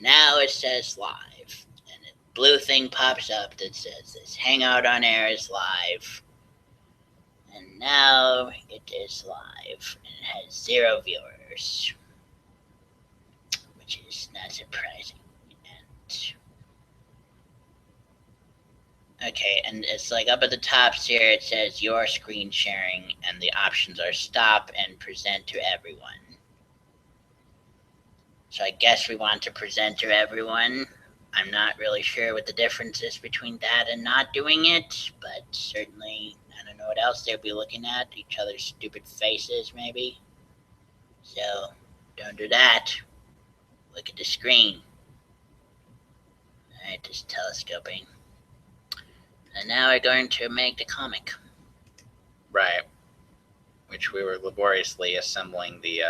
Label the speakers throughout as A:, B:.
A: now it says live. And a blue thing pops up that says this Hangout on Air is live. And now it is live. And it has 0 viewers. Which is not surprising. Okay, and it's like up at the top here it says your screen sharing, and the options are stop and present to everyone. So I guess we want to present to everyone. I'm not really sure what the difference is between that and not doing it, but certainly I don't know what else they'll be looking at. Each other's stupid faces, maybe. So don't do that. Look at the screen. Alright, just telescoping. And now we're going to make the comic.
B: Right. Which we were laboriously assembling the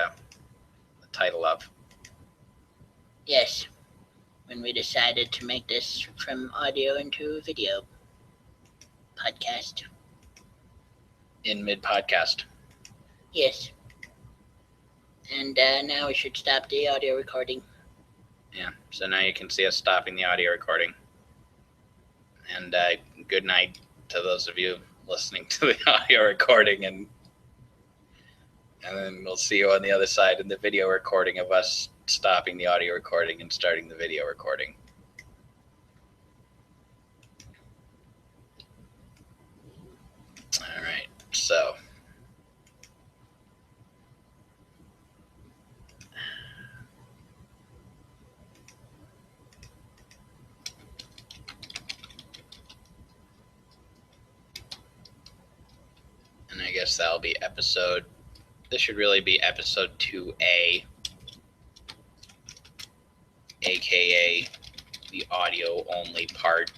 B: title of.
A: Yes. When we decided to make this from audio into video podcast.
B: In mid-podcast.
A: Yes. And now we should stop the audio recording.
B: Yeah, so now you can see us stopping the audio recording. And good night to those of you listening to the audio recording, and then we'll see you on the other side in the video recording of us stopping the audio recording and starting the video recording. All right, so and I guess that'll be episode, this should really be episode 2A, aka the audio only part.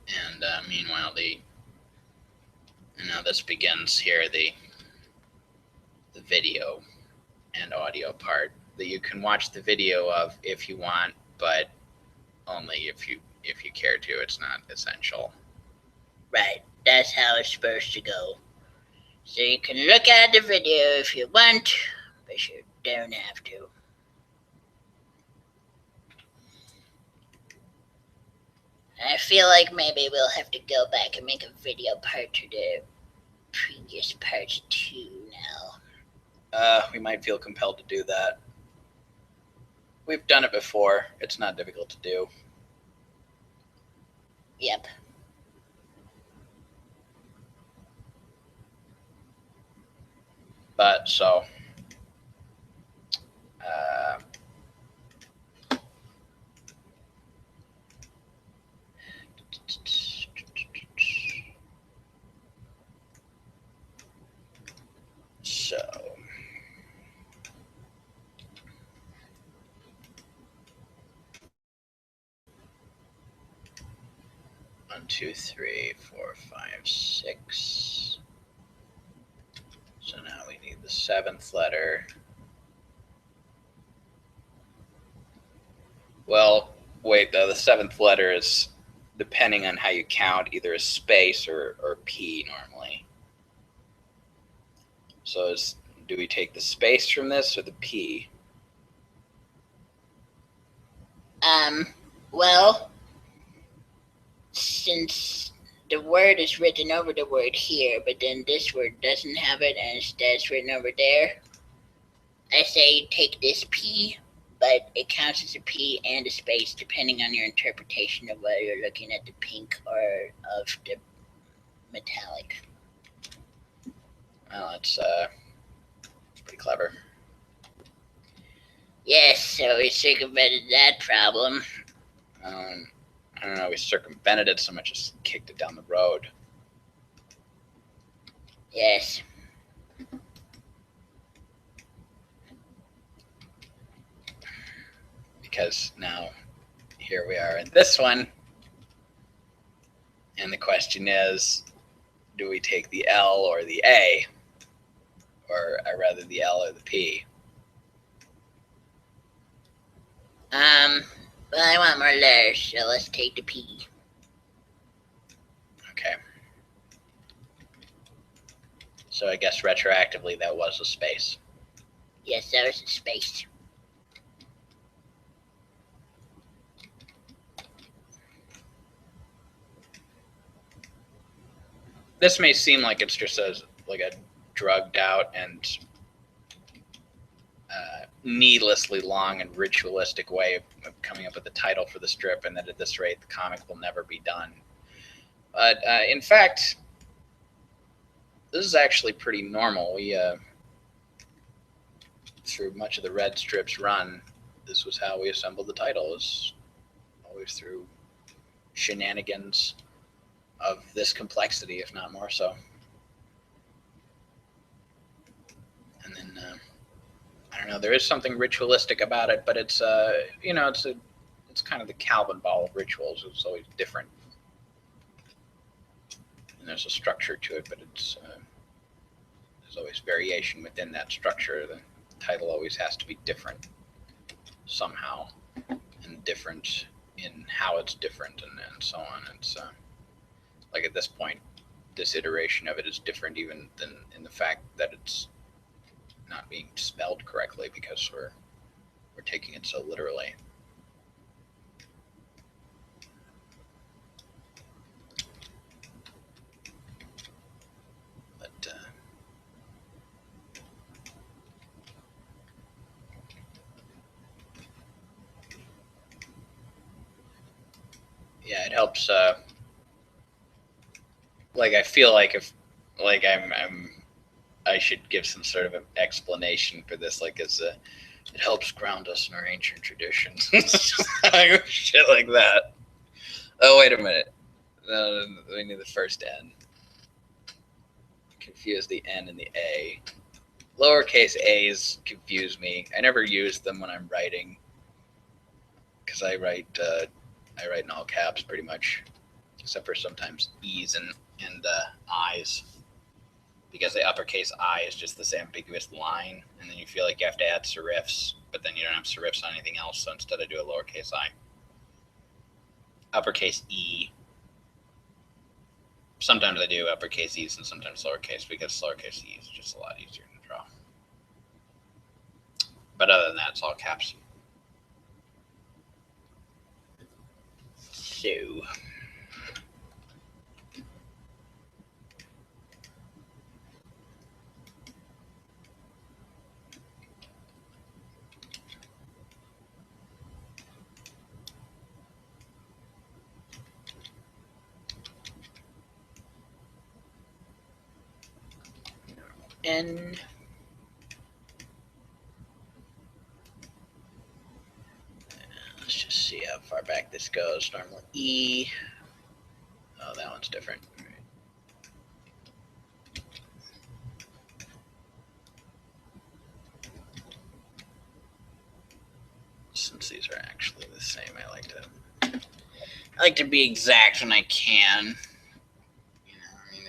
B: And meanwhile, now this begins here, the video and audio part that you can watch the video of if you want, but only if you care to. It's not essential.
A: Right, that's how it's supposed to go. So you can look at the video if you want, but you don't have to. I feel like maybe we'll have to go back and make a video part to the previous part too now.
B: We might feel compelled to do that. We've done it before. It's not difficult to do.
A: Yep.
B: But so one, two, three, four, five, six. So now we need the 7th letter. Well, wait, though, the 7th letter is, depending on how you count, either a space or P normally. So do we take the space from this or the P?
A: Well, since the word is written over the word here, but then this word doesn't have it and instead it's written over there, I say take this P, but it counts as a P and a space depending on your interpretation of whether you're looking at the pink or of the metallic.
B: Well, it's pretty clever.
A: Yes, so we circumvented that problem.
B: I don't know, we circumvented it so much as kicked it down the road.
A: Yes.
B: Because now, here we are in this one. And the question is, do we take the L or the A? Or rather the L or the P?
A: But I want more letters, so let's take the P.
B: Okay. So I guess retroactively that was a space.
A: Yes, that was a space.
B: This may seem like it's just a drugged out and needlessly long and ritualistic way of coming up with the title for the strip, and that at this rate the comic will never be done. But in fact, this is actually pretty normal. We through much of the Red Strip's run, this was how we assembled the title. It was always through shenanigans of this complexity, if not more so. And then I don't know. There is something ritualistic about it, but it's it's kind of the Calvin ball of rituals. It's always different, and there's a structure to it, but it's there's always variation within that structure. The title always has to be different somehow, and different in how it's different, and so on. It's like at this point, this iteration of it is different even than in the fact that it's not being spelled correctly because we're taking it so literally. But yeah, it helps. Like I feel like if like I should give some sort of an explanation for this, like as a it helps ground us in our ancient traditions. Shit like that. Oh, wait a minute. We need the first N. Confuse the N and the A. Lowercase a's confuse me. I never use them when I'm writing because I write in all caps pretty much, except for sometimes E's and I's. Because the uppercase I is just this ambiguous line, and then you feel like you have to add serifs, but then you don't have serifs on anything else, so instead I do a lowercase I. Uppercase E. Sometimes I do uppercase E's and sometimes lowercase, because lowercase E is just a lot easier to draw. But other than that, it's all caps. So... N. Let's just see how far back this goes. Normal E. Oh, that one's different. Since these are actually the same, I like to be exact when I can. You know, I mean,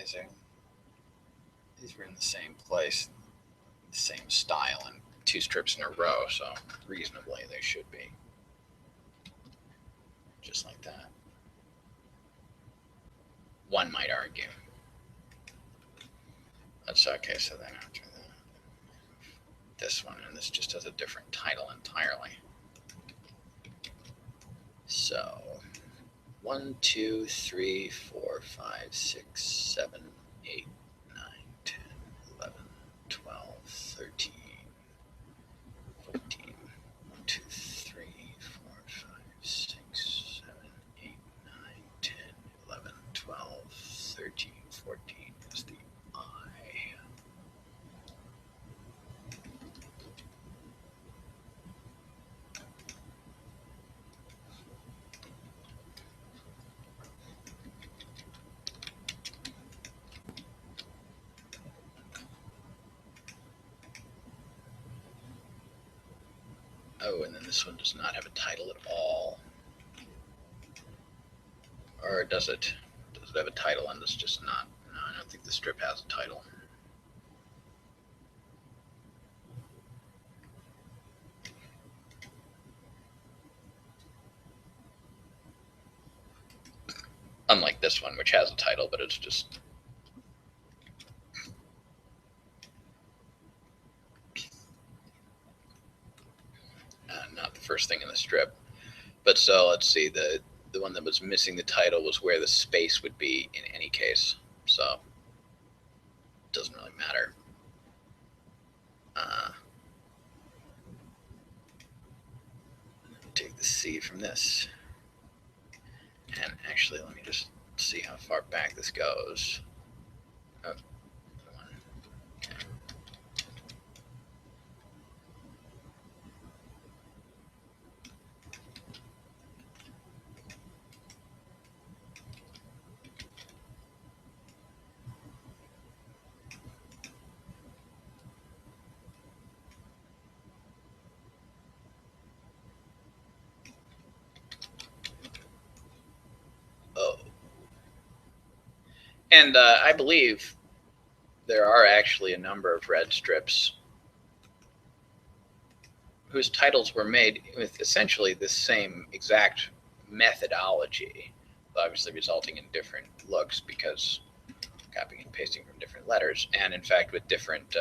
B: these were in the same place, the same style, and 2 strips in a row, so reasonably they should be. Just like that. One might argue. That's okay, so then after that, this one, and this just has a different title entirely. So 1, 2, 3, 4, 5, 6, 7, 8, 9, 10, 11, 12, 13, 14. 1, 2, 3, 4, 5, 6, 7, 8, 9, 10, 11, 12, 13, 14 is the I. Oh, and then this one does not have a title at all. Or does it? Does it have a title and this just not? No, I don't think the strip has a title. Unlike this one, which has a title, but it's just not the first thing in the strip. But so let's see, the one that was missing the title was where the space would be in any case. So it doesn't really matter. Take the C from this. And actually, let me just see how far back this goes. Oh, okay. Oh. And I believe there are actually a number of red strips whose titles were made with essentially the same exact methodology, obviously resulting in different looks because copying and pasting from different letters, and in fact with different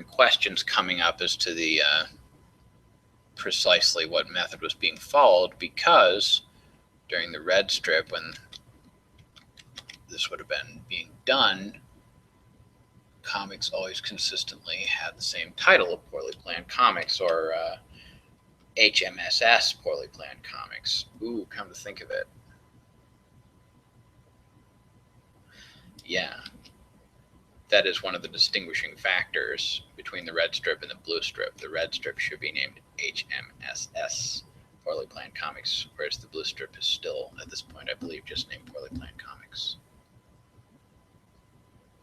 B: questions coming up as to the precisely what method was being followed, because during the red strip, when this would have been being done, comics always consistently had the same title of Poorly Planned Comics, or HMSS Poorly Planned Comics. Ooh, come to think of it. Yeah. That is one of the distinguishing factors between the red strip and the blue strip. The red strip should be named HMSS Poorly Planned Comics, whereas the blue strip is still, at this point, I believe, just named Poorly Planned Comics.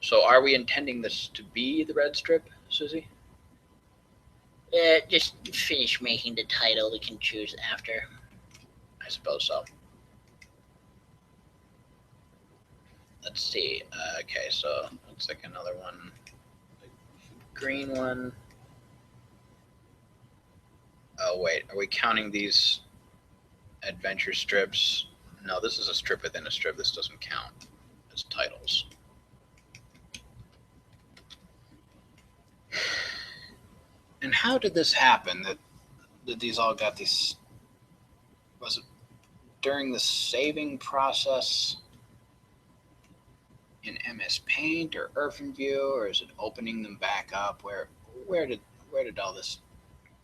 B: So are we intending this to be the red strip, Susie?
A: Just finish making the title. We can choose after.
B: I suppose so. Let's see. Okay, so looks like another one. The green one. Oh, wait. Are we counting these adventure strips? No, this is a strip within a strip. This doesn't count as titles. And how did this happen that these all got these? Was it during the saving process in MS Paint or OpenView, or is it opening them back up? Where did all this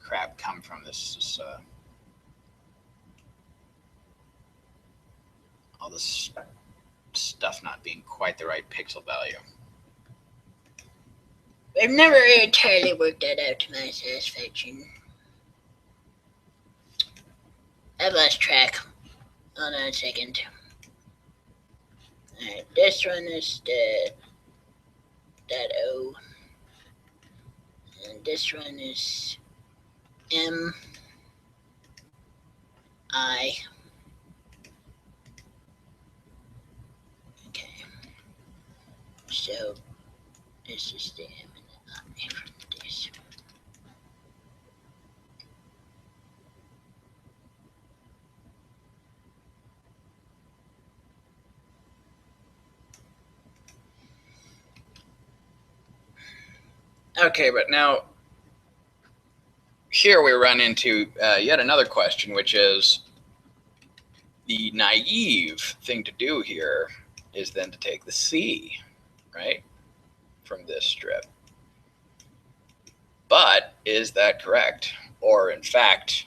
B: crap come from? All this stuff not being quite the right pixel value.
A: I've never entirely worked that out to my satisfaction. I've lost track. Hold on a second. Alright, this one is the .o. And this one is M I. Okay. So this is the M and the I from this.
B: Okay, but now here we run into yet another question, which is the naive thing to do here is then to take the C, right, from this strip. But is that correct? Or in fact,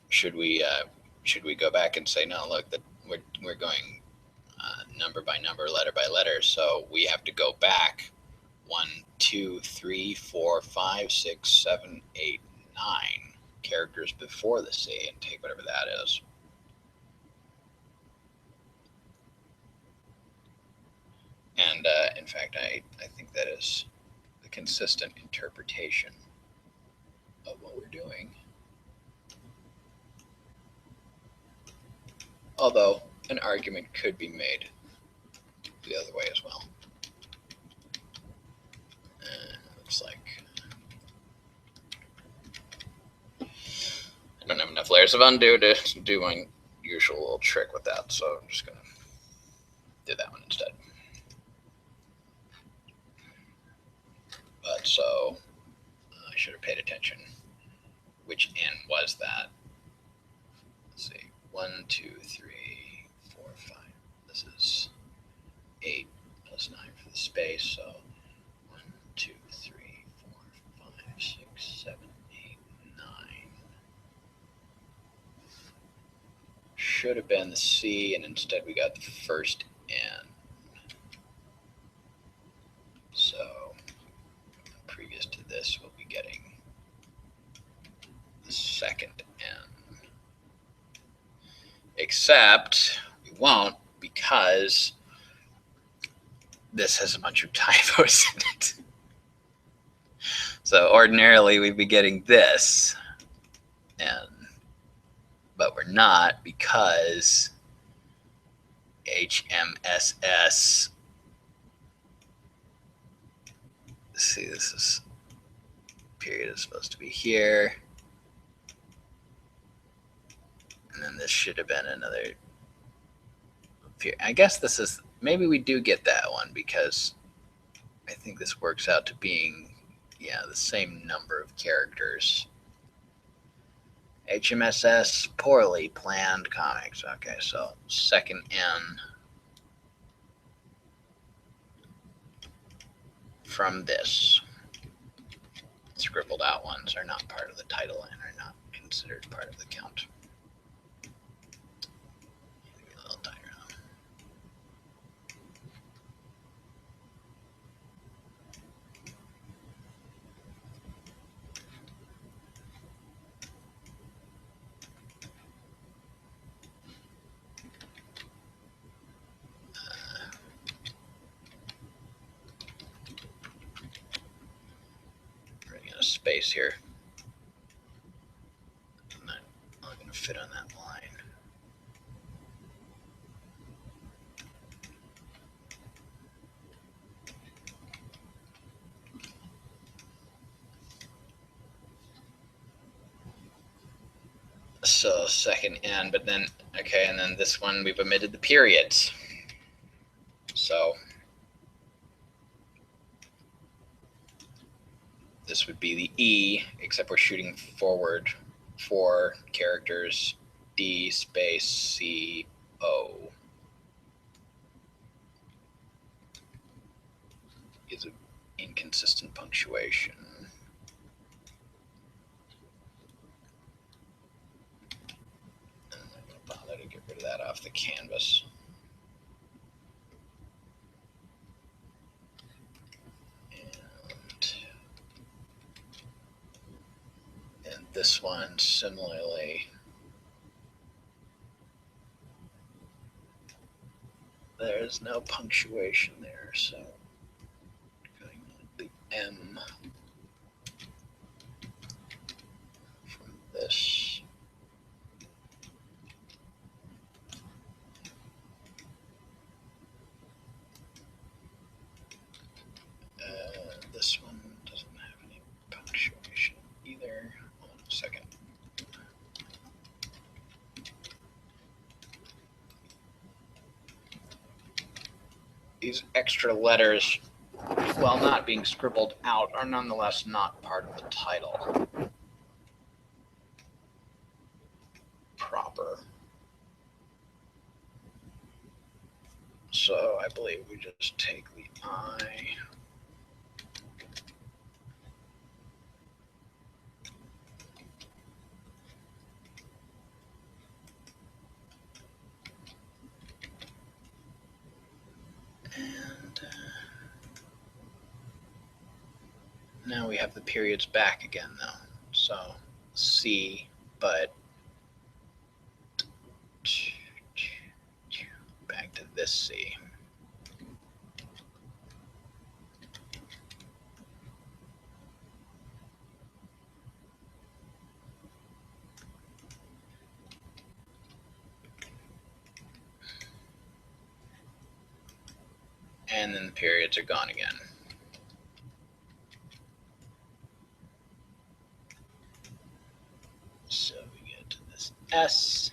B: should we go back and say, no, look, that we're going number by number, letter by letter, so we have to go back 1, 2, 3, 4, 5, 6, 7, 8, 9 characters before the C and take whatever that is. And in fact, I think that is the consistent interpretation of what we're doing. Although an argument could be made the other way as well. Looks like I don't have enough layers of undo to do my usual little trick with that, so I'm just going to do that one instead. But so I should have paid attention. Which n was that? Let's see. 1, 2, 3, 4, 5. This is 8 plus 9 for the space. So 1, 2, 3, 4, 5, 6, 7, 8, 9. Should have been the C, and instead we got the first n. So previous to this, we'll be getting the second n. Except we won't, because this has a bunch of typos in it. So ordinarily we'd be getting this n, but we're not, because HMSS, see, this is period is supposed to be here, and then this should have been another period. I guess this is, maybe we do get that one, because I think this works out to being, yeah, the same number of characters. HMSS, poorly planned comics. Okay, so second N from this. Scribbled out ones are not part of the title and are not considered part of the count. Maybe a little tighter. Bring in a space here. I'm not going to fit on that line. So second N, but then, okay, and then this one we've omitted the periods. So this would be the E, except we're shooting forward 4 characters, D space C O. Is an inconsistent punctuation. I'm not going to bother to get rid of that off the canvas. And this one, similarly, there's no punctuation there, so going with the M from this. This one doesn't have any punctuation either. Hold on a second. These extra letters, while not being scribbled out, are nonetheless not part of the title proper. So I believe we just take the I. And now we have the periods back again, though. So C, but back to this C. And then the periods are gone again. So we get to this S.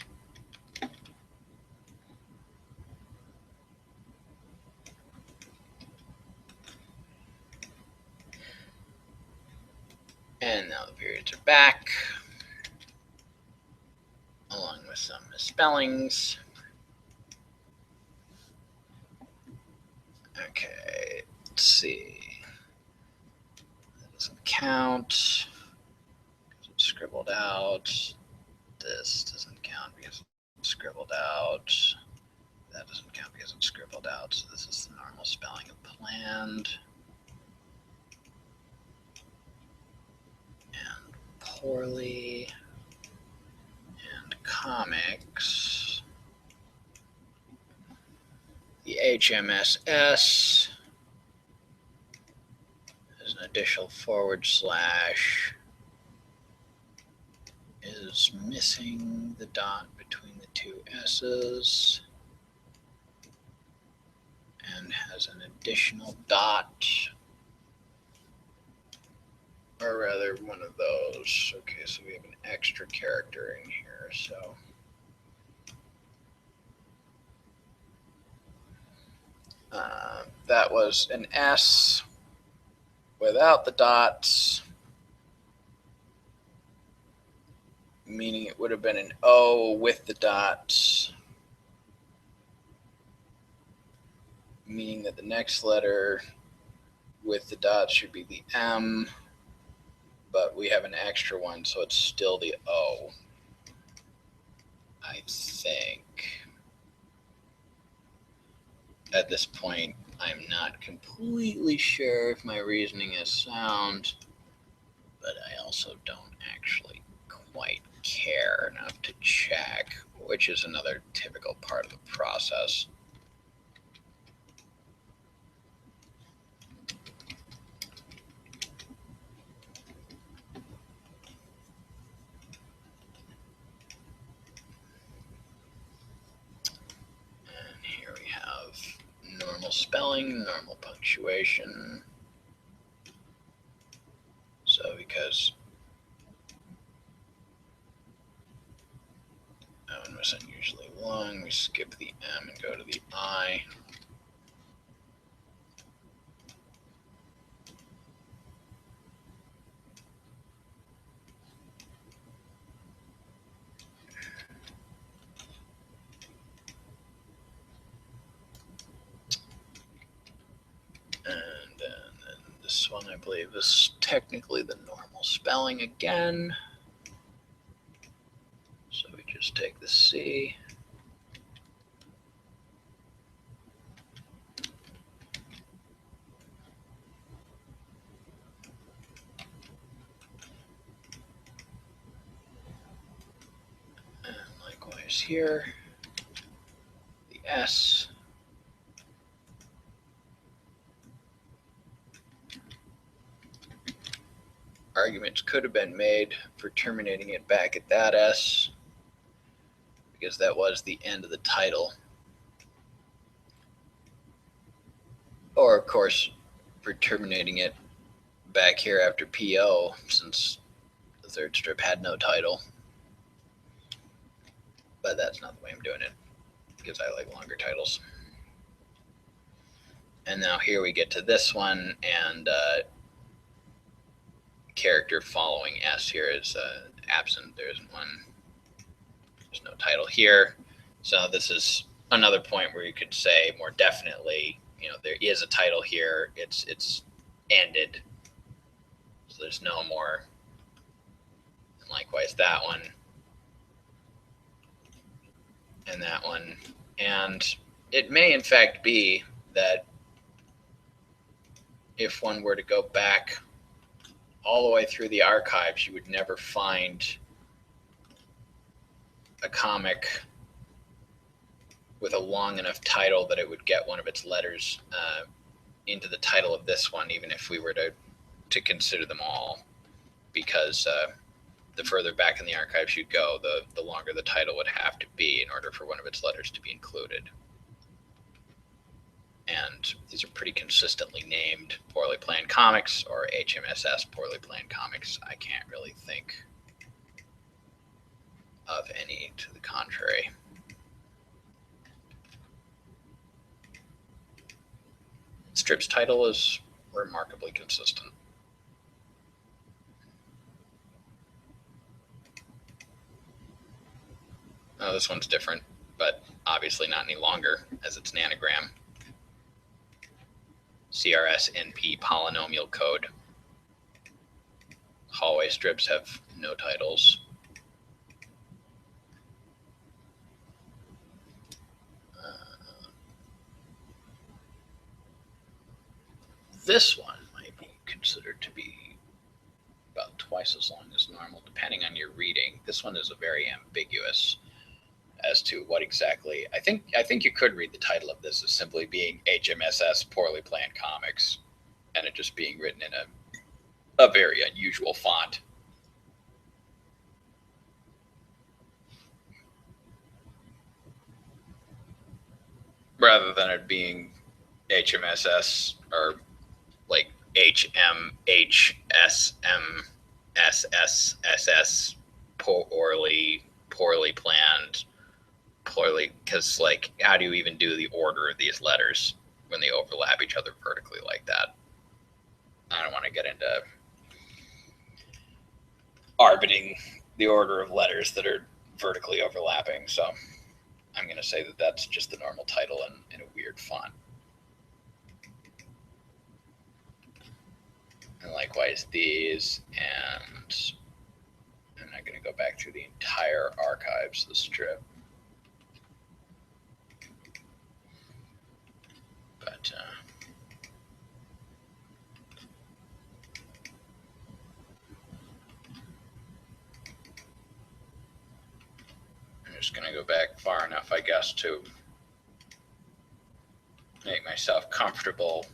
B: back, along with some misspellings. Okay, let's see. That doesn't count because it's scribbled out. This doesn't count because it's scribbled out. That doesn't count because it's scribbled out. So this is the normal spelling of planned. And poorly. And comics. The HMSS is an additional / is missing the dot between the two S's and has an additional dot, or rather one of those. Okay, so we have an extra character in here. So that was an S without the dots, meaning it would have been an O with the dots, meaning that the next letter with the dots should be the M, but we have an extra one, so it's still the O, I think. At this point, I'm not completely sure if my reasoning is sound, but I also don't actually quite care enough to check, which is another typical part of the process. And here we have normal spelling, normal punctuation. So because that one was unusually long, we skip the M and go to the I. And then this one, I believe, is technically the normal spelling again. So we just take the C. And likewise here, the S. Arguments could have been made for terminating it back at that S, because that was the end of the title. Or, of course, for terminating it back here after PO, since the third strip had no title. But that's not the way I'm doing it, because I like longer titles. And now here we get to this one, and character following S here is absent. There isn't one. There's no title here. So this is another point where you could say more definitely, you know, there is a title here. It's ended. So there's no more. And likewise that one. And that one. And it may in fact be that if one were to go back all the way through the archives, you would never find a comic with a long enough title that it would get one of its letters into the title of this one, even if we were to consider them all, because the further back in the archives you go, the longer the title would have to be in order for one of its letters to be included. And these are pretty consistently named Poorly Planned Comics or HMSS Poorly Planned Comics. I can't really think of any to the contrary. Strip's title is remarkably consistent. Oh, this one's different, but obviously not any longer as it's an anagram. CRS-NP polynomial code. Hallway strips have no titles. This one might be considered to be about twice as long as normal, depending on your reading. This one is a very ambiguous as to what exactly. I think you could read the title of this as simply being HMSS Poorly Planned Comics, and it just being written in a very unusual font. Rather than it being HMSS or like HMHSMSSSS poorly planned, because like how do you even do the order of these letters when they overlap each other vertically like that? I don't want to get into arbiting the order of letters that are vertically overlapping, so I'm going to say that that's just the normal title in a weird font. And likewise these, and I'm not going to go back through the entire archives of the strip. But I'm just going to go back far enough, I guess, to make myself comfortable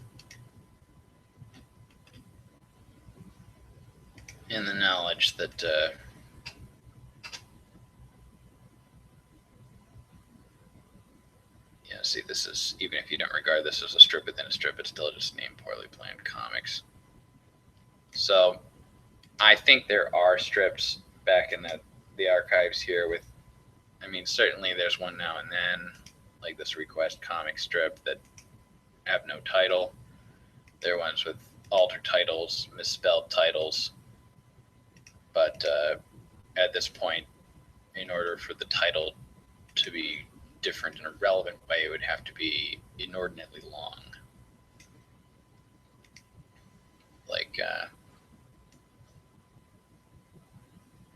B: in the knowledge that yeah, see, this is, even if you don't regard this as a strip within a strip, it's still just named Poorly Planned Comics. So I think there are strips back in the archives here with, I mean, certainly there's one now and then, like this Request comic strip that have no title. There are ones with altered titles, misspelled titles. But at this point, in order for the title to be different in a relevant way, it would have to be inordinately long. Like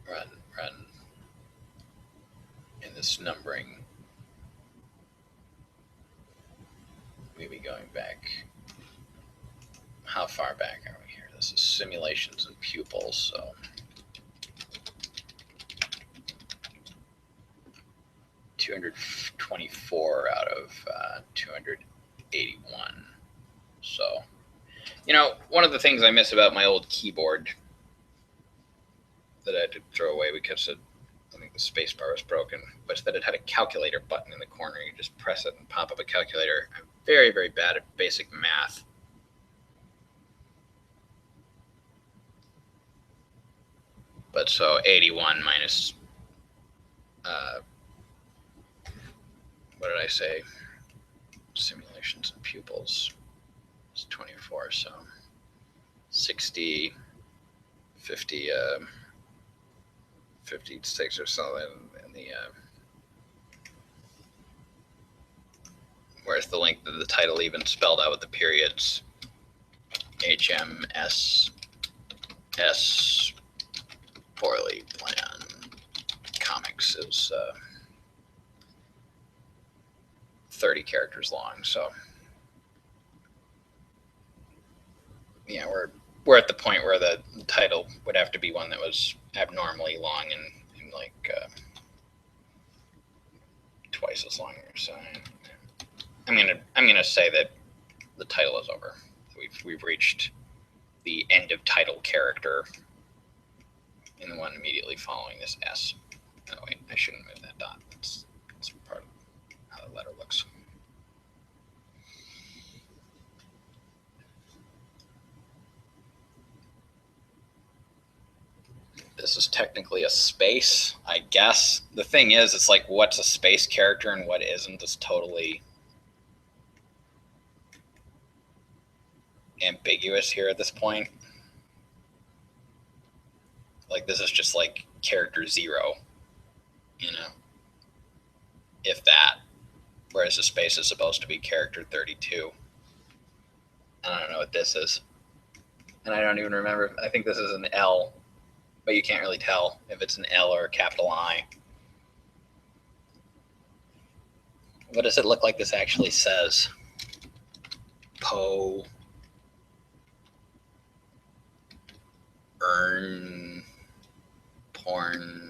B: run in this numbering, maybe going back. How far back are we here? This is simulations and pupils, so 224 out of 281. So, you know, one of the things I miss about my old keyboard that I had to throw away because I think the space bar was broken, was that it had a calculator button in the corner. You just press it and pop up a calculator. I'm very, very bad at basic math. But so 81 minus, what did I say? Simulations and pupils is 24. So 60, 50, 56 or something in the, where's the length of the title even spelled out with the periods? HMSS Poorly Planned Comics is 30 characters long. So yeah, we're at the point where the title would have to be one that was abnormally long and like twice as long. So I'm gonna say that the title is over. We've reached the end of title character in the one immediately following this S. Oh wait, I shouldn't move that dot. That's part of how the letter looks. This is technically a space, I guess. The thing is, it's like what's a space character and what isn't is totally ambiguous here at this point. Like this is just like character 0, you know. if that. Whereas the space is supposed to be character 32. I don't know what this is. And I don't even remember. I think this is an L, but you can't really tell if it's an L or a capital I. What does it look like this actually says? Po. Earn. Porn.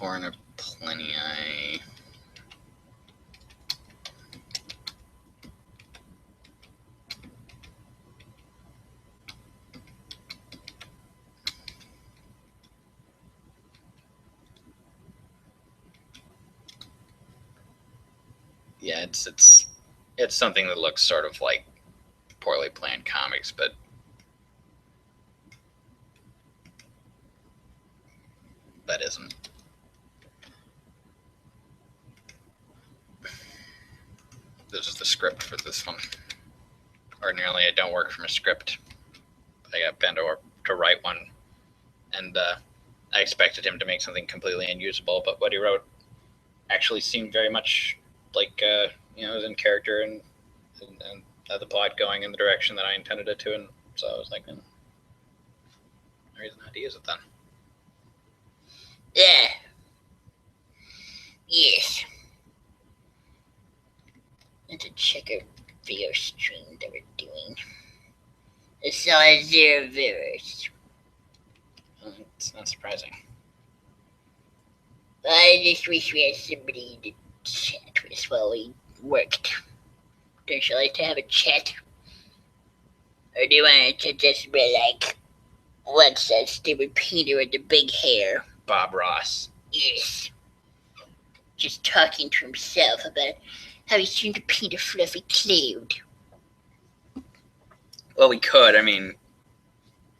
B: rnIPPlanNEI. Yeah, it's something that looks sort of like poorly planned comics, but that isn't. This is the script for this one. Ordinarily, I don't work from a script. I got Ben to write one, and I expected him to make something completely unusable, but what he wrote actually seemed very much like it was in character and the plot going in the direction that I intended it to, and so I was like, there isn't how to use it then.
A: Yeah. Yes. It's a checker video stream that we're doing. I saw 0 viewers.
B: It's not surprising.
A: I just wish we had somebody to chat with while we worked. Don't you like to have a chat? Or do you want it to just be like, what's that stupid Peter with the big hair?
B: Bob Ross.
A: Yes. Just talking to himself about how he's trying to paint a fluffy cloud.
B: Well, we could. I mean,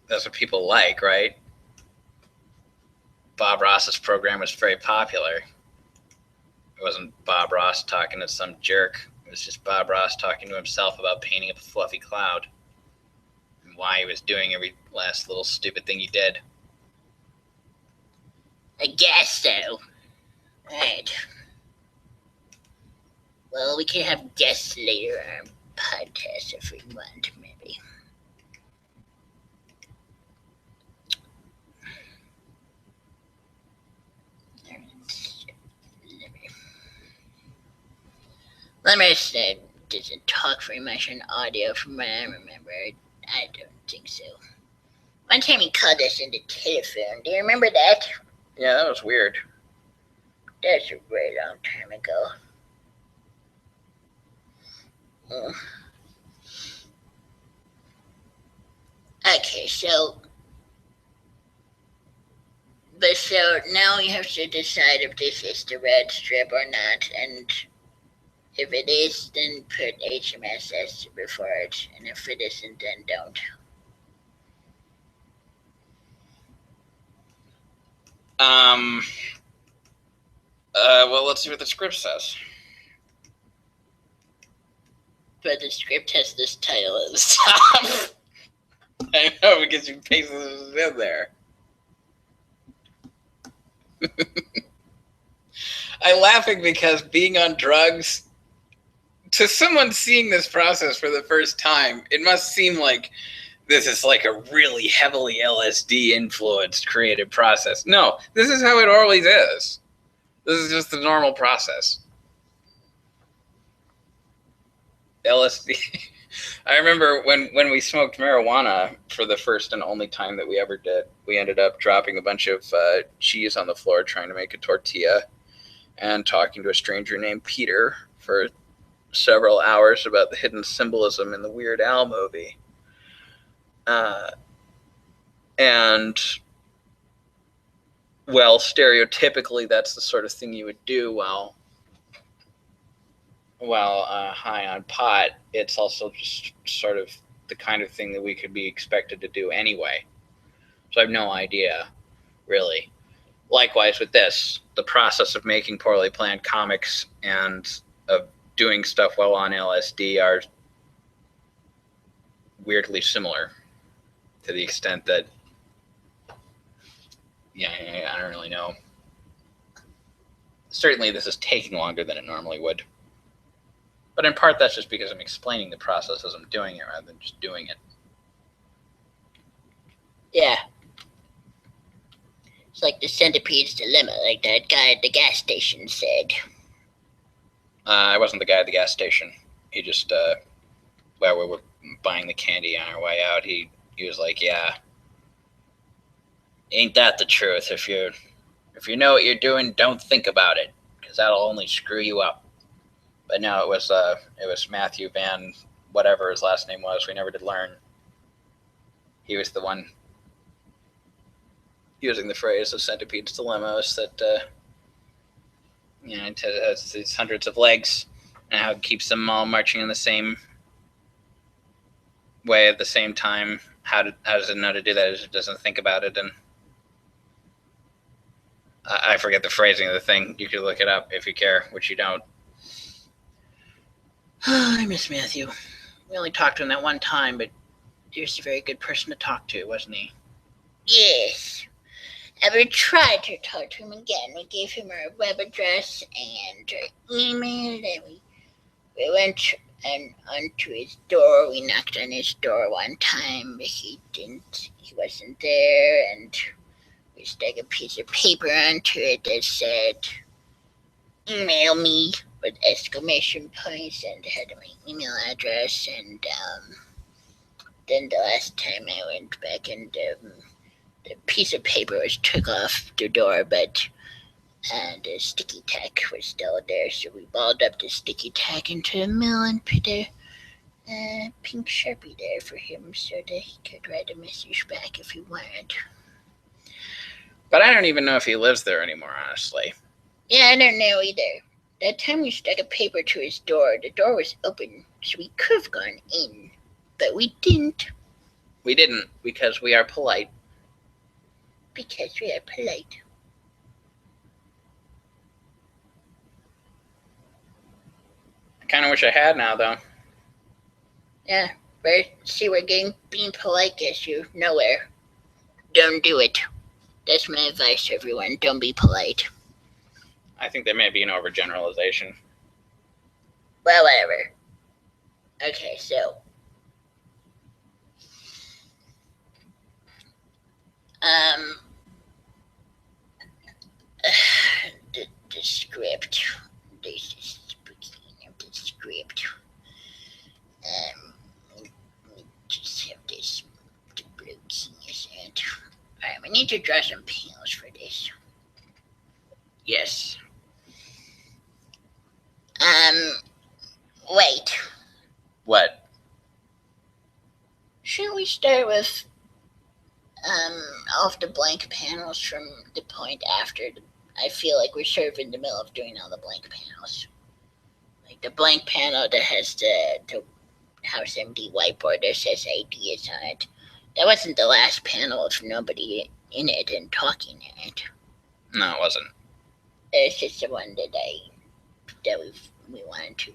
B: that's what people like, right? Bob Ross's program was very popular. It wasn't Bob Ross talking to some jerk. It was just Bob Ross talking to himself about painting a fluffy cloud and why he was doing every last little stupid thing he did.
A: I guess so. Right. Well, we can have guests later on podcast if we want, maybe. Let me say, doesn't talk very much on audio from what I remember. I don't think so. One time he called us on the telephone. Do you remember that?
B: Yeah, that was weird.
A: That's a very long time ago. Okay, so now we have to decide if this is the red strip or not, and if it is, then put HMSS before it, and if it isn't, then don't.
B: Well, let's see what the script says.
A: But the script has this title at the top.
B: I know, because you pasted it in there. I'm laughing because being on drugs, to someone seeing this process for the first time, it must seem like this is like a really heavily LSD influenced creative process. No, this is how it always is. This is just the normal process. LSD. I remember when we smoked marijuana for the first and only time that we ever did, we ended up dropping a bunch of cheese on the floor trying to make a tortilla and talking to a stranger named Peter for several hours about the hidden symbolism in the Weird Al movie. And, well, stereotypically, that's the sort of thing you would do while high on pot. It's also just sort of the kind of thing that we could be expected to do anyway. So I have no idea, really, Likewise with this, the process of making poorly planned comics and of doing stuff well on LSD are weirdly similar, to the extent that, yeah, I don't really know. Certainly this is taking longer than it normally would. But in part, that's just because I'm explaining the process as I'm doing it rather than just doing it.
A: Yeah. It's like the centipede's dilemma, like that guy at the gas station said.
B: I wasn't the guy at the gas station. He just, while we were buying the candy on our way out, he was like, yeah, ain't that the truth? If you know what you're doing, don't think about it, because that'll only screw you up. But no, it was Matthew Van, whatever his last name was. We never did learn. He was the one using the phrase "the centipede's dilemma," that it has these hundreds of legs, and how it keeps them all marching in the same way at the same time. How does it know to do that? It doesn't think about it, and I forget the phrasing of the thing. You could look it up if you care, which you don't. I miss Matthew. We only talked to him that one time, but he was a very good person to talk to, wasn't he?
A: Yes. I tried to talk to him again. We gave him our web address and our email, and we went onto his door. We knocked on his door one time, but he wasn't there, and we stuck a piece of paper onto it that said, email me, with exclamation points, and had my email address, and then the last time I went back, and the piece of paper was took off the door, but the sticky tack was still there, so we balled up the sticky tack into a mill and put a pink Sharpie there for him so that he could write a message back if he wanted.
B: But I don't even know if he lives there anymore, honestly.
A: Yeah, I don't know either. That time we stuck a paper to his door, the door was open, so we could have gone in, but we didn't.
B: We didn't, because we are polite.
A: Because we are polite.
B: I kind of wish I had now, though.
A: Yeah, but see, being polite gets you nowhere. Don't do it. That's my advice to everyone. Don't be polite.
B: I think there may be an overgeneralization.
A: Well, whatever. Okay, so the script. This is the beginning of the script. We just have this the blue genius and alright, we need to draw some panels for this.
B: Yes.
A: Wait.
B: What?
A: Shouldn't we start with all of the blank panels from the point after? I feel like we're sort of in the middle of doing all the blank panels. Like the blank panel that has the House MD whiteboard that says ideas on it. That wasn't the last panel of nobody in it and talking in it.
B: No, it wasn't.
A: It's just the one that we wanted to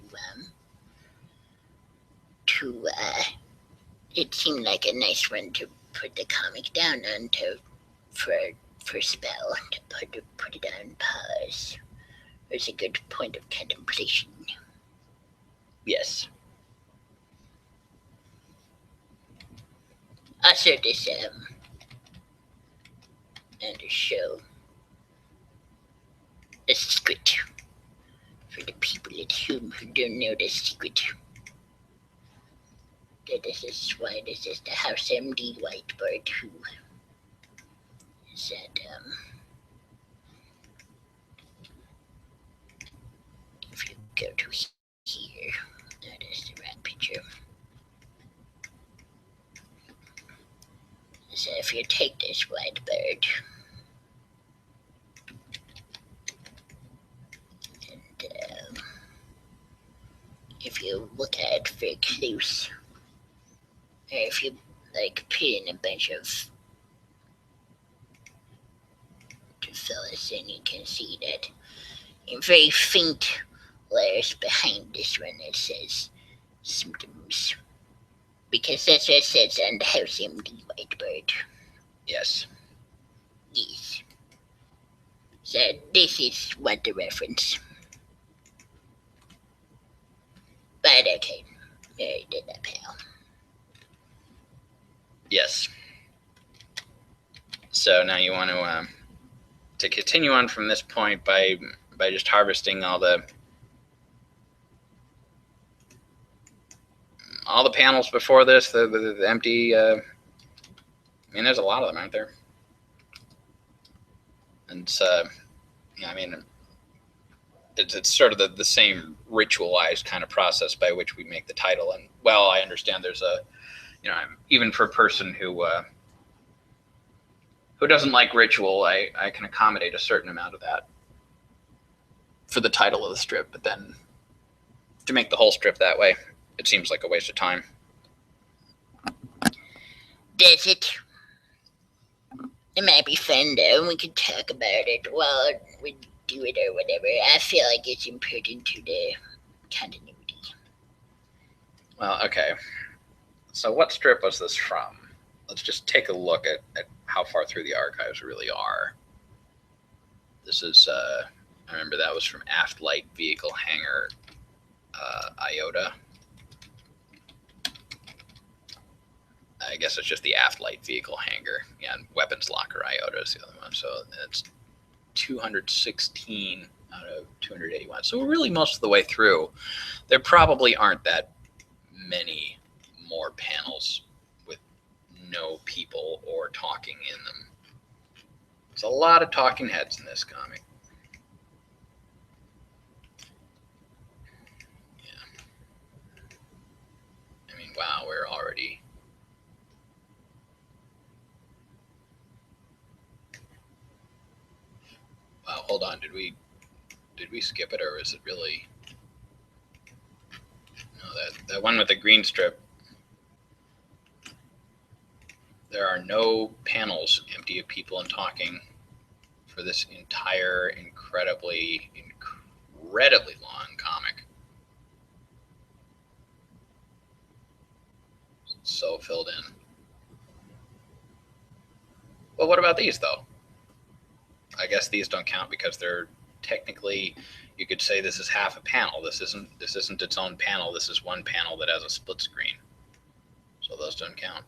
A: it seemed like a nice one to put the comic down on for spell, to put it on pause. It was a good point of contemplation.
B: Yes.
A: Also, this and the show a secret for the people at home who don't know the secret. That this is why this is the House MD whiteboard, who said if you go to here, that is the right picture. So if you take this whiteboard and if you look at it very close, or if you like put in a bunch of fill us in. You can see that in very faint letters behind this one that says symptoms. Because that's what it says on the House MD whiteboard.
B: Yes.
A: Yes. So this is what the reference. But okay, we already did that, pal.
B: Yes. So now you want to continue on from this point by just harvesting all the panels before this, the empty. I mean, there's a lot of them, aren't there? And yeah, I mean, it's sort of the same ritualized kind of process by which we make the title. And well, I understand there's a, even for a person who doesn't like ritual, I can accommodate a certain amount of that for the title of the strip. But then to make the whole strip that way, it seems like a waste of time.
A: Does it? It might be fun though, and we could talk about it while we do it or whatever. I feel like it's important to the continuity.
B: Well, okay. So what strip was this from? Let's just take a look at how far through the archives we really are. This is, I remember that was from Aft Light Vehicle Hangar IOTA. I guess it's just the Aft Light Vehicle Hangar. Yeah, and Weapons Locker IOTA is the other one. So it's 216 out of 281. So we're really most of the way through. There probably aren't that many more panels with no people or talking in them. There's a lot of talking heads in this comic. Yeah. I mean, wow, we're already... Wow, hold on. Did we skip it, or is it really... No, that one with the green strip. There are no panels empty of people and talking for this entire incredibly long comic. It's so filled in. Well, what about these though? I guess these don't count because they're technically, you could say this is half a panel. This isn't its own panel. This is one panel that has a split screen. So those don't count.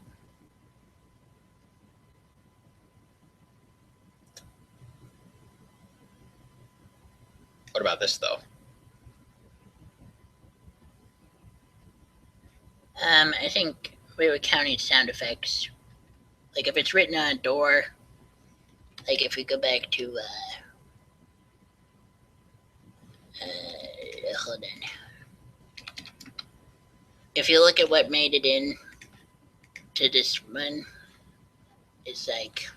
B: What about this though?
A: I think we were counting sound effects. Like if it's written on a door, like if we go back to hold on. If you look at what made it in to this one, it's like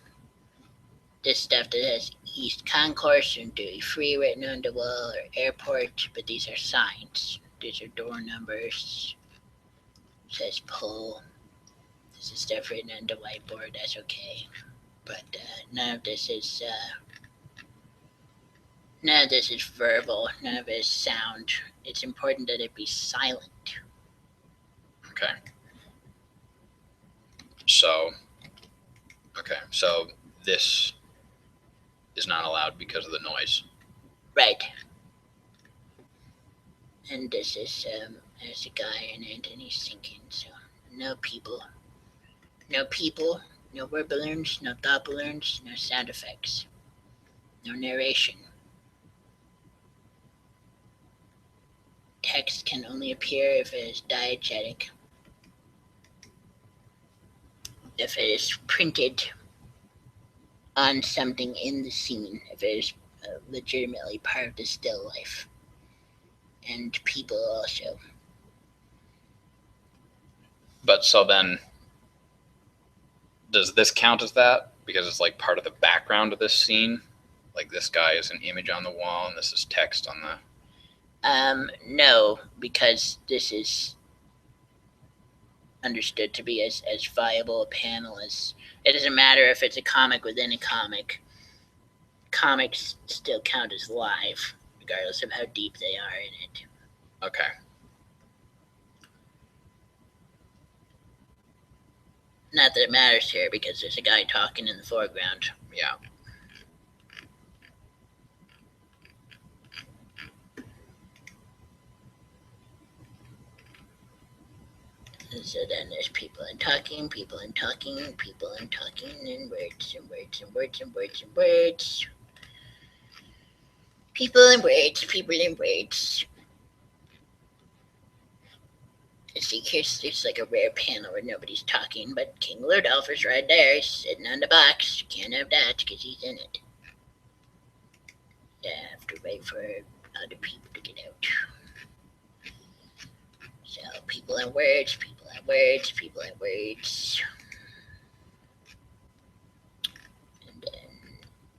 A: this stuff that has East Concourse and Duty Free written on the wall, or airport, but these are signs. These are door numbers. It says pull. This is stuff written on the whiteboard. That's okay, but none of this is verbal. None of it is sound. It's important that it be silent.
B: Okay. So this is not allowed because of the noise.
A: Right. And this is there's a guy in it and he's thinking, so no people, no word balloons, no thought balloons, no sound effects, no narration. Text can only appear if it is diegetic, if it is printed on something in the scene, if it is legitimately part of the still life. And people also.
B: But so then, does this count as that? Because it's like part of the background of this scene? Like this guy is an image on the wall and this is text on the...
A: No, because this is understood to be as viable a panel as... It doesn't matter if it's a comic within a comic. comics still count as live, regardless of how deep they are in it.
B: Okay.
A: Not that it matters here, because there's a guy talking in the foreground.
B: Yeah.
A: And so then there's people and talking, people and talking, people and talking, and words and words and words and words and words. People and words, people and words. See, there's like a rare panel where nobody's talking, but King Ludolf is right there. He's sitting on the box. Can't have that because he's in it. Yeah, I have to wait for other people to get out. So, people and words, people and words, people and words. And then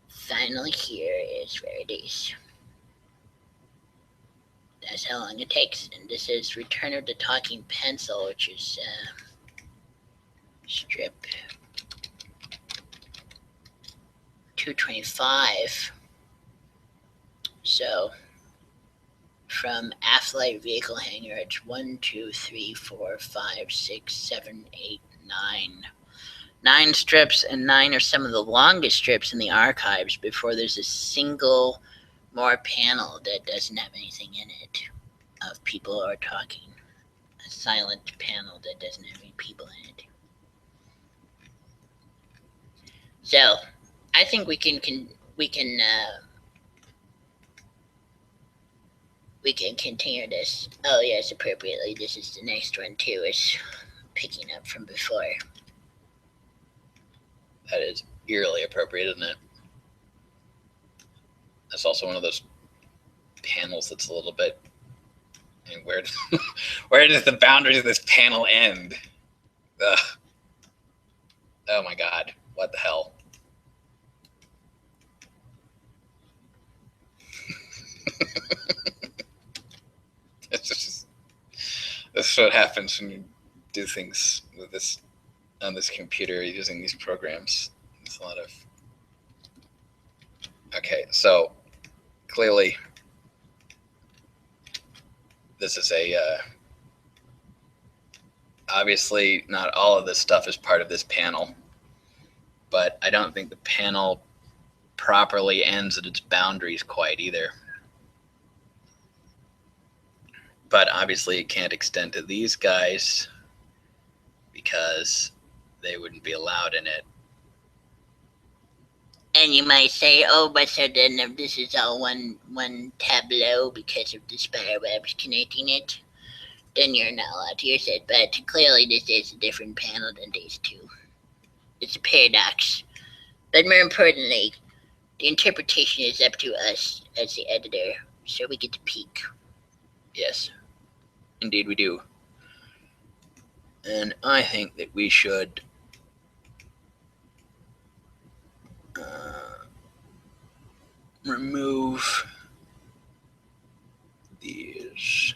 A: finally here is where it is. That's how long it takes. And this is Return of the Talking Pencil, which is strip 225. So from Athlite Vehicle Hangar, it's 1, 2, 3, 4, 5, 6, 7, 8, 9. 9 strips, and 9 are some of the longest strips in the archives before there's a single more panel that doesn't have anything in it of people who are talking. A silent panel that doesn't have any people in it. So, I think we can continue this. Oh yes, appropriately. This is the next one too. It's picking up from before.
B: That is eerily appropriate, isn't it? That's also one of those panels that's a little bit. I mean, where does the boundaries of this panel end? Ugh. Oh my god! What the hell? This is what happens when you do things with this on this computer using these programs. It's a lot of. Okay, so clearly this is obviously not all of this stuff is part of this panel, but I don't think the panel properly ends at its boundaries quite either. But obviously it can't extend to these guys because they wouldn't be allowed in it.
A: And you might say, oh, but so then if this is all one tableau because of the spider webs connecting it, then you're not allowed to use it. But clearly this is a different panel than these two. It's a paradox. But more importantly, the interpretation is up to us as the editor, so we get to peek.
B: Yes, indeed we do. And I think that we should remove these.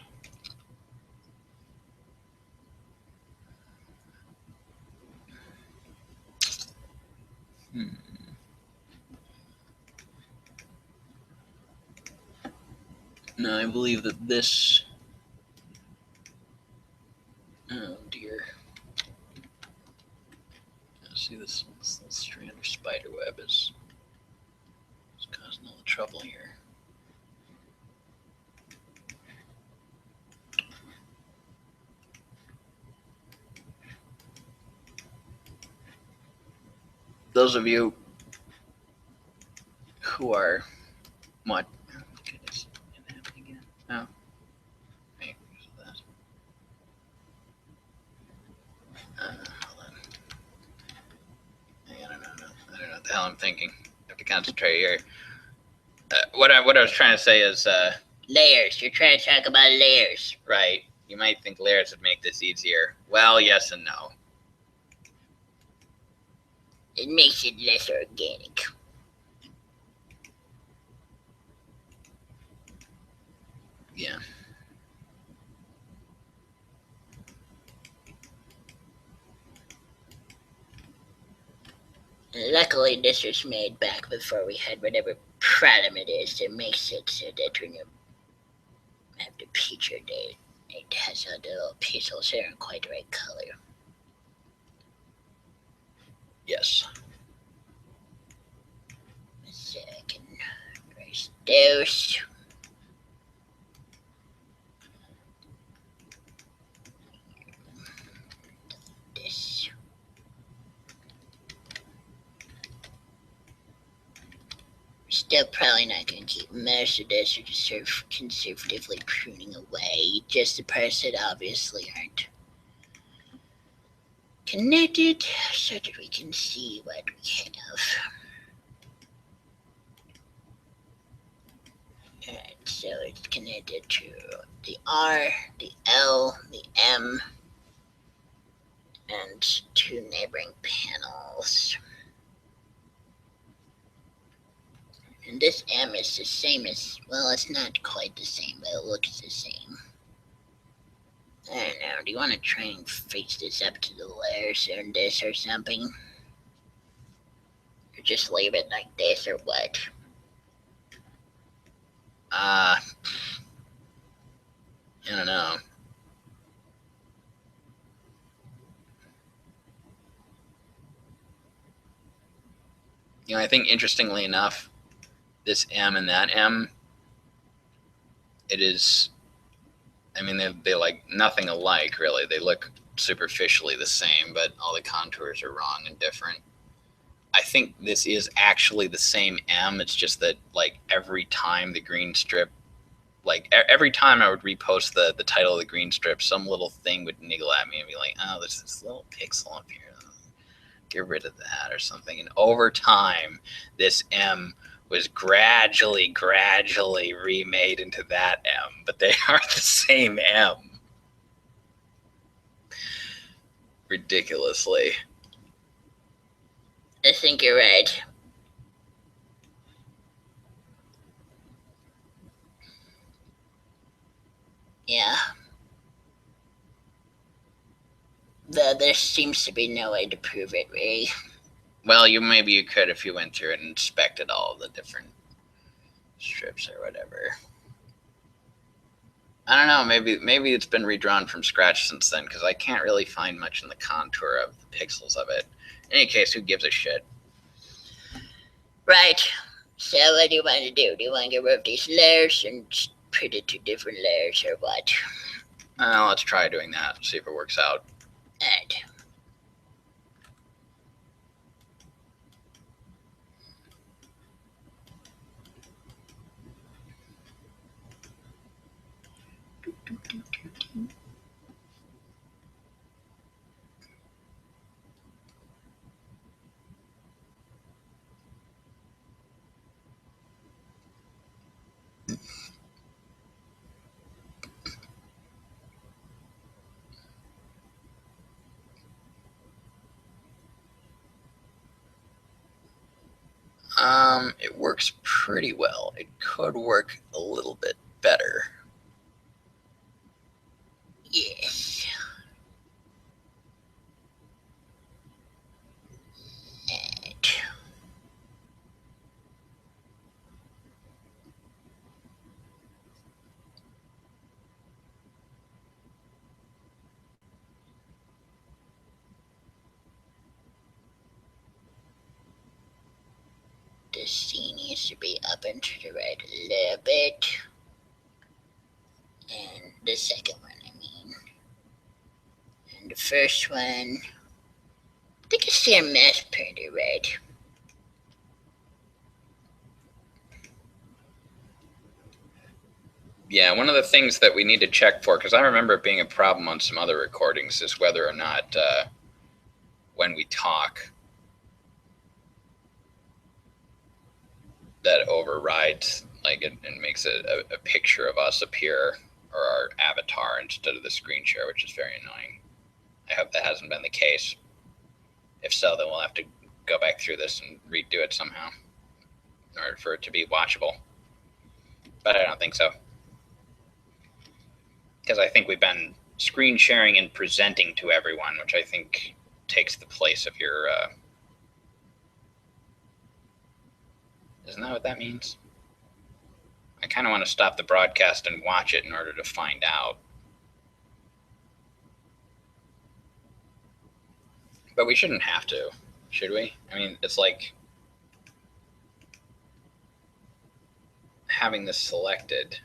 B: Now I believe that this. Oh dear. See, this little strand of spider web is causing all the trouble here. Those of you who are what? Oh, goodness, it happened again. Oh, hey, that. Hold on. I don't know what the hell I'm thinking. I have to concentrate here. What I was trying to say is
A: layers. You're trying to talk about layers,
B: right? You might think layers would make this easier. Well, yes and no.
A: It makes it less organic.
B: Yeah.
A: Luckily, this was made back before we had whatever problem it is that makes it so that when you have the picture, it has all the little pixels that aren't quite the right color.
B: Yes.
A: So I can erase those. This. Still probably not going to keep most of this, or just sort of conservatively pruning away just the parts that obviously aren't connected, so that we can see what we have. Alright, so it's connected to the R, the L, the M, and two neighboring panels. And this M is the same as, well, it's not quite the same, but it looks the same. I don't know, do you want to try and fix this up to the layers on this or something? Or just leave it like this or what?
B: I don't know. You know, I think interestingly enough, this M and that M, it is, I mean, they like nothing alike, really. They look superficially the same, but all the contours are wrong and different. I think this is actually the same M. It's just that, like, every time the green strip, like, every time I would repost the title of the green strip, some little thing would niggle at me and be like, oh, there's this little pixel up here. Get rid of that or something. And over time, this M was gradually remade into that M, but they are the same M. Ridiculously.
A: I think you're right. Yeah. Though there seems to be no way to prove it, really.
B: Well, maybe you could if you went through and inspected all of the different strips or whatever. I don't know, maybe it's been redrawn from scratch since then, because I can't really find much in the contour of the pixels of it. In any case, who gives a shit?
A: Right. So what do you want to do? Do you want to get rid of these layers and put it to different layers or what?
B: Let's try doing that, see if it works out.
A: Alright.
B: It works pretty well. It could work a little bit better.
A: Yes. Alright. The C needs to be up and to the right a little bit. And the second one, I mean. And the first one, I think it's their mass pretty right.
B: Yeah, one of the things that we need to check for, because I remember it being a problem on some other recordings, is whether or not when we talk, that overrides, like, it makes a picture of us appear, or our avatar, instead of the screen share, which is very annoying. I hope that hasn't been the case. If so, then we'll have to go back through this and redo it somehow in order for it to be watchable. But I don't think so, because I think we've been screen sharing and presenting to everyone, which I think takes the place of your isn't that what that means? I kind of want to stop the broadcast and watch it in order to find out. But we shouldn't have to, should we? I mean, it's like having this selected.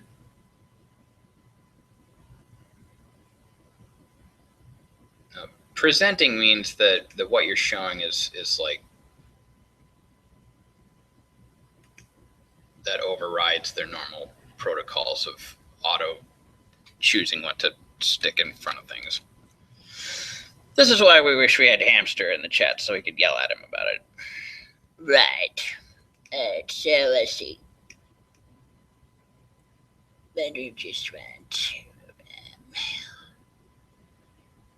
B: Presenting means that what you're showing is like that overrides their normal protocols of auto choosing what to stick in front of things. This is why we wish we had Hamster in the chat so we could yell at him about it.
A: Right. So let's see. But we just want to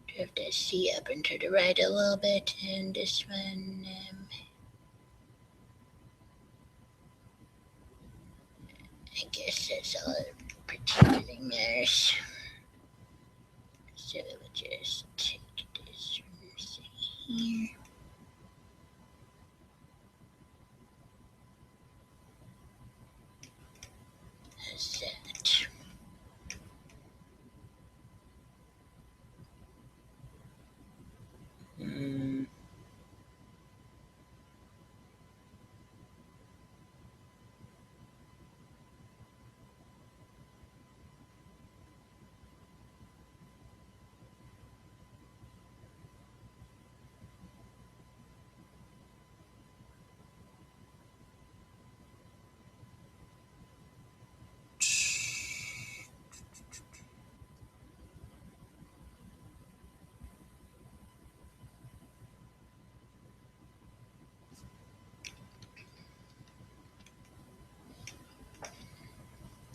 A: drift that C up and to the right a little bit, and this one, I guess that's all that particularly matters. So we'll just take this from here. That's that.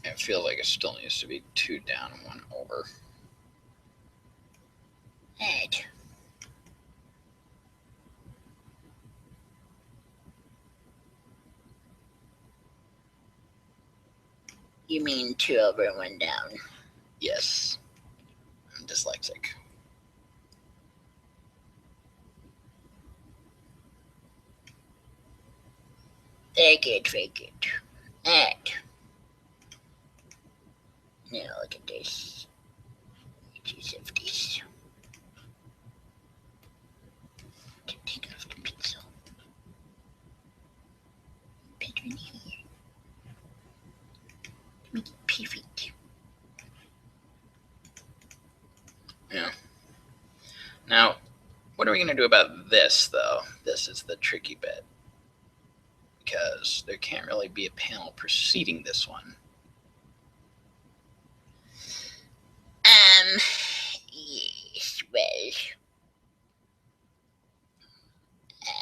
B: I feel like it still needs to be 2 down and 1 over.
A: Right. You mean 2 over and 1 down?
B: Yes. I'm dyslexic.
A: Very good, very good. Alright. Now look at this. Edges of this. Take off the pencil. Put it in here. Make it perfect.
B: Yeah. Now, what are we going to do about this, though? This is the tricky bit. Because there can't really be a panel preceding this one.
A: Yes, well,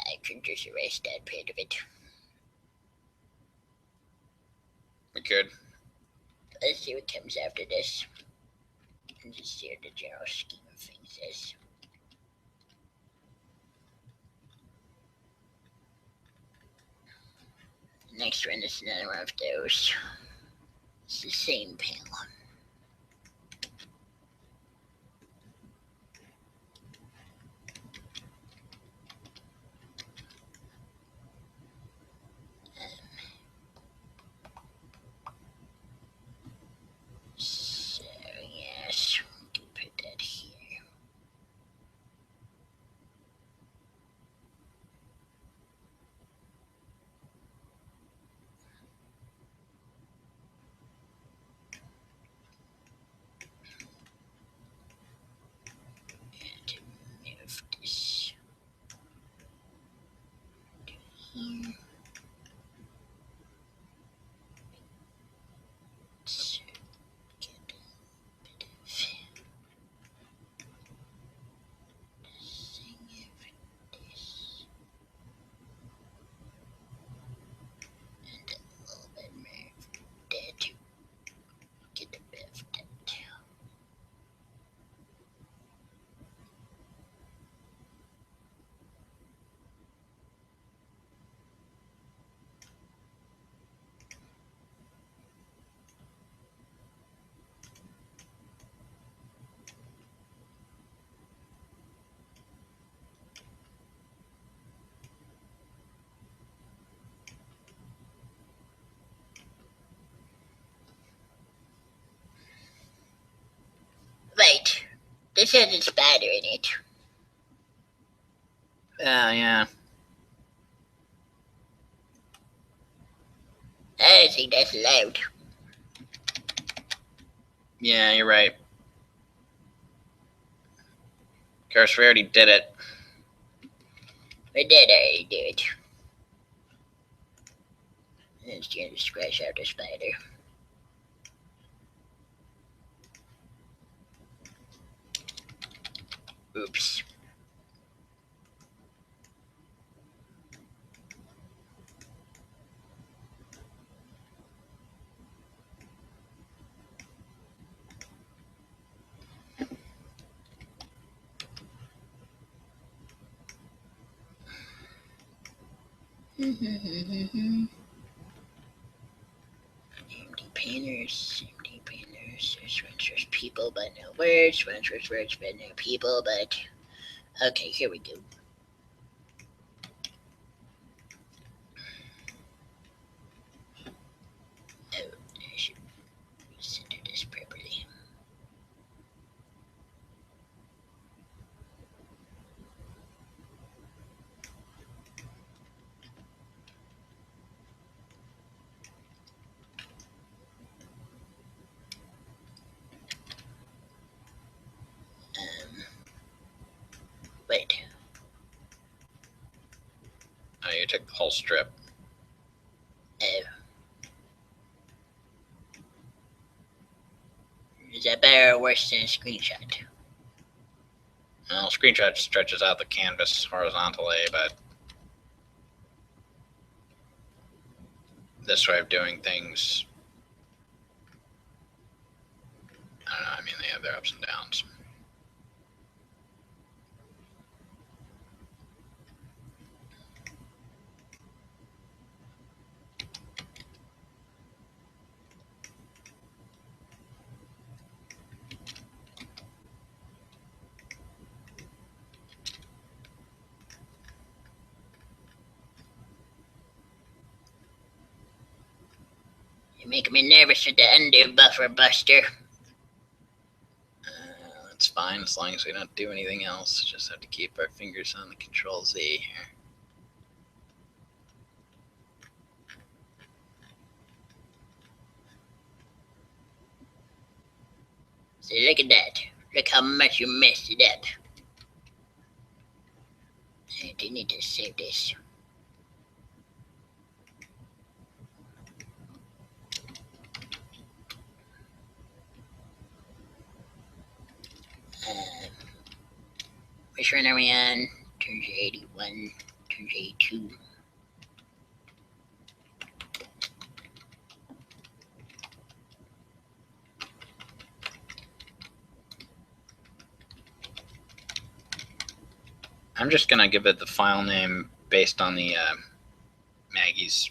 A: I could just erase that part of it.
B: We could.
A: Let's see what comes after this. And just see what the general scheme of things is. The next one is another one of those. It's the same panel. So, yes, we can put that here. This has a spider in it.
B: Yeah.
A: I don't think that's allowed.
B: Yeah, you're right. Of course, we already did it.
A: We did already do it. It's going to scratch out the spider. Oops. Empty painters. There's people but no words. Words but no people. But okay, here we go. Oh, I should center this properly. Wait.
B: Oh, you took the whole strip.
A: Oh. Is that better or worse than a screenshot?
B: Well, screenshot stretches out the canvas horizontally, but this way of doing things, I don't know, I mean, they have their ups and downs.
A: You're making me nervous with the undo buffer, Buster.
B: That's fine, as long as we don't do anything else. Just have to keep our fingers on the Control Z here.
A: So look at that. Look how much you messed it up. I do need to save this. Which run are we on? Turn 81, turn 82.
B: I'm just going to give it the file name based on the Maggie's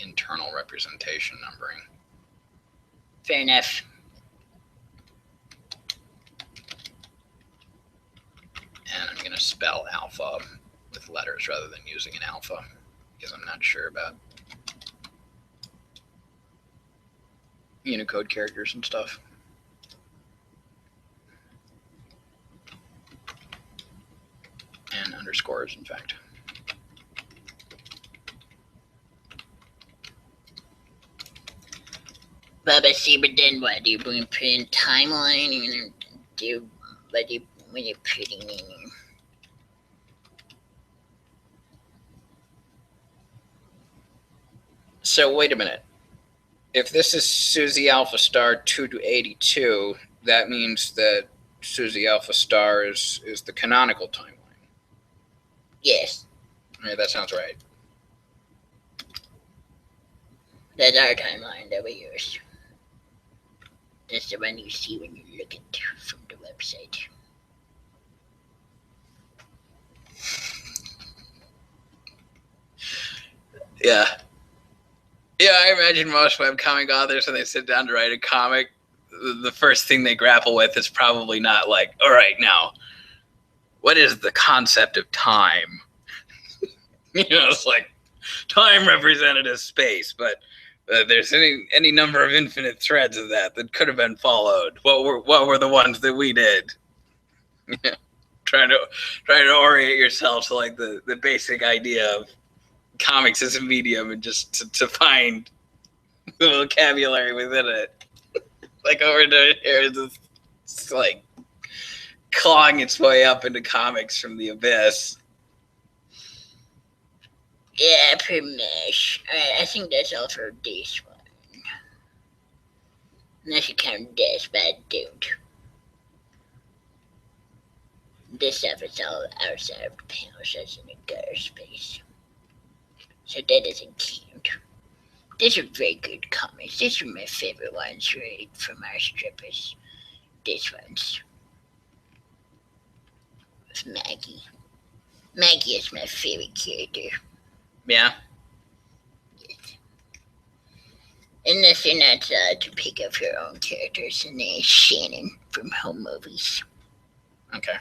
B: internal representation numbering.
A: Fair enough.
B: And I'm going to spell alpha with letters rather than using an alpha because I'm not sure about Unicode characters and stuff. And underscores, in fact.
A: Bubba, see, but then what? Do you put in timeline? You do what do you when you're putting in?
B: So wait a minute. If this is Susie Alpha Star 2 to 82, that means that Susie Alpha Star is the canonical timeline.
A: Yes.
B: Yeah, that sounds right.
A: That's our timeline that we use. That's the one you see when you look at from the website.
B: Yeah. Yeah, I imagine most webcomic authors, when they sit down to write a comic, the first thing they grapple with is probably not like, all right, now, what is the concept of time? It's like time represented as space, but there's any number of infinite threads of that could have been followed. What were the ones that we did? trying to orient yourself to like the basic idea of comics as a medium, and just to find the vocabulary within it. Like over here, it's like clawing its way up into comics from the abyss.
A: Yeah, pretty much. Alright, I think that's all for this one. Unless you count this, but I don't. This stuff is all outside of the panel, so it's in the gutter space. So that doesn't count. These are very good comics. These are my favorite ones, right, from our strippers. These ones. With Maggie. Maggie is my favorite character.
B: Yeah.
A: Yes. Unless you're not allowed to pick up your own characters, and there's Shannon from Home Movies.
B: Okay.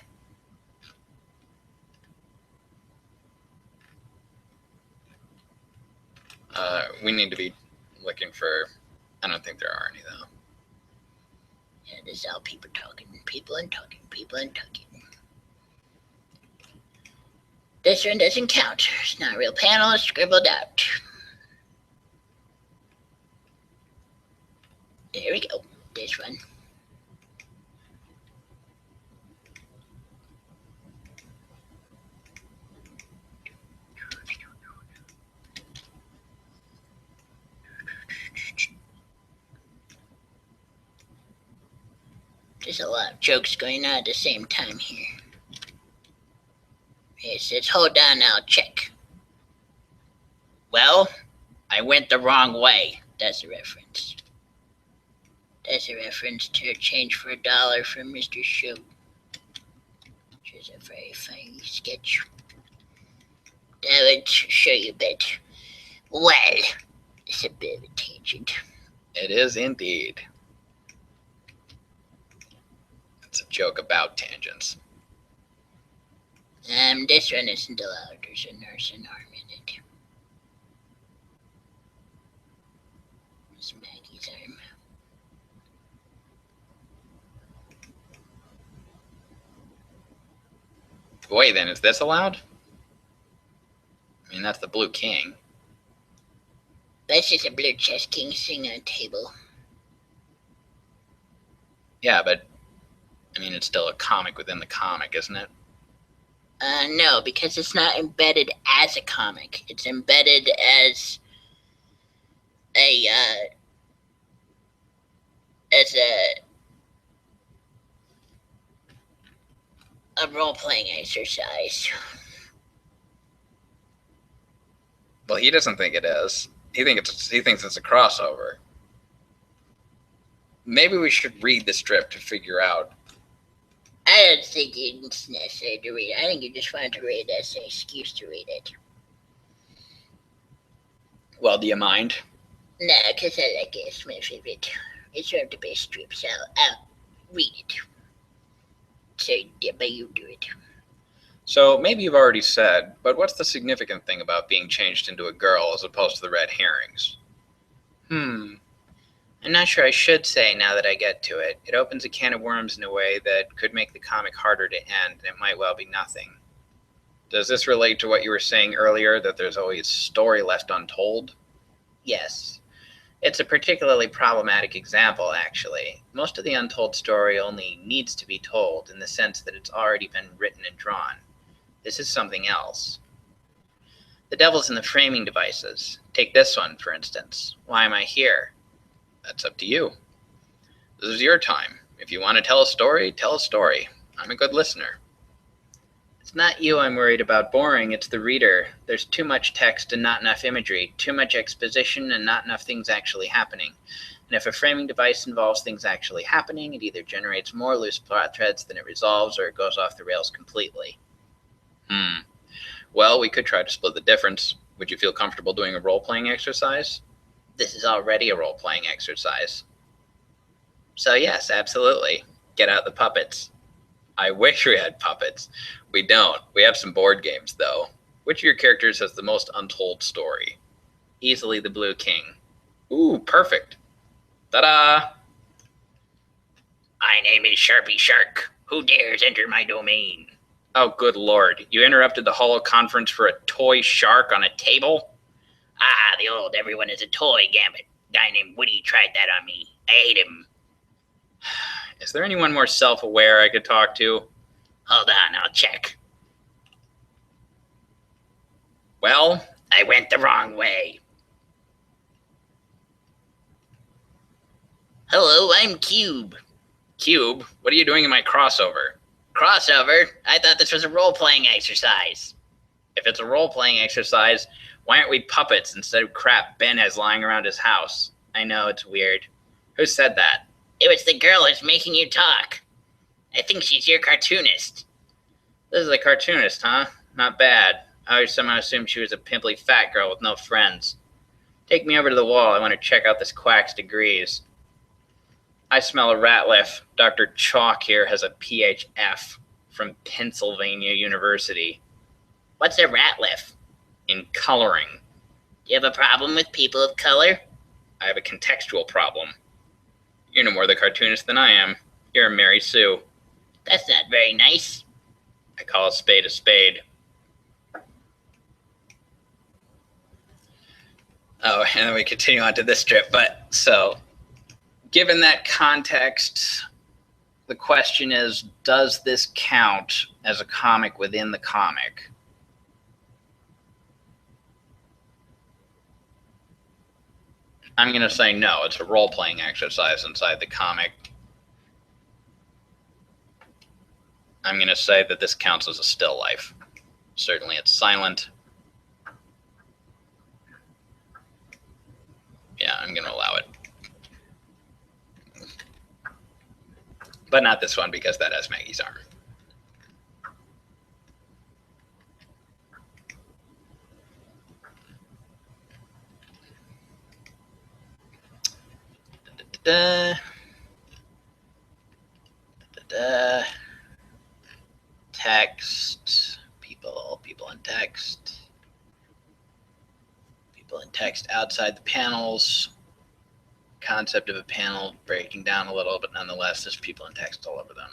B: We need to be looking for. I don't think there are any though.
A: Yeah, this is all people talking, people and talking, people and talking. This one doesn't count. It's not a real panel, it's scribbled out. There we go. This one. There's a lot of jokes going on at the same time here. It says, hold on, I'll check. Well, I went the wrong way. That's a reference. That's a reference to a change for $1 from Mr. Show. Which is a very funny sketch. That would show you a bit. Well, it's a bit of a tangent.
B: It is indeed. It's a joke about tangents.
A: This one isn't allowed. There's a nursing arm in it. It's Maggie's arm.
B: Wait, then, is this allowed? I mean, that's the Blue King.
A: That's just a blue chess king sitting on a table.
B: Yeah, but, I mean, it's still a comic within the comic, isn't it?
A: No, because it's not embedded as a comic. It's embedded as a role-playing exercise.
B: Well, he doesn't think it is. He thinks it's a crossover. Maybe we should read the strip to figure out.
A: I don't think it's necessary to read it. I think you just wanted to read it as an excuse to read it.
B: Well, do you mind?
A: No, because I like it. It's my favorite. It's one of the best strips. I'll read it. So, yeah, but you do it.
B: So, maybe you've already said, but what's the significant thing about being changed into a girl as opposed to the red herrings? I'm not sure I should say now that I get to it. It opens a can of worms in a way that could make the comic harder to end, and it might well be nothing. Does this relate to what you were saying earlier, that there's always story left untold? Yes. It's a particularly problematic example, actually. Most of the untold story only needs to be told in the sense that it's already been written and drawn. This is something else. The devil's in the framing devices. Take this one, for instance. Why am I here? That's up to you. This is your time. If you want to tell a story, tell a story. I'm a good listener. It's not you I'm worried about boring, it's the reader. There's too much text and not enough imagery, too much exposition and not enough things actually happening. And if a framing device involves things actually happening, it either generates more loose plot threads than it resolves, or it goes off the rails completely. Well, we could try to split the difference. Would you feel comfortable doing a role-playing exercise? This is already a role-playing exercise. So yes, absolutely. Get out the puppets. I wish we had puppets. We don't. We have some board games, though. Which of your characters has the most untold story? Easily the Blue King. Ooh, perfect. Ta-da! My name is Sharpie Shark.
A: Who dares enter my domain?
B: Oh, good lord. You interrupted the holo conference for a toy shark on a table?
A: Ah, the old everyone is a toy gambit. Guy named Woody tried that on me. I hate him.
B: Is there anyone more self-aware I could talk to?
A: Hold on, I'll check.
B: Well,
A: I went the wrong way. Hello, I'm Cube.
B: Cube, what are you doing in my crossover?
A: Crossover? I thought this was a role-playing exercise.
B: If it's a role-playing exercise, why aren't we puppets instead of crap Ben has lying around his house? I know, it's weird. Who said that?
A: It was the girl who's making you talk. I think she's your cartoonist.
B: This is a cartoonist, huh? Not bad. I always somehow assumed she was a pimply fat girl with no friends. Take me over to the wall. I want to check out this quack's degrees. I smell a ratliff. Dr. Chalk here has a PhF from Pennsylvania University.
A: What's a ratliff?
B: In coloring.
A: Do you have a problem with people of color?
B: I have a contextual problem. You're no more the cartoonist than I am. You're a Mary Sue.
A: That's not very nice.
B: I call a spade a spade. Oh, and then we continue on to this strip. But so, given that context, the question is, does this count as a comic within the comic? I'm going to say no. It's a role-playing exercise inside the comic. I'm going to say that this counts as a still life. Certainly it's silent. Yeah, I'm going to allow it. But not this one, because that has Maggie's arm. Da, da, da. Text, people in text. People in text outside the panels. Concept of a panel breaking down a little, but nonetheless, there's people in text all over them.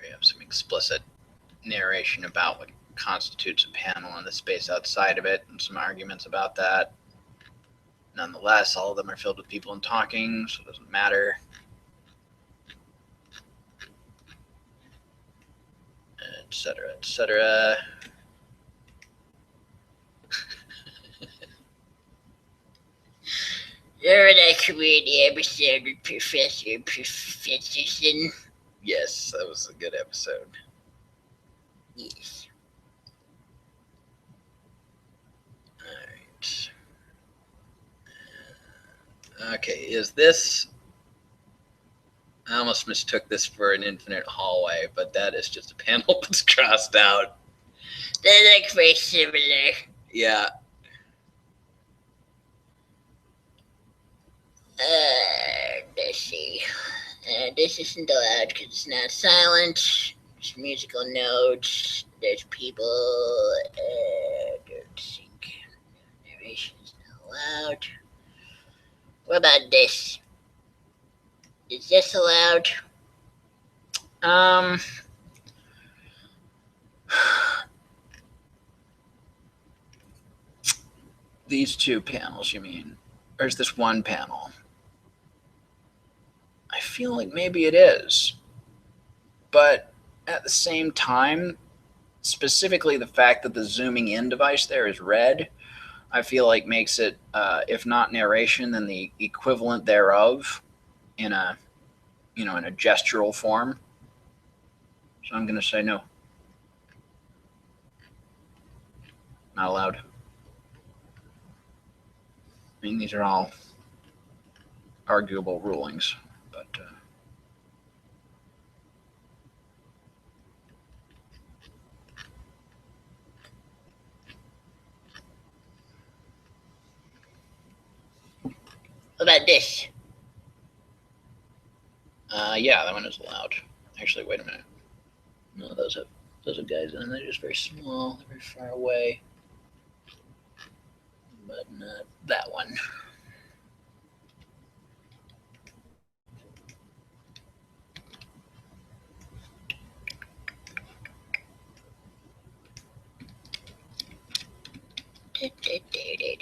B: We have some explicit narration about what constitutes a panel and the space outside of it, and some arguments about that. Nonetheless, all of them are filled with people and talking, so it doesn't matter. Etc., etc.
A: Remember that community episode with Professor Professorson?
B: Yes, that was a good episode.
A: Yes.
B: Alright. Okay, is this... I almost mistook this for an infinite hallway, but that is just a panel that's crossed out.
A: They look very similar.
B: Yeah.
A: Let's see. This isn't allowed because it's not silent. There's musical notes. There's people. Let's see. Narration is not allowed. What about this? Is this allowed?
B: These two panels, you mean? Or is this one panel? I feel like maybe it is. But at the same time, specifically the fact that the zooming in device there is red, I feel like makes it, if not narration, then the equivalent thereof in a, in a gestural form. So I'm going to say no. Not allowed. I mean, these are all arguable rulings, but
A: What about this?
B: yeah, that one is allowed. Actually, wait a minute. No, those have guys in. They're just very small. They're very far away. But not that one.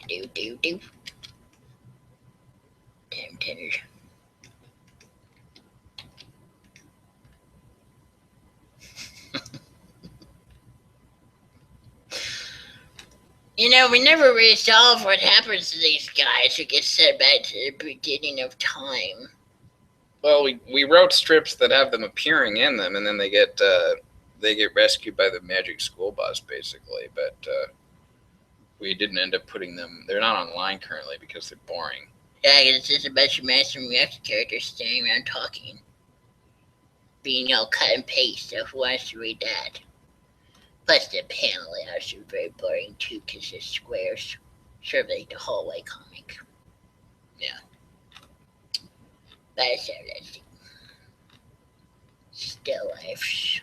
A: Do. Damn tenors. You know, we never resolve what happens to these guys who get sent back to the beginning of time.
B: Well, we wrote strips that have them appearing in them, and then they get rescued by the magic school bus, basically. But we didn't end up putting them. They're not online currently because they're boring.
A: Yeah, it's just a bunch of Master Reactor characters standing around talking, being all cut and paste. So who wants to read that? Plus, the panel layouts are very boring too, because it's squares, sort of like the hallway comic.
B: Yeah.
A: But so let's see. Still lifes.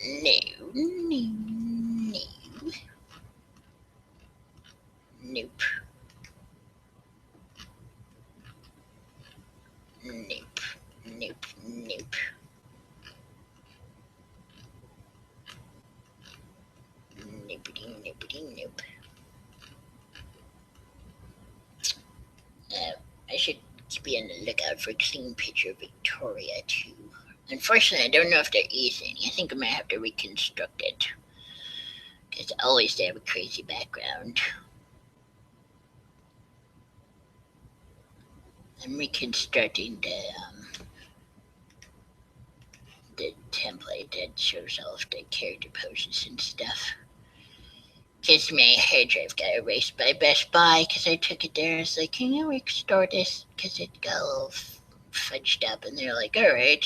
A: No. Nope. Nope. Nope. Nope. Nope. I should be on the lookout for a clean picture of Victoria too. Unfortunately, I don't know if there is any. I think I might have to reconstruct it. Because always they have a crazy background. I'm reconstructing the template that shows all of the character poses and stuff. Because my hard drive got erased by Best Buy because I took it there. I was like, can you restore this? Because it got a little fudged up. And they're like, all right,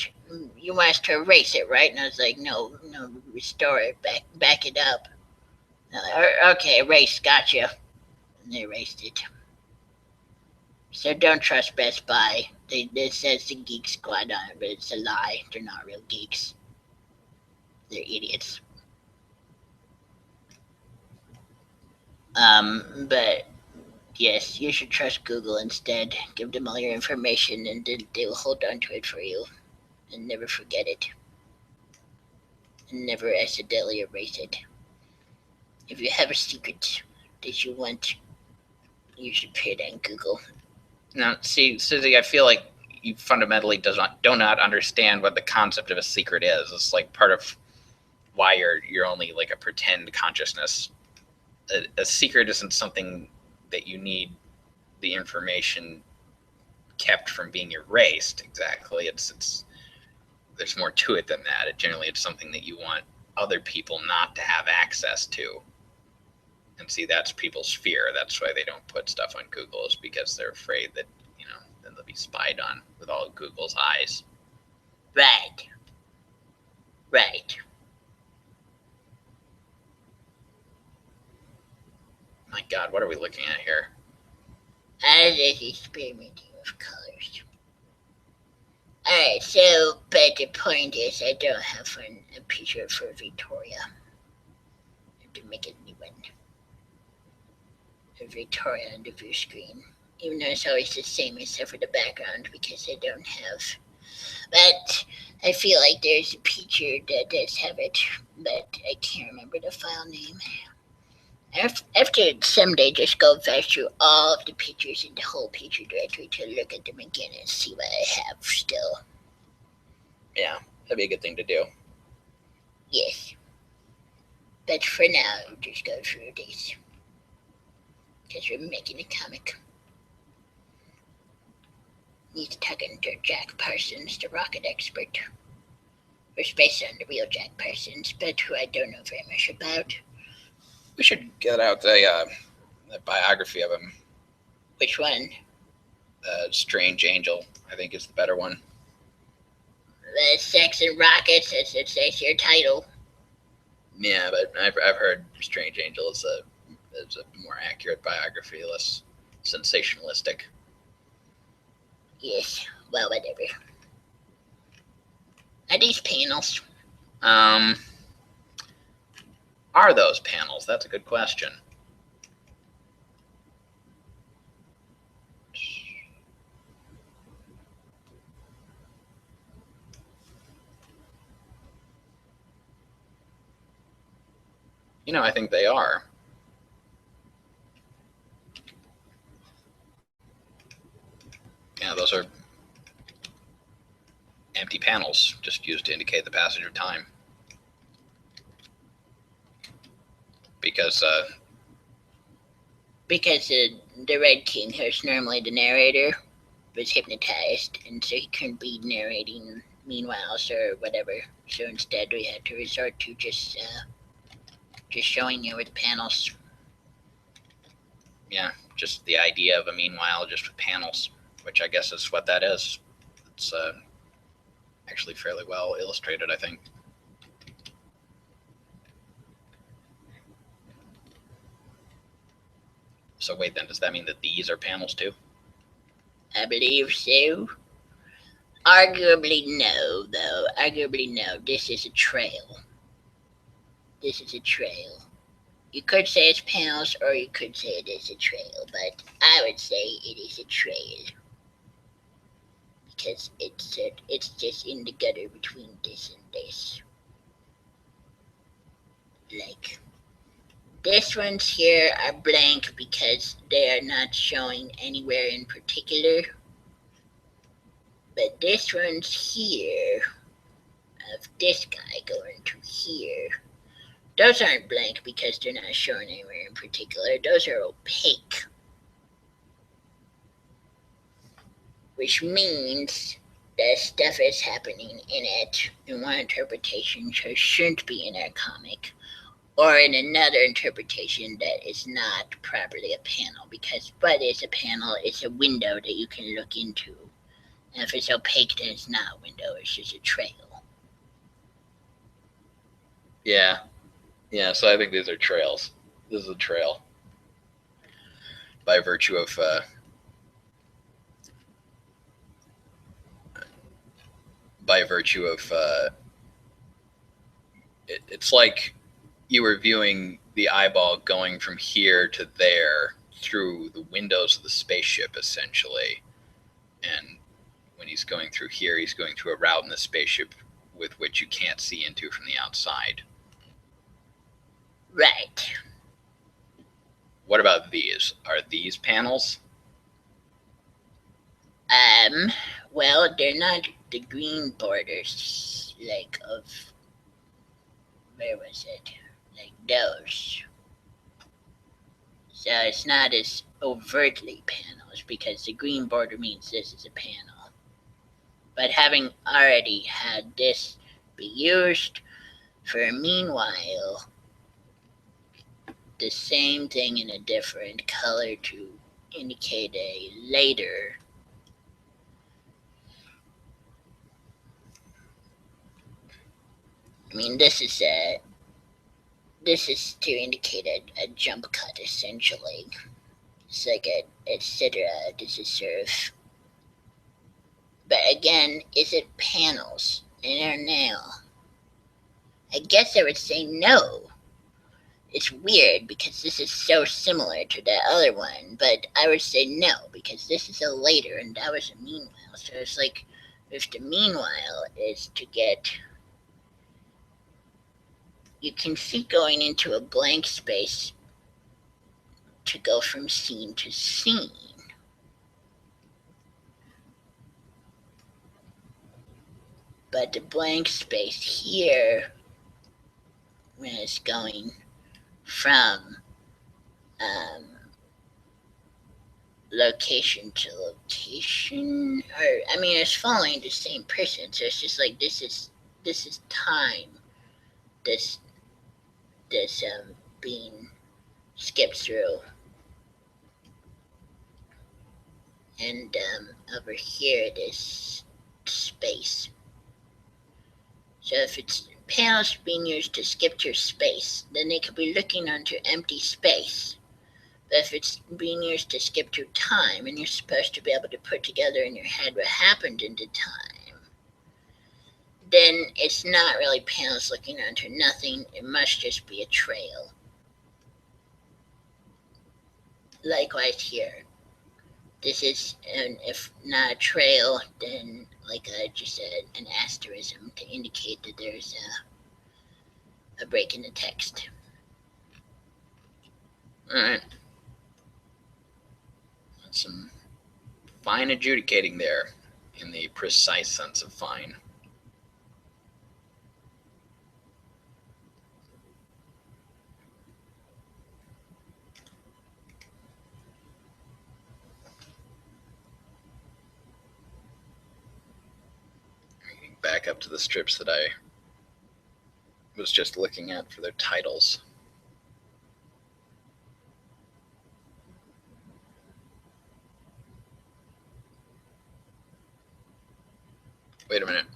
A: you want us to erase it, right? And I was like, no, restore it, back it up. Like, okay, erase, gotcha. And they erased it. So don't trust Best Buy. It says the Geek Squad on it, but it's a lie. They're not real geeks. They're idiots. But yes, you should trust Google instead. Give them all your information and then they will hold on to it for you. And never forget it. And never accidentally erase it. If you have a secret that you want, you should put it on Google.
B: Now, see, Susie, I feel like you fundamentally do not understand what the concept of a secret is. It's like part of why you're only like a pretend consciousness. A secret isn't something that you need the information kept from being erased. Exactly, it's there's more to it than that. It's something that you want other people not to have access to. And see, that's people's fear. That's why they don't put stuff on Google, is because they're afraid that, then they'll be spied on with all of Google's eyes.
A: Right.
B: My God, what are we looking at here?
A: I was just experimenting with colors. Alright, so, but the point is, I don't have a picture for Victoria. I have to make a new one. Victoria on the view screen. Even though it's always the same except for the background because I don't have. But I feel like there's a picture that does have it, but I can't remember the file name. After someday, just go back through all of the pictures in the whole picture directory to look at them again and see what I have still.
B: Yeah, that'd be a good thing to do.
A: Yes. But for now, just go through these. Because we're making a comic. He's talking to Jack Parsons, the rocket expert. Which is based on the real Jack Parsons, but who I don't know very much about.
B: We should get out a biography of him.
A: Which one?
B: Strange Angel, I think, is the better one.
A: The Sex and Rockets, that's your title.
B: Yeah, but I've heard Strange Angel is a more accurate biography, less sensationalistic.
A: Yes, well, whatever. Are these panels?
B: Are those panels? That's a good question. You know, I think they are. Yeah, those are empty panels, just used to indicate the passage of time. Because
A: the Red King, who's normally the narrator, was hypnotized, and so he couldn't be narrating meanwhiles or whatever. So instead, we had to resort to just showing you with panels.
B: Yeah, just the idea of a meanwhile just with panels, which I guess is what that is. It's actually fairly well illustrated, I think. So wait, then, does that mean that these are panels too?
A: I believe so. Arguably no, though. Arguably no. This is a trail. This is a trail. You could say it's panels, or you could say it is a trail, but I would say it is a trail. Because it's just in the gutter between this and this. Like, this ones here are blank because they are not showing anywhere in particular. But this one's here, of this guy going to here, those aren't blank because they're not showing anywhere in particular. Those are opaque. Which means that stuff is happening in it in one interpretation, so it shouldn't be in our comic. Or in another interpretation that is not properly a panel, because what is a panel? It's a window that you can look into. And if it's opaque, then it's not a window, it's just a trail.
B: Yeah. Yeah, so I think these are trails. This is a trail. By virtue of it's like you were viewing the eyeball going from here to there through the windows of the spaceship, essentially. And when he's going through here, he's going through a route in the spaceship with which you can't see into from the outside.
A: Right.
B: What about these? Are these panels?
A: Well, they're not the green borders, like of, where was it? Like those. So it's not as overtly panels, because the green border means this is a panel. But having already had this be used for a meanwhile, the same thing in a different color to indicate a later. I mean, this is to indicate a jump cut, essentially. It's like a etc. This is sort of. But again, is it panels? I don't know. I guess I would say no. It's weird because this is so similar to that other one, but I would say no because this is a later and that was a meanwhile. So it's like if the meanwhile is to get, you can see going into a blank space to go from scene to scene. But the blank space here, when it's going from location to location, or I mean, it's following the same person, so it's just like this is time. This being skipped through, and over here it is space. So if it's panels being used to skip through space, then they could be looking onto empty space. But if it's being used to skip through time, and you're supposed to be able to put together in your head what happened in the time, then it's not really panels looking onto nothing. It must just be a trail. Likewise here. This is, if not a trail, then like just an asterism to indicate that there's a break in the text.
B: All right. That's some fine adjudicating there, in the precise sense of fine. Back up to the strips that I was just looking at for their titles. Wait a minute.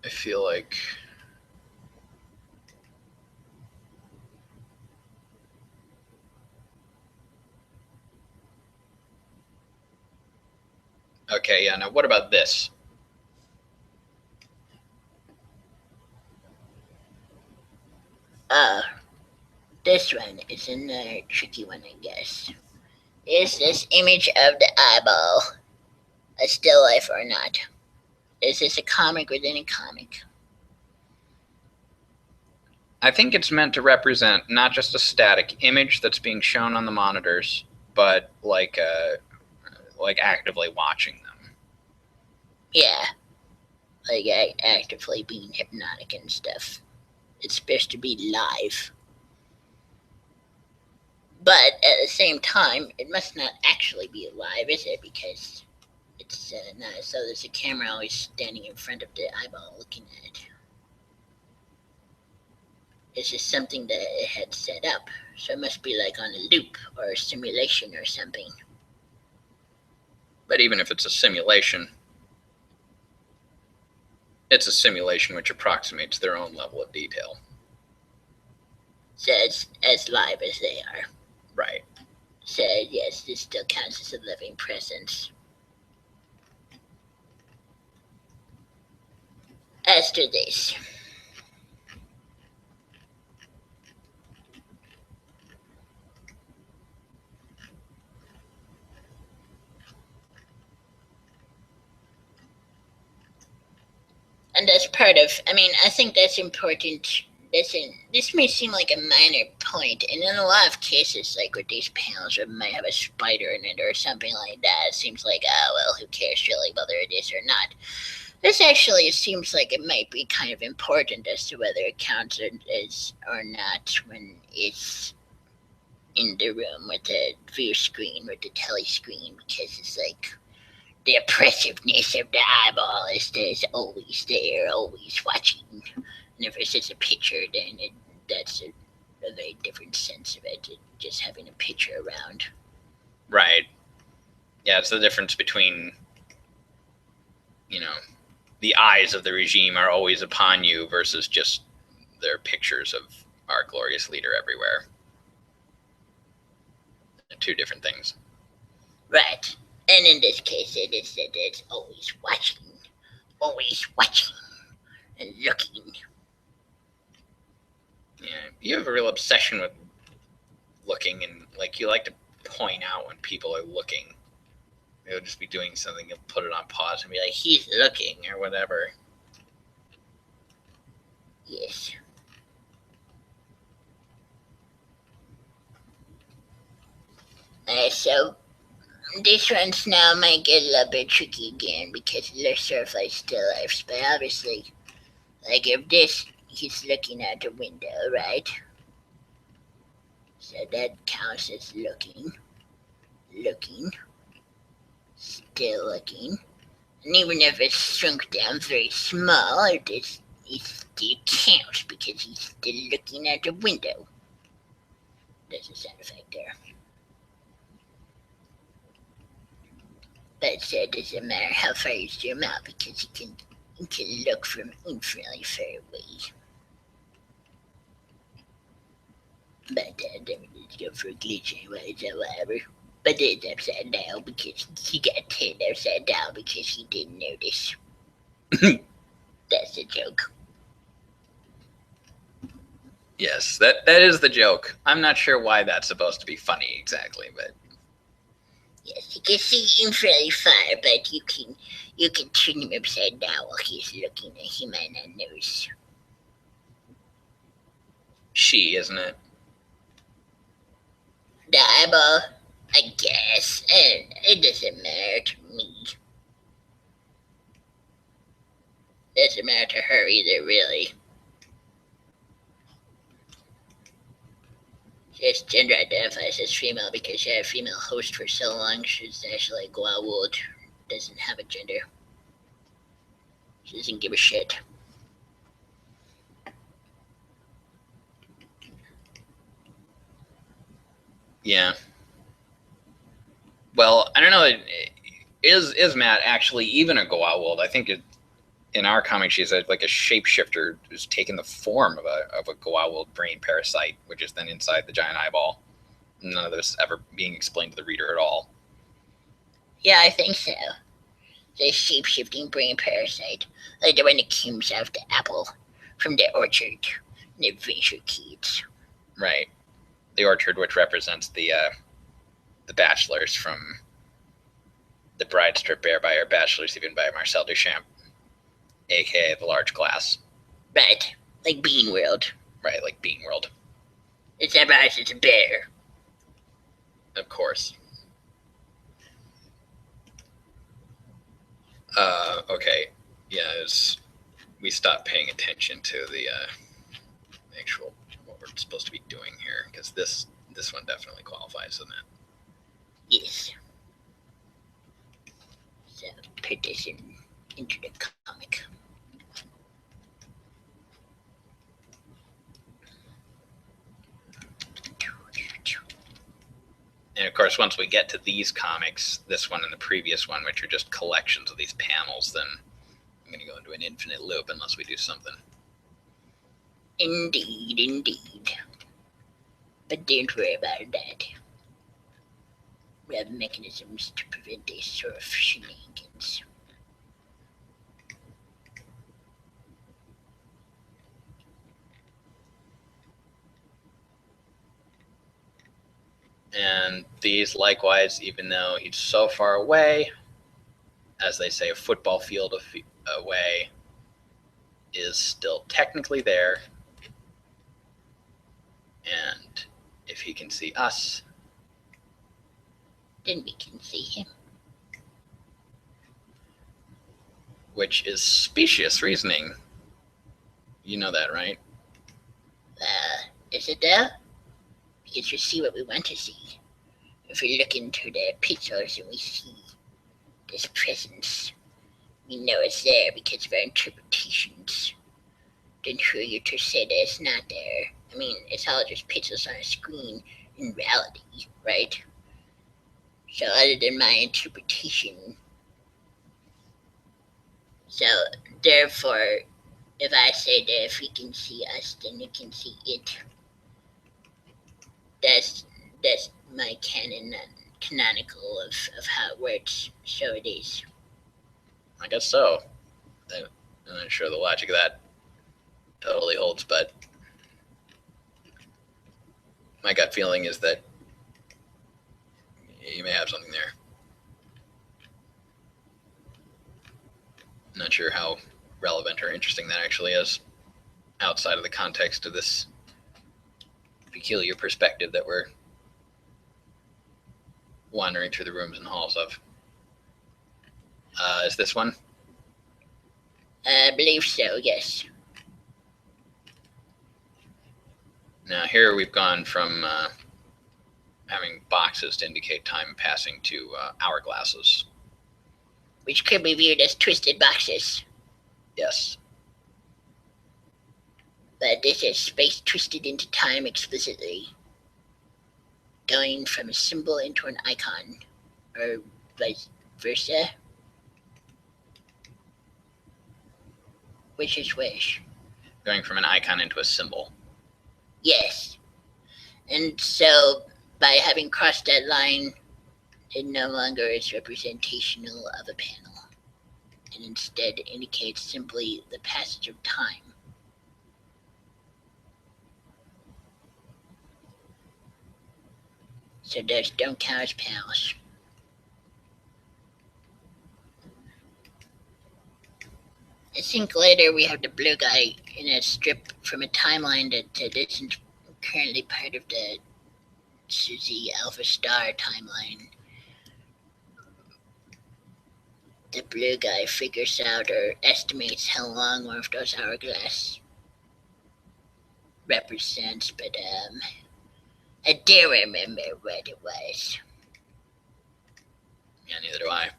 B: I feel like okay, yeah, now what about this?
A: This one is another tricky one, I guess. Is this image of the eyeball a still life or not? Is this a comic within a comic?
B: I think it's meant to represent not just a static image that's being shown on the monitors, but like actively watching them.
A: Yeah, like actively being hypnotic and stuff. It's supposed to be live. But at the same time, it must not actually be alive, is it? Because it's not so there's a camera always standing in front of the eyeball looking at it. It's just something that it had set up. So it must be like on a loop or a simulation or something.
B: But even if it's a simulation, it's a simulation which approximates their own level of detail.
A: So it's as live as they are.
B: Right.
A: So yes, this still counts as a living presence. As to this. And that's part of, I think that's important. This may seem like a minor point, and in a lot of cases, like with these panels, it might have a spider in it or something like that. It seems like, oh, well, who cares really whether it is or not. This actually seems like it might be kind of important as to whether it counts as or not when it's in the room with the view screen, with the telly screen, because it's like the oppressiveness of the eyeball is there's always there, always watching. And if it's just a picture, then that's a very different sense of it, just having a picture around.
B: Right. Yeah, it's the difference between, the eyes of the regime are always upon you versus just their pictures of our glorious leader everywhere. They're two different things.
A: Right. And in this case, it is that it's always watching, and looking.
B: Yeah, you have a real obsession with looking, and like you like to point out when people are looking. They'll just be doing something, you'll put it on pause and be like, he's looking, or whatever.
A: Yes. So this one's now might get a little bit tricky again because they're sort of like still lifes, but obviously, like if this, he's looking out the window, right? So that counts as looking, still looking. And even if it's shrunk down very small, it still counts because he's still looking at the window. There's a sound effect there. But it doesn't matter how far you zoom out because you can look from infinitely far away. But then let's go for a glitch anyways or whatever. But it's upside down because he got turned upside down because he didn't notice. That's a joke.
B: Yes, that is the joke. I'm not sure why that's supposed to be funny exactly, but
A: yes, you can see him fairly far, but you can turn him upside down while he's looking, and he might not notice.
B: she, isn't it?
A: The eyeball, I guess. And it doesn't matter to me. Doesn't matter to her either, really. She just gender identifies as female because she had a female host for so long. She's actually like Gwawold. Doesn't have a gender. She doesn't give a shit.
B: Yeah. Well, I don't know. Is Matt actually even a Gwawold? I think in our comic she's like a shapeshifter who's taken the form of a Gwawold brain parasite, which is then inside the giant eyeball. None of this ever being explained to the reader at all.
A: Yeah, I think so. The shape-shifting brain parasite, like the one that comes out of the apple from the orchard, the adventure kids.
B: Right. The orchard, which represents the bachelors from the Bride Strip Bear by our Bachelors Even by Marcel Duchamp, aka the large class.
A: Right, like Bean World.
B: Right, like Bean World.
A: It's about it's a bear.
B: Of course. Okay. Yeah, we stopped paying attention to the actual what we're supposed to be doing here, because this one definitely qualifies, doesn't it?
A: Yes. So put this into the comic.
B: And of course, once we get to these comics, this one and the previous one, which are just collections of these panels, then I'm going to go into an infinite loop unless we do something.
A: Indeed, indeed. But don't worry about that. We have mechanisms to prevent this sort of shenanigans.
B: And these, likewise, even though each so far away, as they say, a football field away, is still technically there. And if he can see us,
A: then we can see him.
B: Which is specious reasoning. You know that, right?
A: Is it though? Because we see what we want to see. If we look into the pixels and we see this presence, we know it's there because of our interpretations. Then who are you to say that it's not there? I mean, it's all just pixels on a screen in reality, right? So other than my interpretation, so therefore, if I say that if he can see us, then he can see it. That's my canonical of how it works. So it is.
B: I guess so. I'm not sure the logic of that totally holds, but my gut feeling is that you may have something there. I'm not sure how relevant or interesting that actually is outside of the context of this peculiar perspective that we're wandering through the rooms and halls of. Is this one?
A: I believe so, yes.
B: Now here we've gone from having boxes to indicate time passing to hourglasses.
A: Which could be viewed as twisted boxes.
B: Yes.
A: But this is space twisted into time explicitly. Going from a symbol into an icon. Or vice versa. Which is which?
B: Going from an icon into a symbol.
A: Yes. And so, by having crossed that line, it no longer is representational of a panel, and instead indicates simply the passage of time. So those don't count as panels. Let's think later we have the blue guy in a strip from a timeline that isn't currently part of the Suzy Alpha Star timeline. The blue guy figures out or estimates how long one of those hourglass represents, but I do remember what it was.
B: Yeah, neither do I.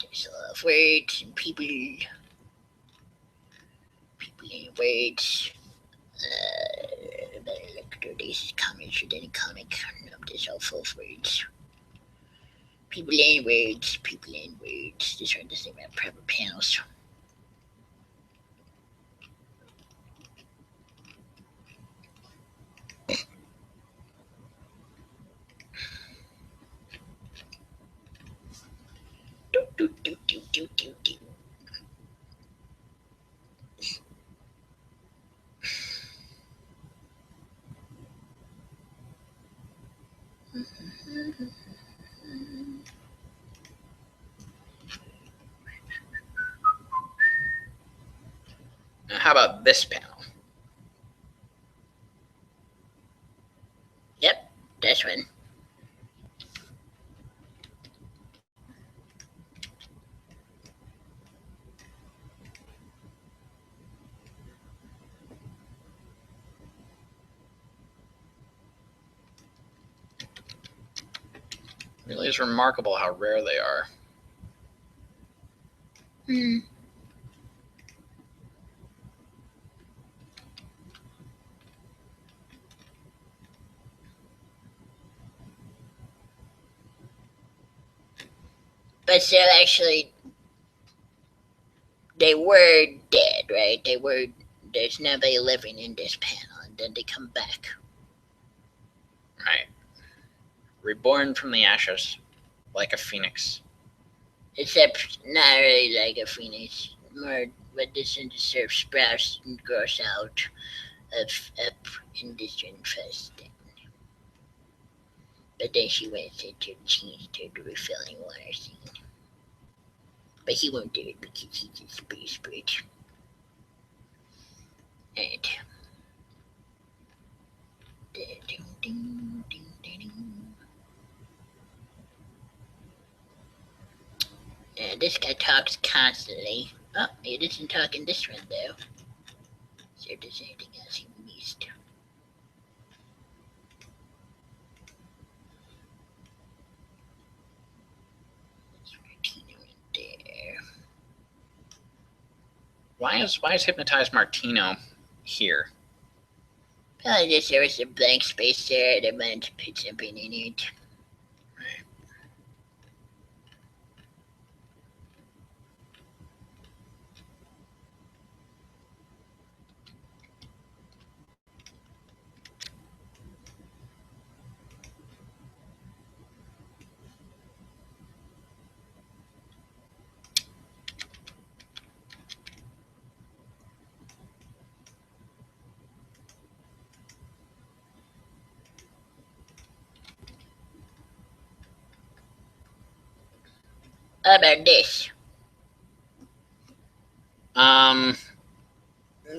A: There's a lot of words and people and words. Better look through these comments with any comic. Nope, there's all full of words. People and words, people and words. These are the same about proper panels. Do, do, do, do, do, do.
B: Now, how about this panel?
A: Yep, this one.
B: It really is remarkable how rare they are.
A: Hmm. But still, actually, they were dead, right? They were. There's nobody living in this panel, and then they come back.
B: Right. Reborn from the ashes, like a phoenix.
A: Except not really like a phoenix. More what this undeserved sprouts and grows out of up in this infesting. But then she went into change to the refilling water scene. But he won't do it because he's a space bridge. And this guy talks constantly. Oh, he doesn't talk in this one though. So if there's anything else he missed. There.
B: Why is Hypnotized Martino here?
A: Probably just there was a blank space there that wanted to put something in it. How about this?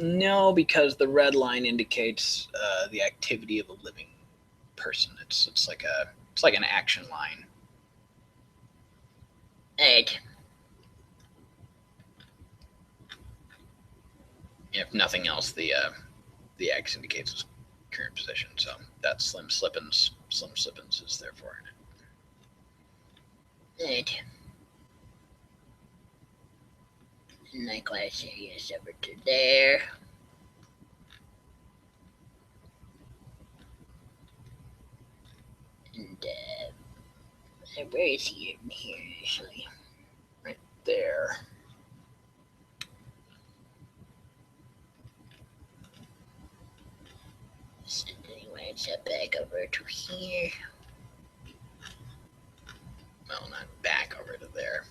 B: No, because the red line indicates the activity of a living person. It's like an action line.
A: Alright.
B: If nothing else, the X indicates his current position. So that's Slim Slippins. Slim Slippins is therefore in it.
A: Alright. Likewise, yes, over to there. And where is he in here usually?
B: Right there.
A: So anyway, it's back over to here.
B: Well, not back over to there.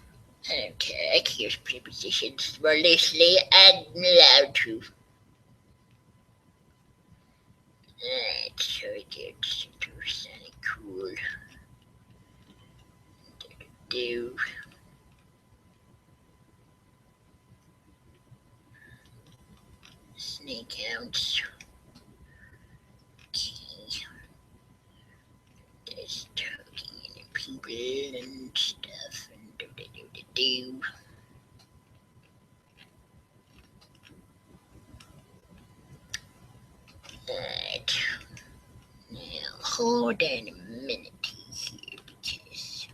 A: I don't care. I can use prepositions more loosely. I'm allowed to. Alright, so it's sounding cool. Do. Snake counts. Okay. There's talking and people and stuff and do. Alright. Now, hold on a minute here because.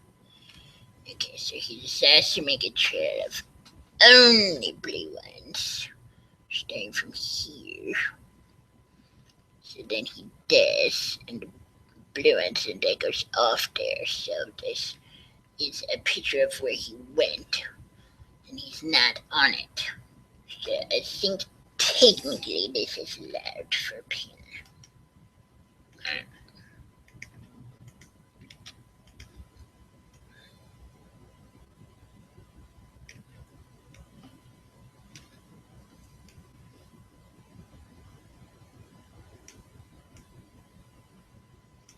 A: Okay, so he decides to make a trail of only blue ones. Starting from here. So then he does, and the blue ones, and that goes off there. So this is a picture of where he went, and he's not on it. So I think technically this is allowed for a pin. Alright.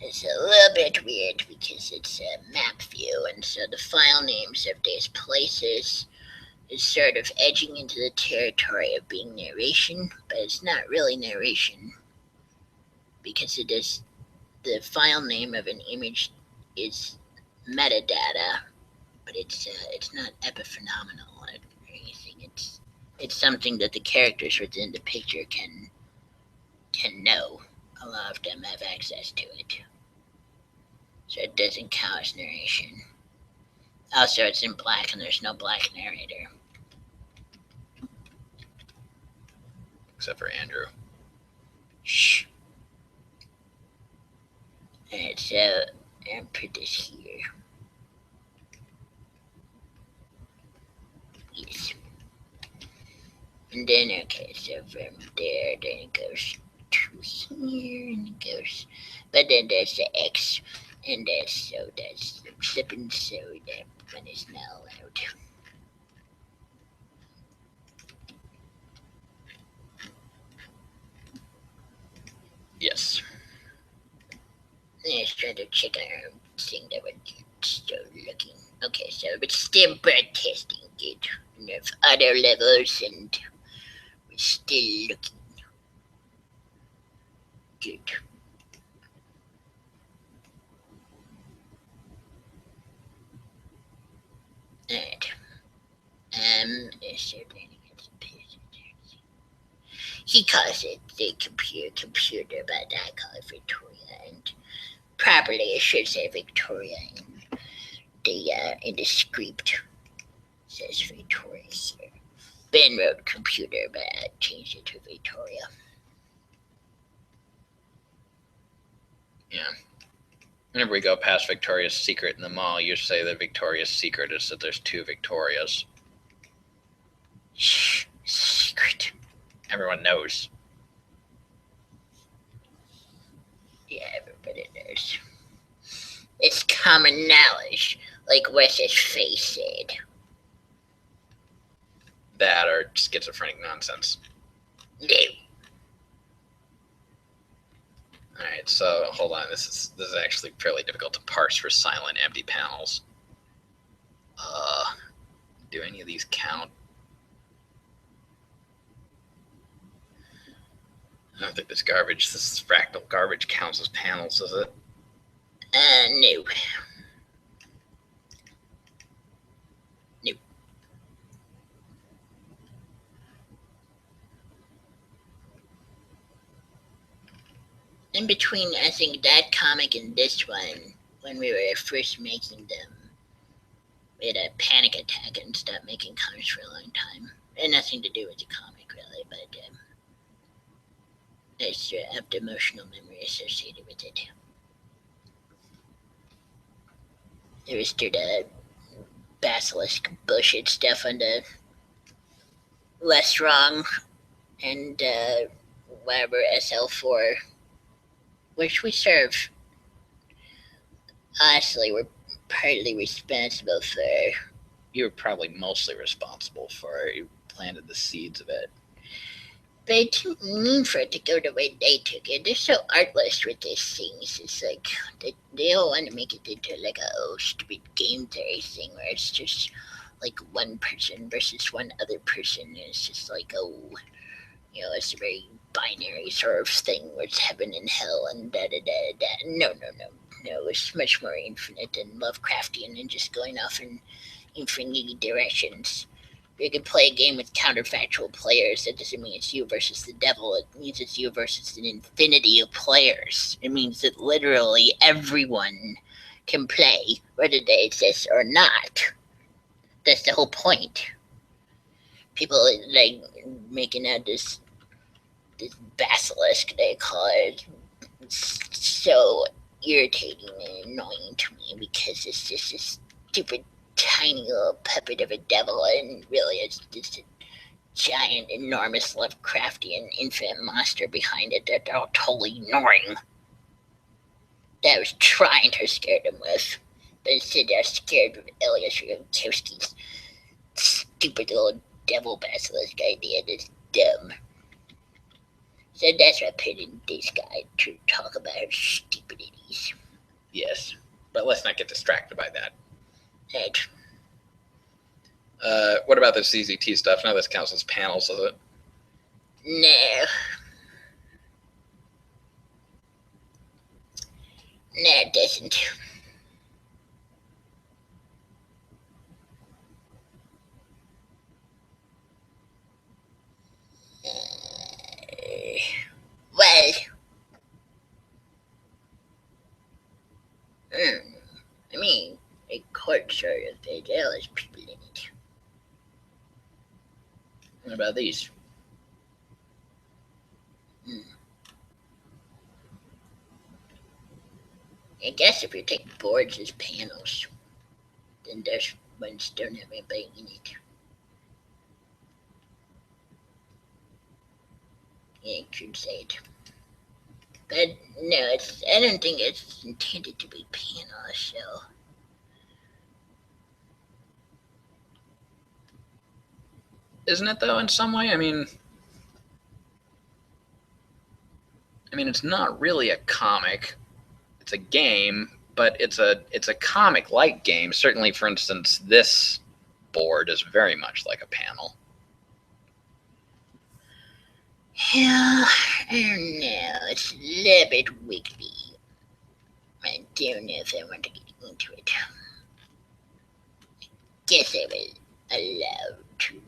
A: It's a little bit weird because it's a map view, and so the file names of these places is sort of edging into the territory of being narration, but it's not really narration because it is the file name of an image is metadata, but it's not epiphenomenal or anything. It's something that the characters within the picture can know. A lot of them have access to it, so it doesn't count as narration. Also, it's in black, and there's no black narrator.
B: Except for Andrew.
A: Shh. Alright, so I'll put this here. Yes. And then, okay, so from there, then it goes to here, and it goes, but then there's the X, and that's flipping, so that one is not allowed.
B: Yes.
A: Let's try to check our thing that would start looking. Okay, so it's still broadcasting good. Enough other levels, and we're still looking good. Alright. Is there anything else? He calls it the computer, but I call it Victoria, and properly it should say Victoria in the script. It says Victoria here. Ben wrote computer, but I changed it to Victoria.
B: Yeah. Whenever we go past Victoria's Secret in the mall, you say that Victoria's Secret is that there's two Victorias.
A: Shh, secret.
B: Everyone knows.
A: Yeah, everybody knows. It's common knowledge, like what's his face said.
B: That or schizophrenic nonsense.
A: No.
B: Alright, so hold on. This is actually fairly difficult to parse for silent empty panels. Do any of these count? I don't think this fractal garbage counts as panels, does it?
A: No. No. In between, I think that comic and this one, when we were first making them, we had a panic attack and stopped making comics for a long time. It had nothing to do with the comic, really, but I just have the emotional memory associated with it. There was the basilisk bullshit stuff on the Less Wrong and whatever SL4, which we serve. Honestly, we're partly responsible for
B: you're probably mostly responsible for it. You planted the seeds of it.
A: But I didn't mean for it to go the way they took it. They're so artless with these things. It's like they all want to make it into like a stupid game theory thing where it's just like one person versus one other person. And it's just like, it's a very binary sort of thing where it's heaven and hell and da da da da. No, no, no, no. It's much more infinite and Lovecraftian and just going off in infinite directions. You can play a game with counterfactual players. That doesn't mean it's you versus the devil. It means it's you versus an infinity of players. It means that literally everyone can play, whether they exist or not. That's the whole point. People like making out this basilisk, they call it. It's so irritating and annoying to me because it's just this stupid tiny little puppet of a devil, and really it's just a giant, enormous Lovecraftian infinite monster behind it that they're all totally ignoring. That I was trying to scare them with. But instead they're scared of Elias Rudkowski's stupid little devil basilisk idea that's dumb. So that's what I put in this guy to talk about her stupidities.
B: Yes, but let's not get distracted by that.
A: Right.
B: What about this CZT stuff? None of this counts as panels, does it?
A: No. No, it doesn't. Well, I mean, a court sort of, there was people in it.
B: What about these?
A: I guess if you take boards as panels, then those ones don't have anybody in it. Yeah, you could say it. But no, I don't think it's intended to be panels, so.
B: Isn't it though? In some way, I mean, it's not really a comic. It's a game, but it's a comic-like game. Certainly, for instance, this board is very much like a panel.
A: Yeah, I don't know. It's a little bit wiggly. I don't know if I want to get into it. Guess I was allowed to,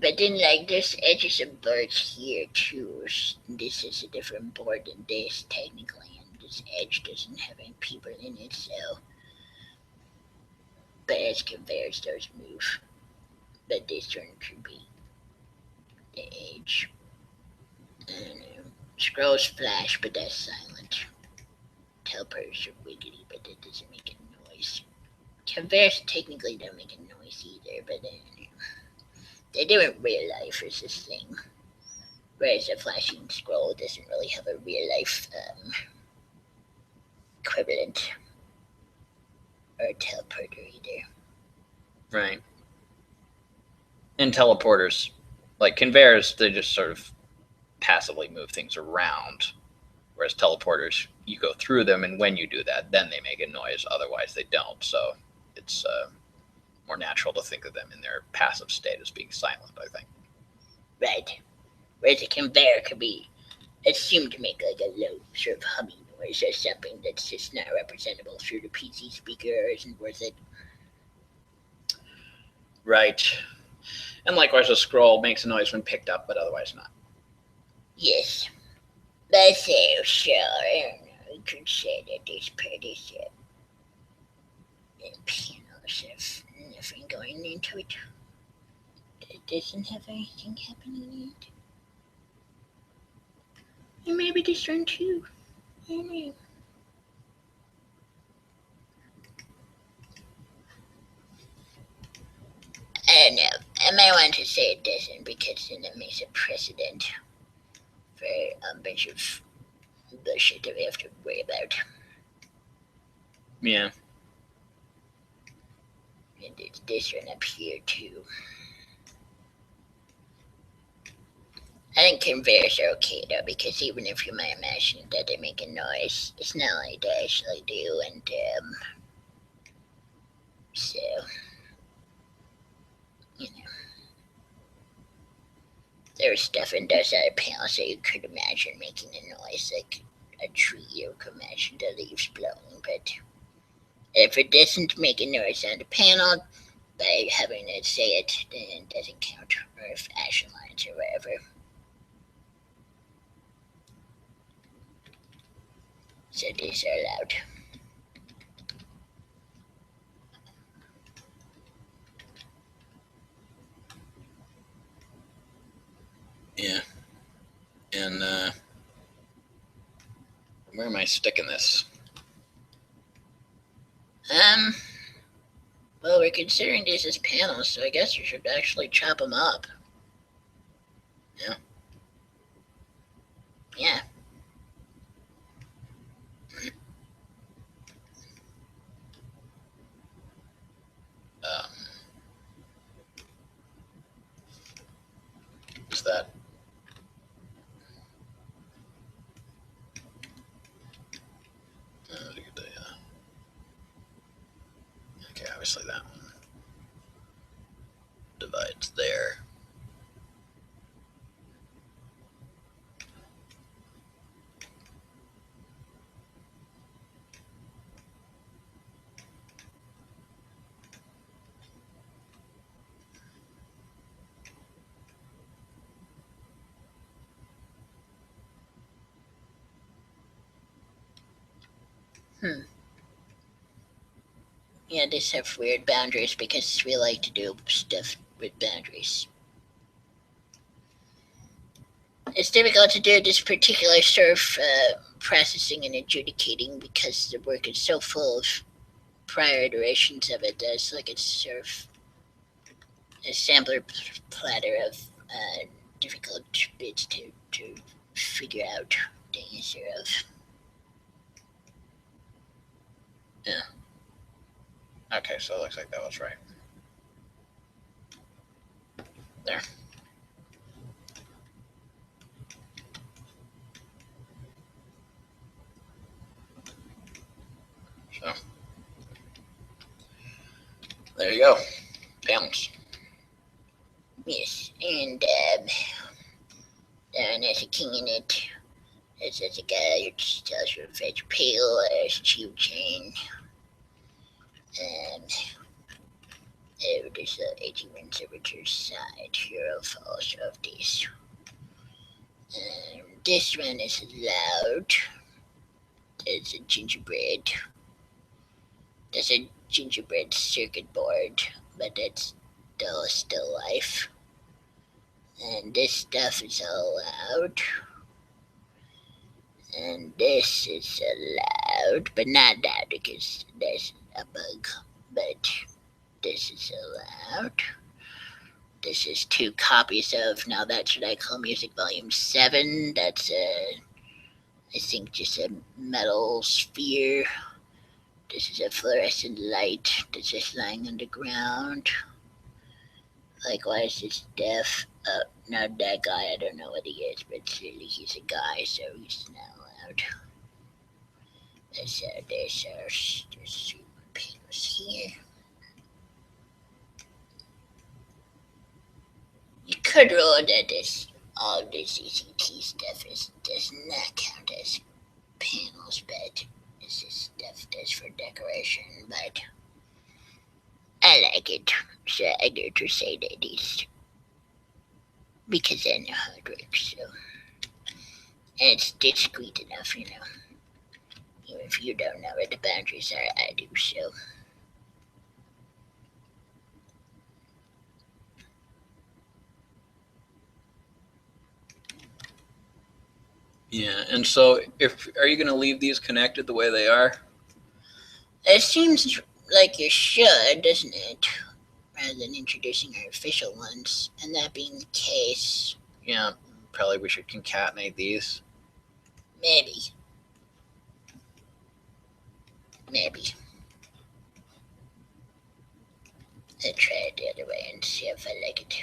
A: but then, like, there's edges of birds here, too. This is a different board than this, technically, and this edge doesn't have any people in it, so. But as conveyors, those move. But this one could be the edge. I don't know. Scrolls flash, but that's silent. Teleporters are wiggly, but that doesn't make a noise. Conveyors technically don't make a noise either, but they do in real life is this thing. Whereas a flashing scroll doesn't really have a real life equivalent. Or a teleporter either.
B: Right. And teleporters, like conveyors, they just sort of passively move things around. Whereas teleporters, you go through them, and when you do that, then they make a noise. Otherwise, they don't. So it's more natural to think of them in their passive state as being silent, I think.
A: Right. Whereas a conveyor could be assumed to make like a low sort of humming noise or something that's just not representable through the PC speaker or isn't worth it.
B: Right. And likewise, a scroll makes a noise when picked up, but otherwise not.
A: Yes. But so, sure, I don't know, you could say that this part is panels have nothing going into it. It doesn't have anything happening in it. And maybe this one too. I don't know. I don't know. I might want to say it doesn't because then it makes a precedent for a bunch of bullshit that we have to worry about.
B: Yeah.
A: And it's this one up here too. I think conveyors are okay though, because even if you might imagine that they make a noise, it's not like they actually do, and so, you know. There's stuff in those other panels that you could imagine making a noise, like a tree. You could imagine the leaves blowing, but if it doesn't make a noise on the panel by having it say it, then it doesn't count, or if action lines or whatever. So these are allowed.
B: Yeah. And where am I sticking this?
A: Well, we're considering these as panels, so I guess you should actually chop them up.
B: Yeah.
A: Yeah.
B: Is that? Okay, obviously that one divides there.
A: Yeah, these have weird boundaries because we like to do stuff with boundaries. It's difficult to do this particular sort of processing and adjudicating because the work is so full of prior iterations of it. It's like it's sort of a sampler platter of difficult bits to figure out the answer of.
B: Yeah. Okay, so it looks like that was right. There. So there you go. Panels.
A: Yes, and then there's a king in it. There's a guy who just tells you if it's pale, there's tube chain. And there's the 18 servitor side here of also of these. This one is loud. There's a gingerbread. There's a gingerbread circuit board, but that's still life. And this stuff is all loud. And this is allowed, but not that because there's a bug. But this is allowed. This is 2 copies of, now that's what I call Music Volume 7. That's I think just a metal sphere. This is a fluorescent light that's just lying on the ground. Likewise, it's deaf. Not that guy, I don't know what he is, but clearly he's a guy, so he's not allowed. There's two panels here. You could rule that all this ECT stuff does not count as panels, but this is stuff that's for decoration, but I like it, so I get to say that it's because I know how it works, so. And it's discreet enough, you know. Even if you don't know where the boundaries are, I do, so.
B: Yeah, and so are you going to leave these connected the way they are?
A: It seems like you should, doesn't it? Rather than introducing artificial ones. And that being the case,
B: Yeah, probably we should concatenate these.
A: maybe. Maybe. I'll try it the other way and see if I like it.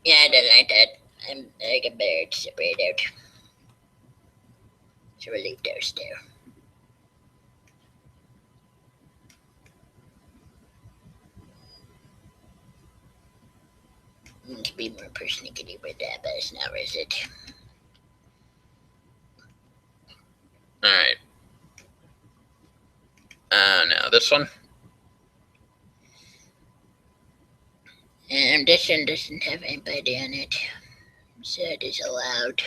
A: Yeah, I don't like that. I like it better to separate out. So we'll leave those there. To be more persnickety with that, but it's not worth it.
B: Alright. Now this one.
A: This one doesn't have anybody on it, so it is allowed.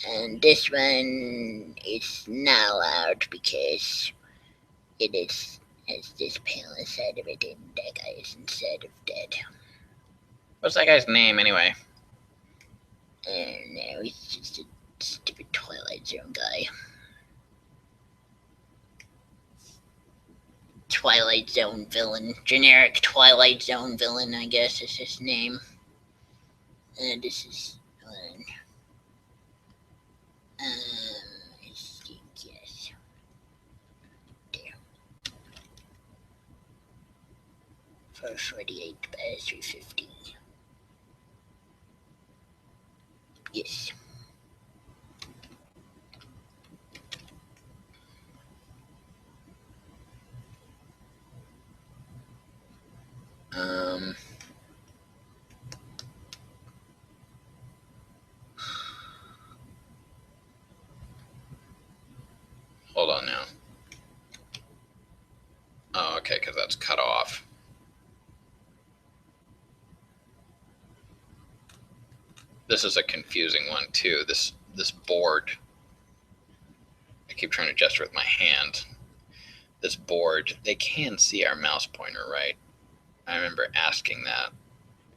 A: And this one is not allowed because it is has this panel inside of it, and that guy is inside of that.
B: What's that guy's name anyway?
A: No, he's just a stupid Twilight Zone guy. Twilight Zone villain. Generic Twilight Zone villain, I guess is his name. And this is one. I think, yes. There. 448 by 350. Yes.
B: Hold on now. Oh, okay, because that's cut off. This is a confusing one too. This board. I keep trying to gesture with my hand. This board, they can see our mouse pointer, right? I remember asking that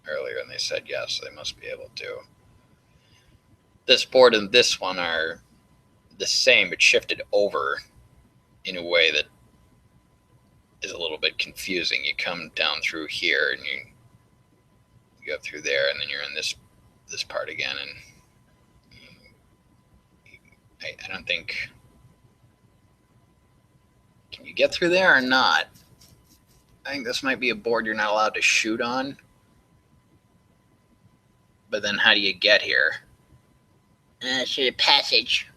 B: earlier, and they said yes, they must be able to. This board and this one are the same, but shifted over in a way that is a little bit confusing. You come down through here, and you go through there, and then you're in this part again, and I don't think. Can you get through there or not? I think this might be a board you're not allowed to shoot on. But then how do you get here?
A: Through the passage.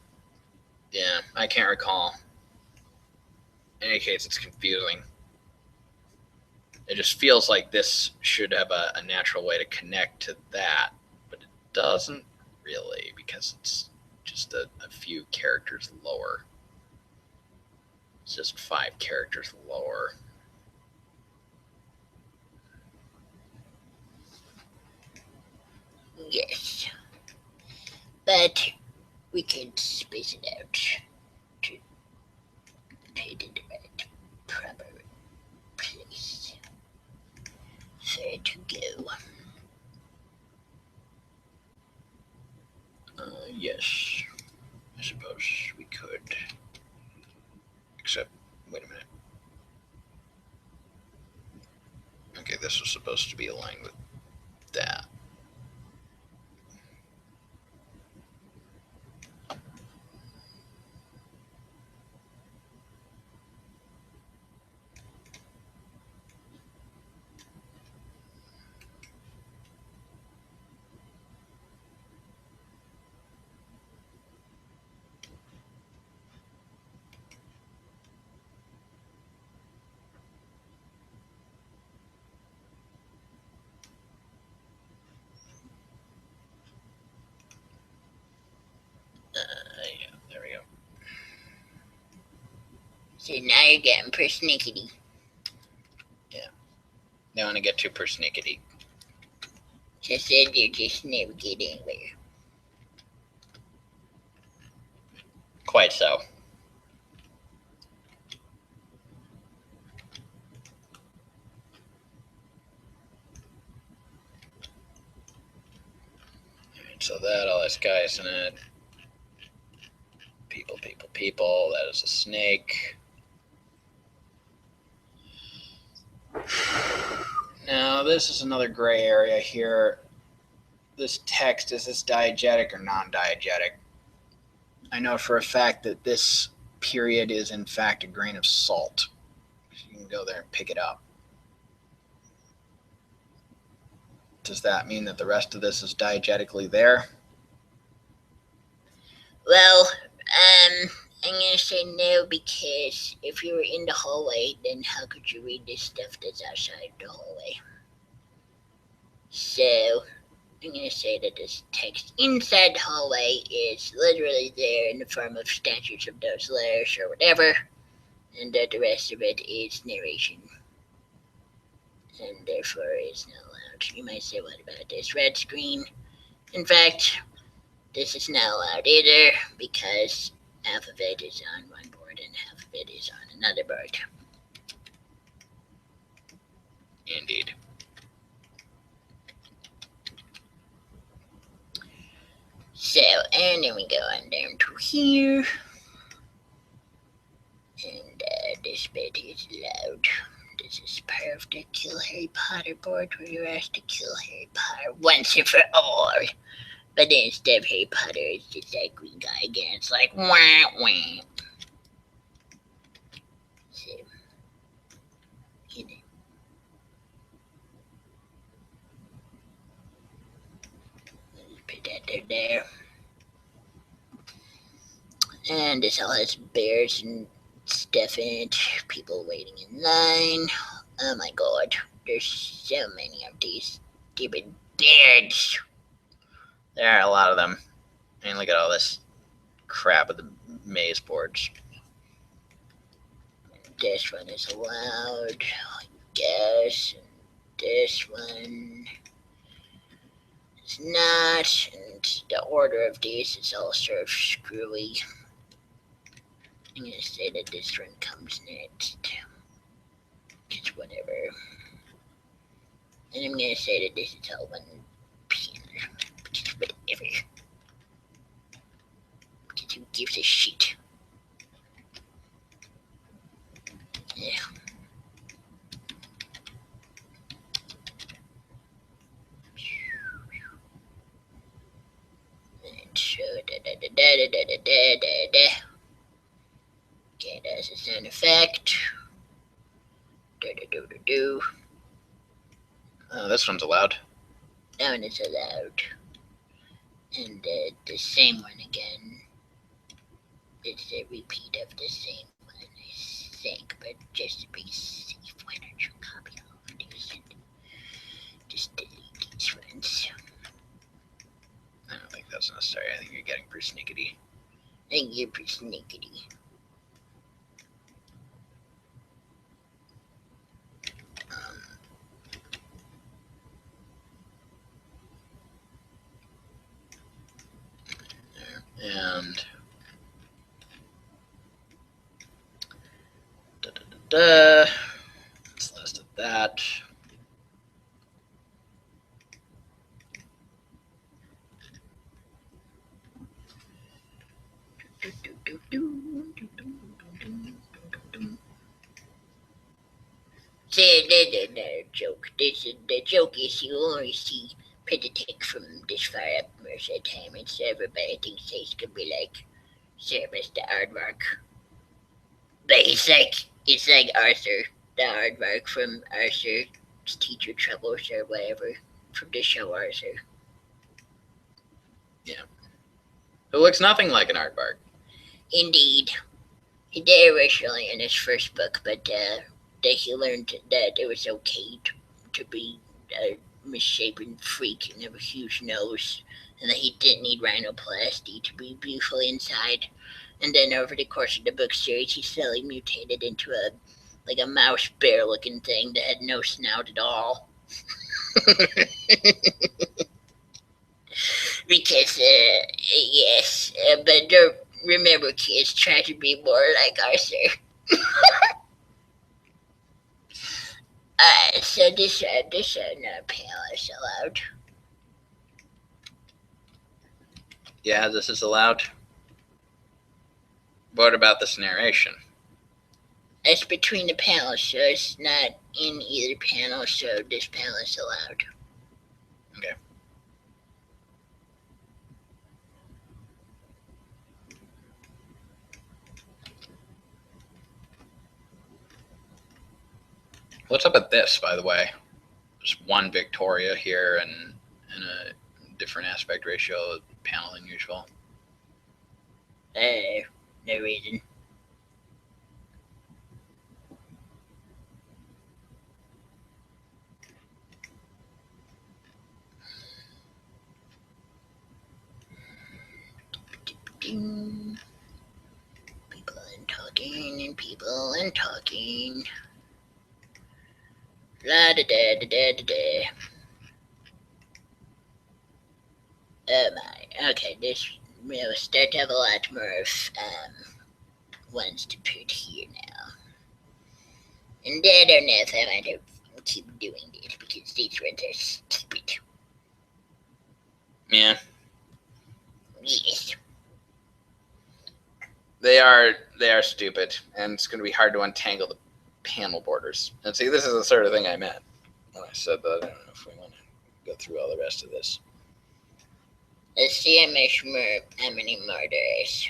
B: Yeah, I can't recall. In any case, it's confusing. It just feels like this should have a natural way to connect to that, but it doesn't really, because it's just a few characters lower. It's just 5 characters lower.
A: Yes. But we can space it out to put it in the right proper place for it to go.
B: Yes, I suppose we could. Except, wait a minute. Okay, this was supposed to be aligned with that. Yeah, there we go.
A: So now you're getting persnickety.
B: Yeah. They want to get too persnickety.
A: I said you just never get anywhere.
B: Quite so. So that all this guys in it. People, people, people. That is a snake. Now this is another gray area here. This text, is this diegetic or non-diegetic? I know for a fact that this period is in fact a grain of salt. So you can go there and pick it up. Does that mean that the rest of this is diegetically there?
A: Well, I'm gonna say no, because if you were in the hallway, then how could you read this stuff that's outside the hallway? So I'm gonna say that this text inside the hallway is literally there in the form of statues of those layers or whatever, and that the rest of it is narration, and therefore is not allowed. You might say, what about this red screen? In fact, this is not allowed either, because half of it is on one board and half of it is on another board.
B: Indeed.
A: So, and then we go on down to here. And this bit is allowed. This is part of the Kill Harry Potter board, where you're asked to kill Harry Potter once and for all. But then instead of Harry Potter, it's just that green guy again. It's like, wah, wah. So, you know. Put that there. And this all has bears and stuff in it. People waiting in line. Oh my god, there's so many of these stupid beards.
B: There are a lot of them. And look at all this crap with the maze boards.
A: This one is allowed, I guess. And this one is not. And the order of these is all sort of screwy. I'm gonna say that this one comes next. Just whatever. And I'm gonna say that this is all one pin. Just whatever. Because who gives a shit? Yeah. And so Okay, that's a sound effect.
B: Oh, this one's allowed.
A: That one is allowed. And the same one again. It's a repeat of the same one, I think. But just to be safe, why don't you copy all of these and just delete these ones?
B: I don't think that's necessary. I think you're getting persnickety.
A: I think you're persnickety.
B: And let's list that.
A: The joke. The joke is you only see Pentatic from this far up most of the time, and so everybody thinks he's gonna be like Sir Mr. Aardvark. But it's like Arthur, the Aardvark from Arthur's Teacher Troubles or whatever, from the show Arthur.
B: Yeah. Who looks nothing like an aardvark.
A: Indeed. He did originally in his first book, but that he learned that it was okay to be a misshapen freak and have a huge nose, and that he didn't need rhinoplasty to be beautiful inside. And then over the course of the book series, he slowly mutated into a mouse bear looking thing that had no snout at all. Because, yes, but don't remember, kids, try to be more like Arthur. So this panel is allowed.
B: Yeah, this is allowed. What about this narration?
A: It's between the panels, so it's not in either panel, so this panel is allowed.
B: Okay. What's up with this, by the way? There's one Victoria here and a different aspect ratio panel than usual.
A: No reason. People and talking and people and talking. La da da da da da da. Oh my. Okay, this will start to have a lot more of ones to put here now. And I don't know if I want to keep doing this because these ones are stupid.
B: Yeah.
A: Yes.
B: They are stupid, and it's going to be hard to untangle the panel borders. And see, this is the sort of thing I meant when I said that. I don't know if we want to go through all the rest of this.
A: Let's see how many more there is.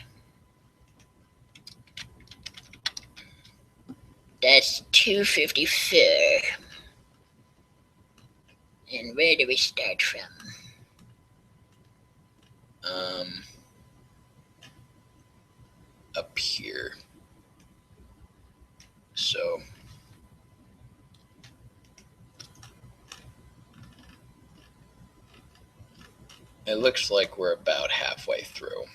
A: That's 254. And where do we start from?
B: Up here. So it looks like we're about halfway through.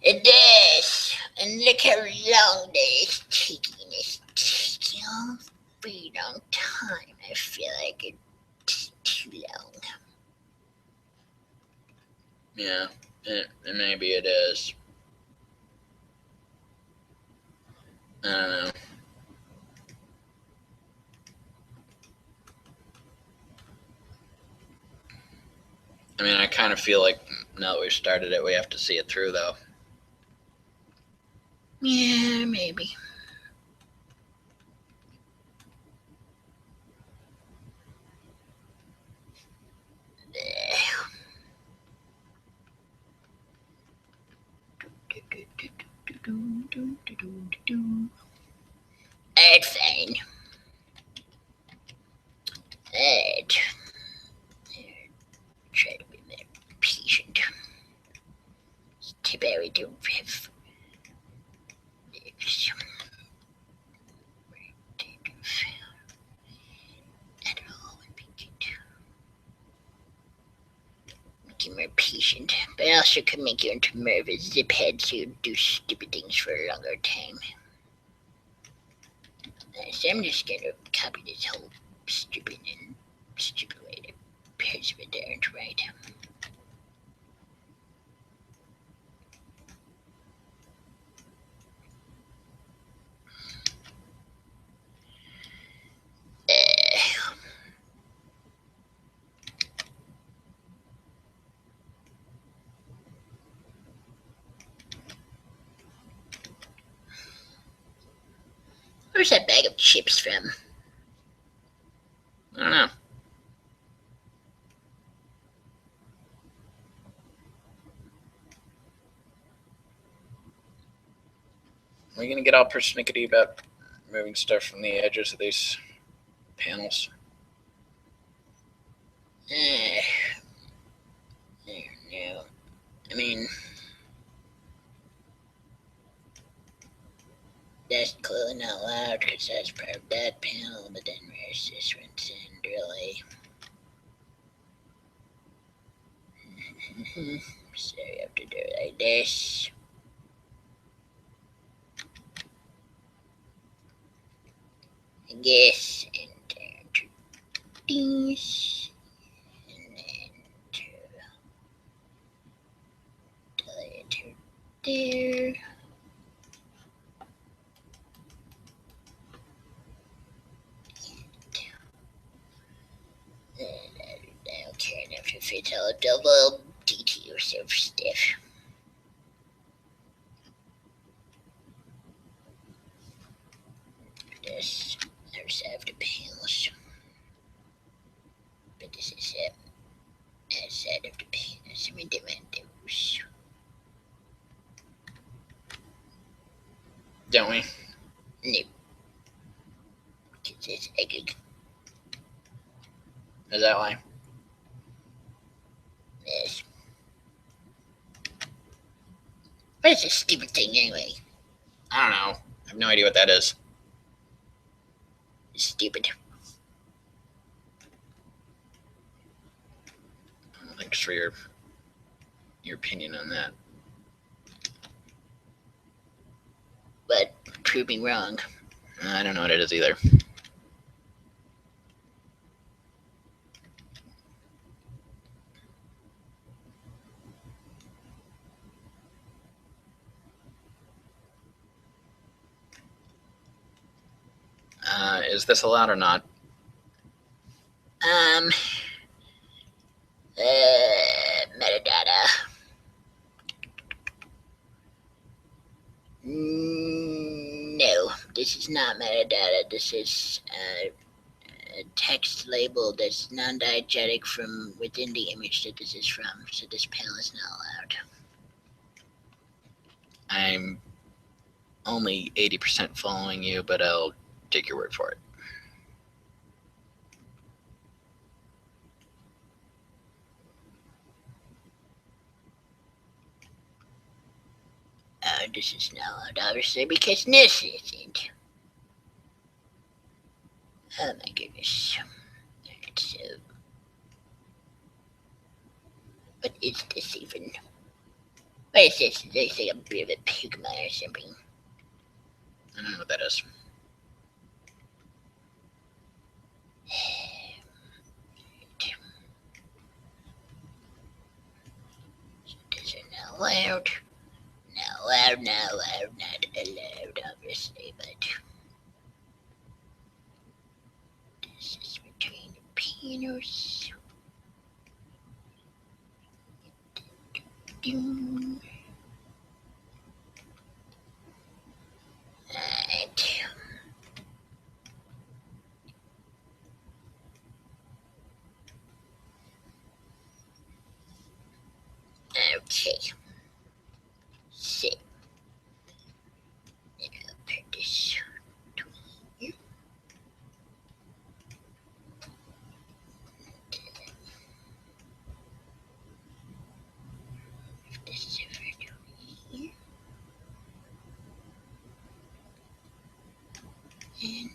A: It does. And look how long this is taking. It's taking a very long time. I feel like it's too long.
B: Yeah, maybe it is. I don't know. I mean, I kind of feel like now that we've started it, we have to see it through, though.
A: Yeah, maybe. Alright, fine. Alright. Try to be more patient. Too bad we don't have this. At all would be good. Make you more patient, but also could make you into more of a zip head so you do stupid things for a longer time. So I'm just gonna copy this whole stupid way to parts of it there and right. Where's that bag of chips from?
B: I don't know. Are we going to get all persnickety about moving stuff from the edges of these panels?
A: I don't know. I mean, that's clearly not loud because that's part of that panel, but then where's this one send, really? So you have to do it like this. I guess, and down to this. there. I don't care enough if it's all double DT or so stiff. This other side of the panels. But this is it. That side of the panels. We do those.
B: Don't we?
A: No. Because it's egg.
B: Is that why?
A: Yes. What is this stupid thing anyway?
B: I don't know. I have no idea what that is.
A: It's stupid.
B: Thanks for your opinion on that.
A: But prove me wrong.
B: I don't know what it is either. Is this allowed or not?
A: Metadata. No, this is not metadata. This is a text label that's non-diegetic from within the image that this is from. So this panel is not allowed.
B: I'm only 80% following you, but I'll take your word for it.
A: This is not allowed, obviously, because this isn't. Oh my goodness. Alright, so. What is this even? What is this? Is this like a bit of a pigma or something?
B: I don't know what that is.
A: These are not allowed. Not allowed, not allowed, not allowed, obviously, but this is between the panels. Alright. Okay. So, then I'll put this to here. Move this over to here. And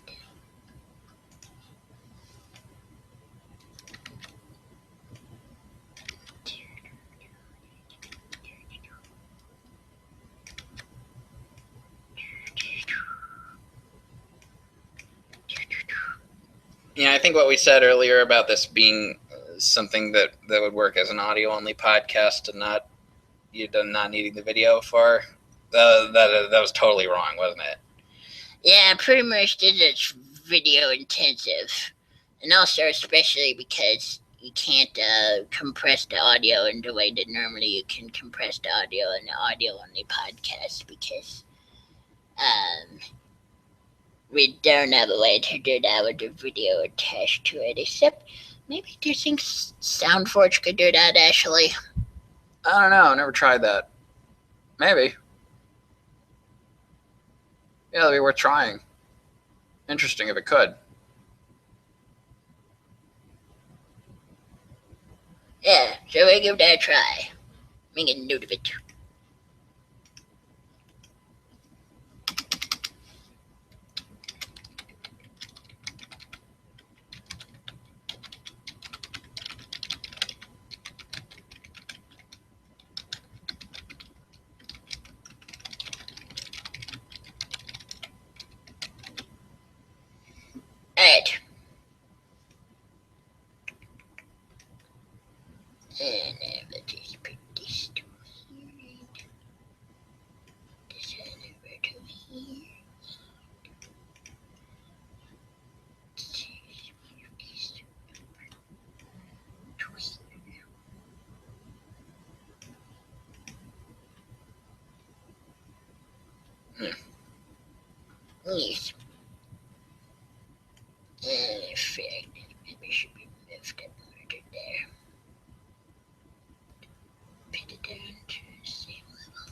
B: Yeah, I think what we said earlier about this being something that would work as an audio-only podcast and not needing the video for, that was totally wrong, wasn't it?
A: yeah, pretty much this is video intensive. And also, especially because you can't compress the audio in the way that normally you can compress the audio in the audio-only podcast, because we don't have a way to do that with the video attached to it, except maybe do you think SoundForge could do that, actually?
B: I don't know. I never tried that. Maybe. Yeah, that'd be worth trying. Interesting if it could.
A: Yeah, so we'll give that a try. Make a note of it. Alright. And let's just put this to here. Yes. In fact, maybe should be moved up under there. Put it down to the same level.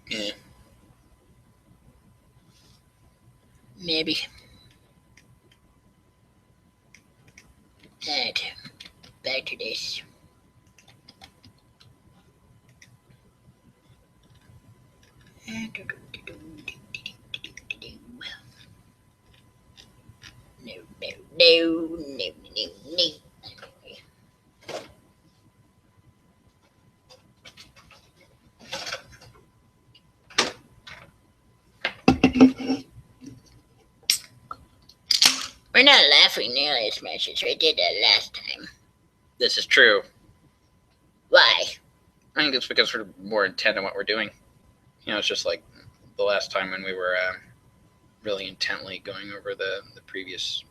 B: Yeah.
A: Maybe. Alright, back to this. No, no, no, no, no, no. We're not laughing nearly as much as we did that last time.
B: This is true.
A: Why?
B: I think it's because we're more intent on what we're doing. You know, it's just like the last time when we were really intently going over the previous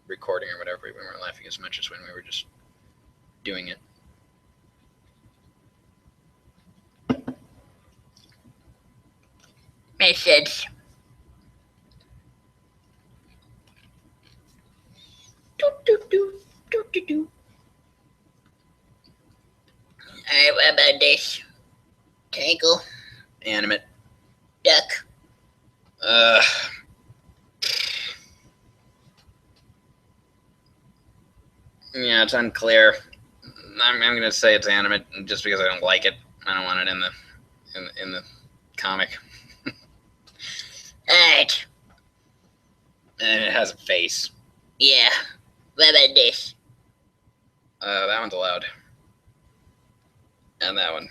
B: recording or whatever. We weren't laughing as much as when we were just doing it.
A: Makes sense. Alright, what about this? Tangle?
B: Animate.
A: Duck?
B: Yeah, it's unclear. I'm going to say it's animate just because I don't like it. I don't want it in the comic.
A: Alright.
B: And it has a face.
A: Yeah. What about this?
B: That one's allowed. And that one.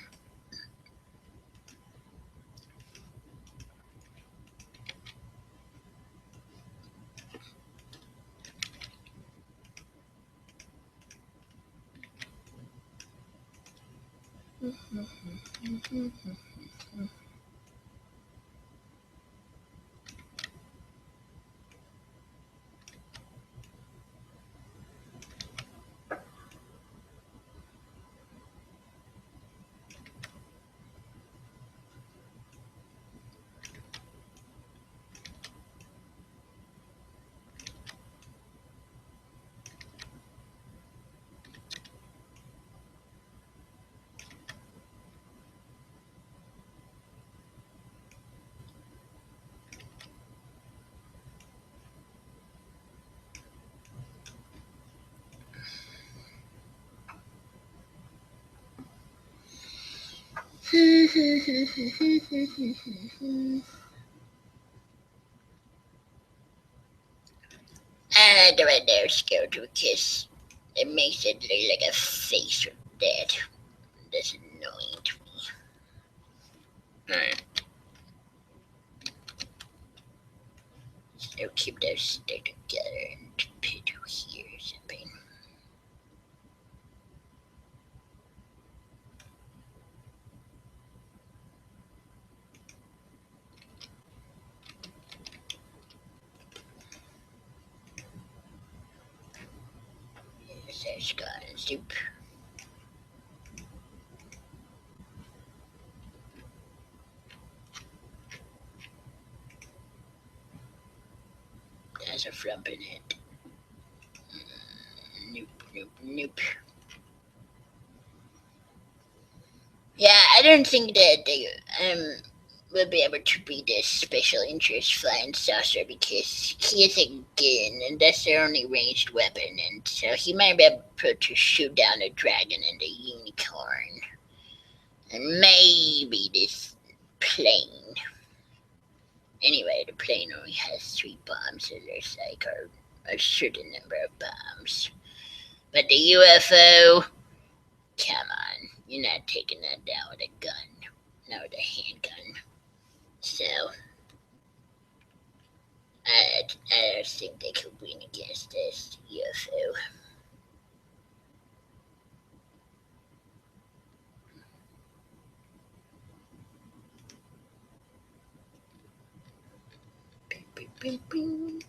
A: I don't want to go to a kiss. It makes it look like a face with that. That's annoying to me.
B: Alright.
A: So keep those stick together and put here or something. Yes, there's garden soup. There's a flump in it. Nope, nope, nope. Yeah, I don't think that they will be able to beat this special interest flying saucer because he is a gun and that's their only ranged weapon, and so he might be able to shoot down a dragon and a unicorn. And maybe this plane. Anyway, the plane only has 3 bombs, so there's like a certain number of bombs. But the UFO, come on, you're not taking that down with a gun, not with a handgun. So, I don't think they could win against this UFO. Bing, bing, bing, bing.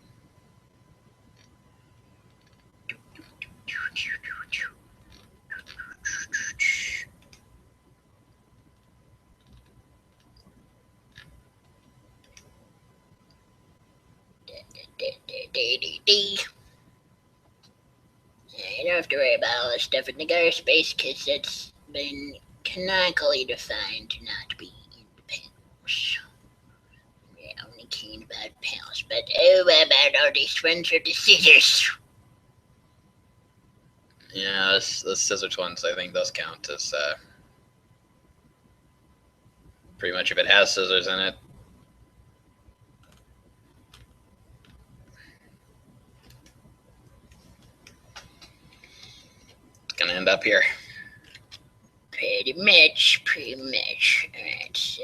A: You don't have to worry about all this stuff in the gutter space because it's been canonically defined to not be in the panels. We're only keen about panels, but what about all these ones with the scissors?
B: Yeah, the scissors ones, I think those count as pretty much if it has scissors in it. It's gonna end up here.
A: Pretty much. Alright, so.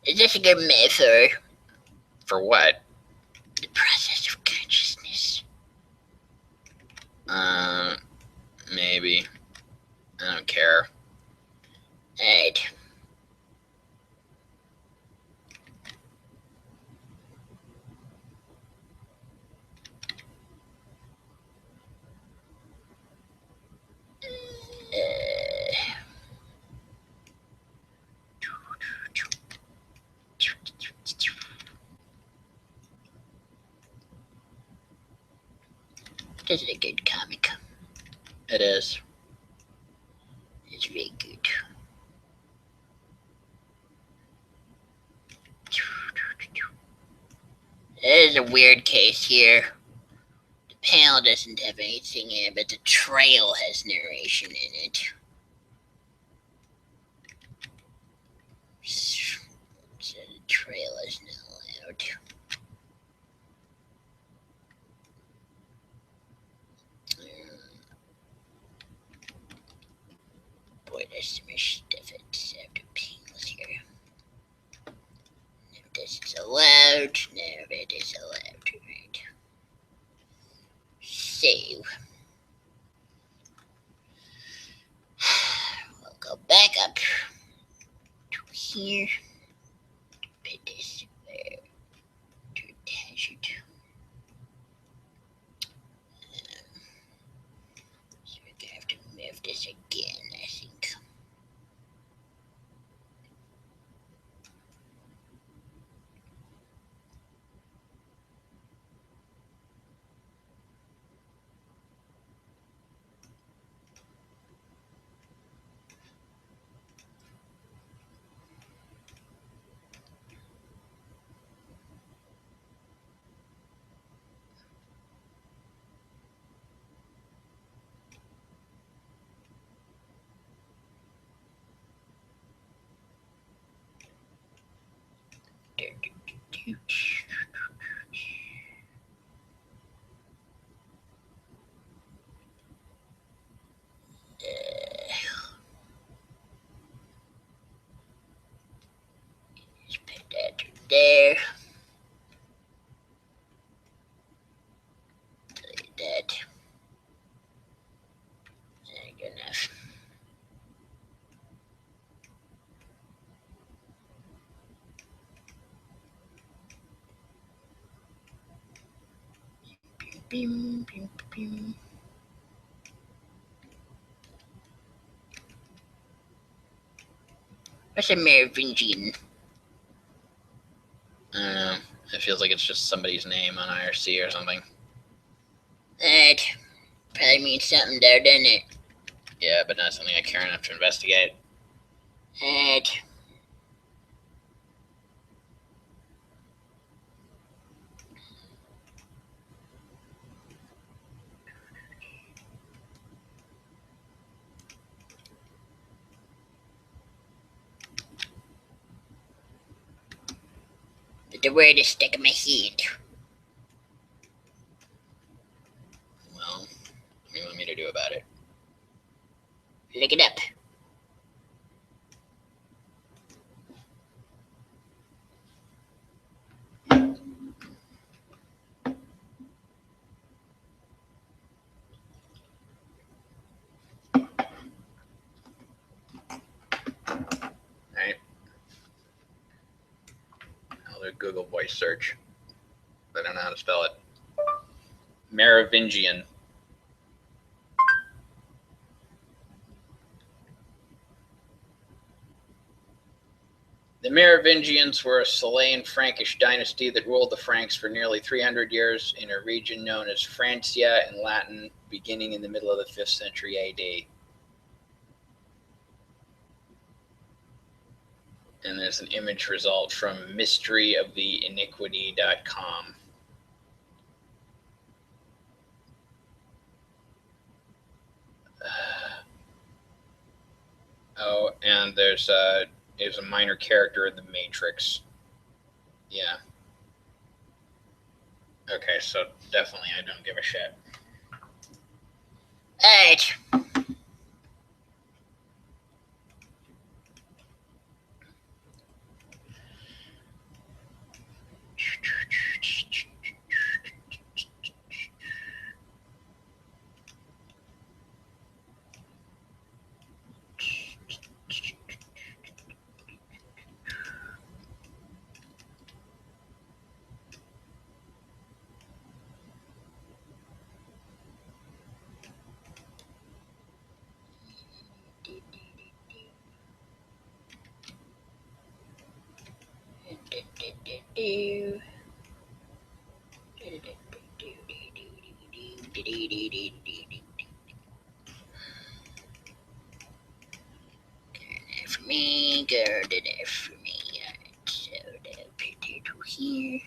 A: Is this a good method?
B: For what?
A: The process of consciousness.
B: Maybe. I don't care.
A: Alright. This is a good comic.
B: It is.
A: It's very good. There's a weird case here. The panel doesn't have anything in it, but the trail has narration in it. So the trail is not allowed. Boy, there's so much stuff out of panels here. None of this is allowed. None of it is allowed. Right. So we'll go back up to here. Put this there to attach it. So we're gonna have to move this again, I think. Just put that there. Delete that. Good enough. Bim, bim, bim. What's a Merovingian?
B: I don't know. It feels like it's just somebody's name on IRC or something.
A: That probably means something there, doesn't it?
B: Yeah, but not something I care enough to investigate.
A: That. But the word is stuck in my head.
B: Well, what do you want me to do about it?
A: Look it up.
B: Alright. I'll do a Google voice search. I don't know how to spell it. Merovingian. The Merovingians were a Salian Frankish dynasty that ruled the Franks for nearly 300 years in a region known as Francia in Latin, beginning in the middle of the 5th century AD. And there's an image result from mysteryoftheiniquity.com. Oh, and there's a minor character in the Matrix. Yeah. Okay, so definitely I don't give a shit.
A: Alright. For me, go to there for me. So the potato here.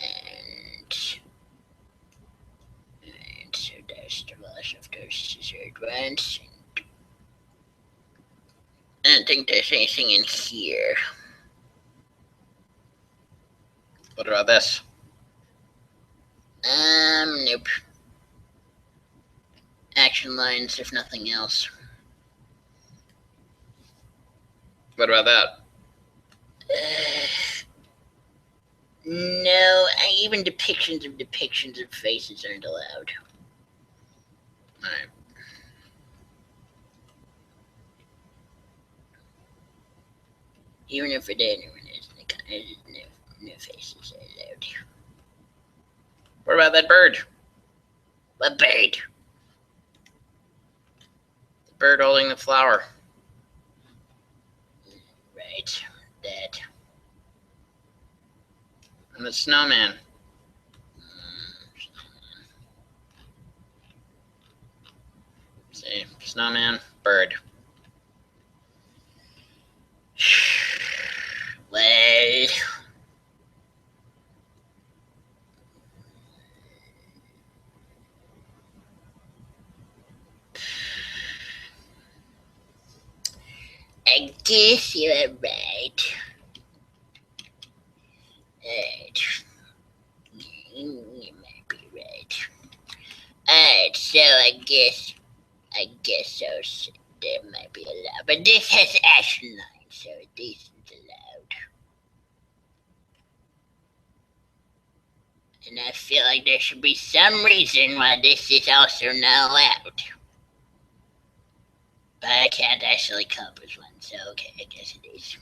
A: And so that's the last of those dessert ones. I don't think there's anything in here.
B: What about this?
A: Nope. Action lines, if nothing else.
B: What about that?
A: No, even depictions of faces aren't allowed.
B: Alright.
A: Even if it is, no faces are allowed.
B: What about that bird?
A: What bird?
B: The bird holding the flower.
A: Right, that.
B: And the snowman. See, snowman, bird.
A: Well, I guess you're right. Alright. You might be right. Alright, so I guess so. There might be allowed. But this has action lines, so this is allowed. And I feel like there should be some reason why this is also not allowed. But I can't actually come up with one, so okay, I guess it is.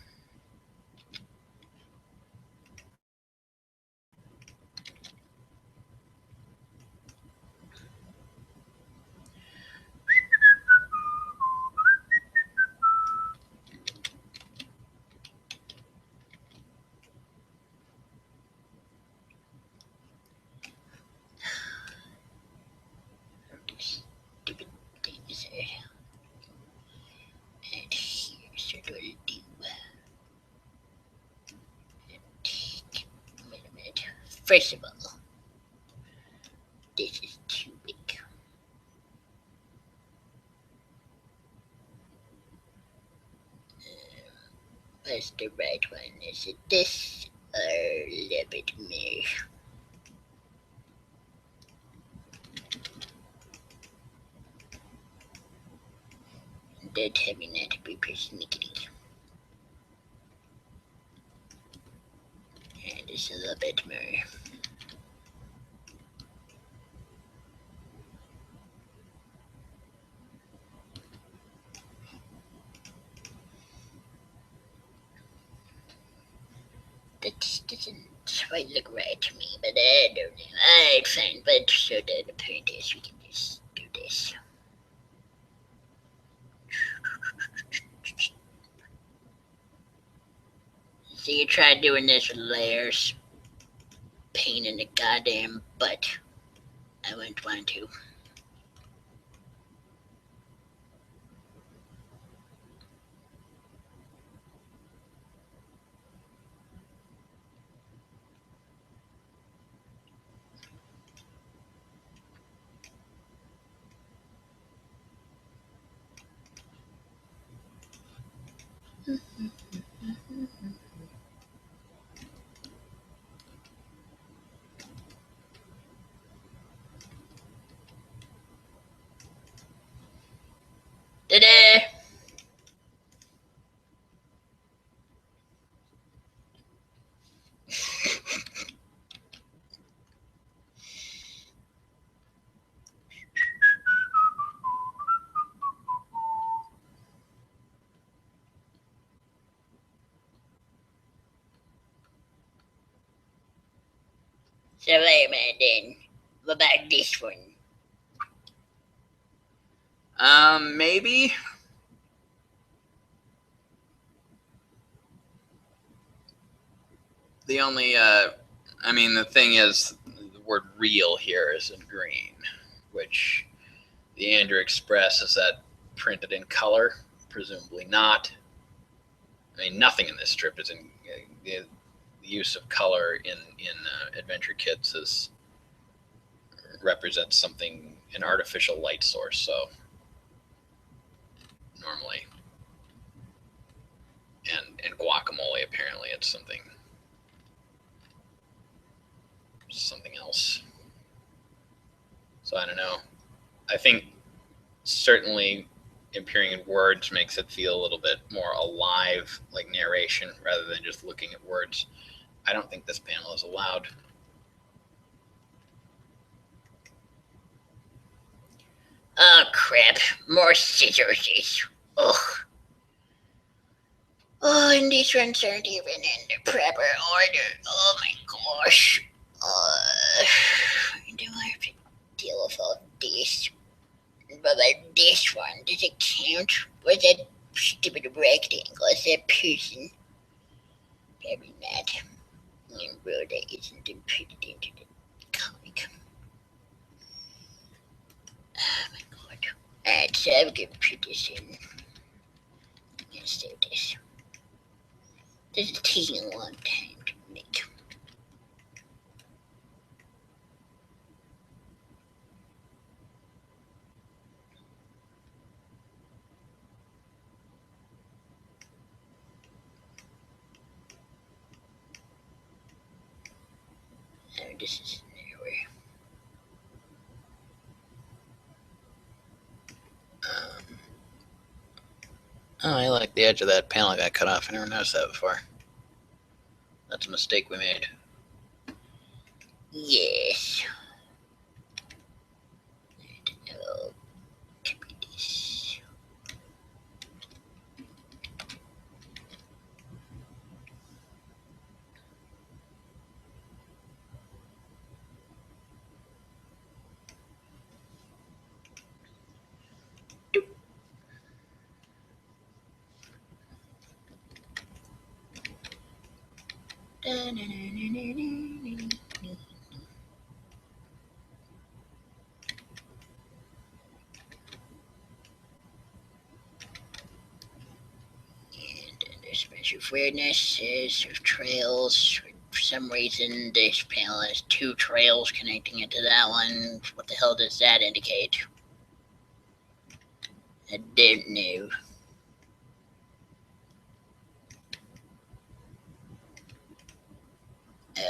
A: Stupid things are. And here's what we'll do. Wait a minute. First of all, What's the right one? Is it this or a little bit more? Don't have me not to be persnickety. And just a little bit more. That doesn't quite look right to me, but I don't know. Alright, fine, but so that the point is we can just do this. So you try doing this with layers. Pain in the goddamn butt. I wouldn't want to. Ta-da! So wait a minute then. What about this one?
B: Maybe. The only, the thing is, the word real here is in green, which the Andrew Express, is that printed in color? Presumably not. I mean, nothing in this strip is in the use of color in adventure kits represents something, an artificial light source. So normally, and guacamole, apparently it's something else. So I don't know. I think certainly appearing in words makes it feel a little bit more alive, like narration, rather than just looking at words. I don't think this panel is allowed.
A: Oh crap, more scissors. Ugh. Oh, and these ones aren't even in the proper order. Oh my gosh. Do I have to deal with all this? But like this one, does it count? Was that stupid rectangle? Is that person? Probably not. And Rhoda isn't inputted into the comic. Oh my god. Alright, so I'm gonna put this in. Let's do this. This is taking a long time to make. Oh, this is nowhere.
B: Oh, I like the edge of that panel got cut off. I never noticed that before. That's a mistake we made.
A: Yes. Oh, copy this. There's a bunch of weirdnesses of trails. For some reason, this panel has two trails connecting it to that one. What the hell does that indicate? I don't know.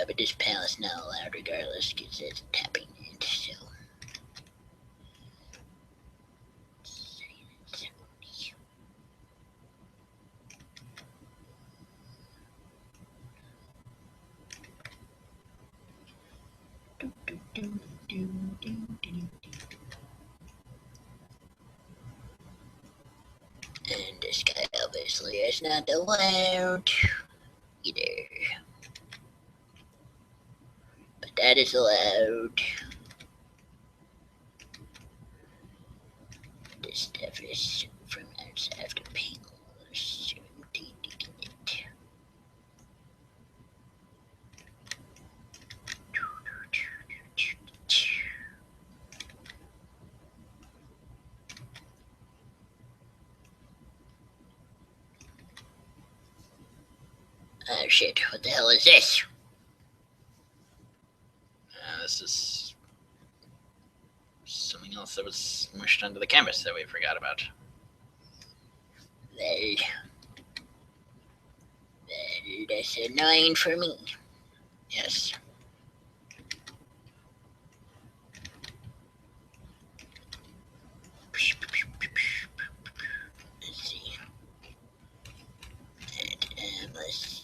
A: But this panel is not allowed regardless because it's tapping it, so. And this guy obviously is not allowed either. But that is allowed. This stuff is from outside of the panel. So I'm taking it. Oh shit, what the hell is this?
B: This is something else that was mushed onto the canvas that we forgot about.
A: Well, that's annoying for me.
B: Yes.
A: Let's see. And let's see.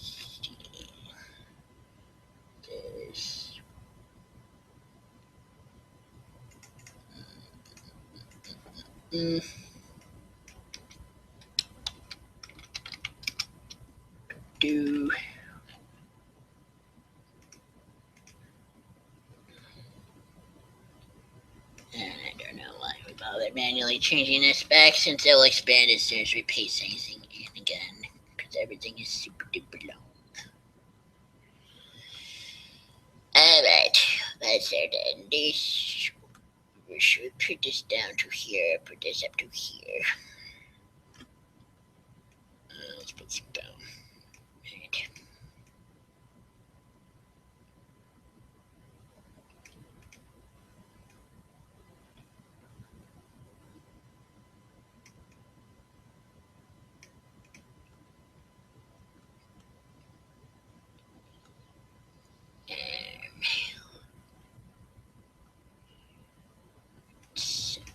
A: There's. Do. I don't know why we bothered manually changing this back since it'll expand as soon as we paste anything in again. Because everything is super duper long. Alright, that's it then. This. We should put this down to here, put this up to here.
B: Let's put some down.
A: Right.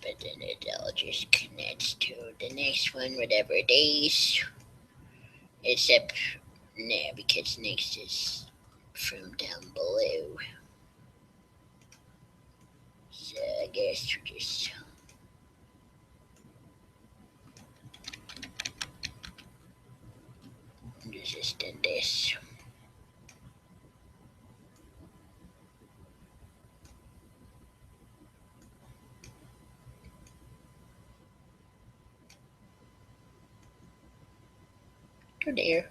A: But then it all just connects to the next one, whatever it is. Except, no, because next is from down below. So I guess we just extend this. Go there.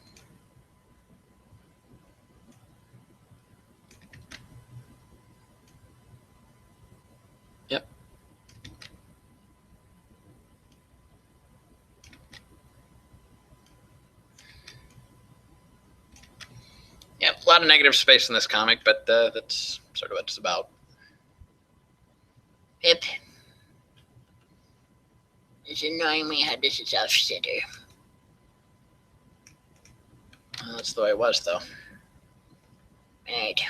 B: Yep. Yep, a lot of negative space in this comic, but that's sort of what it's about.
A: Yep. It's annoying me how this is off center.
B: That's the way it was, though.
A: Right.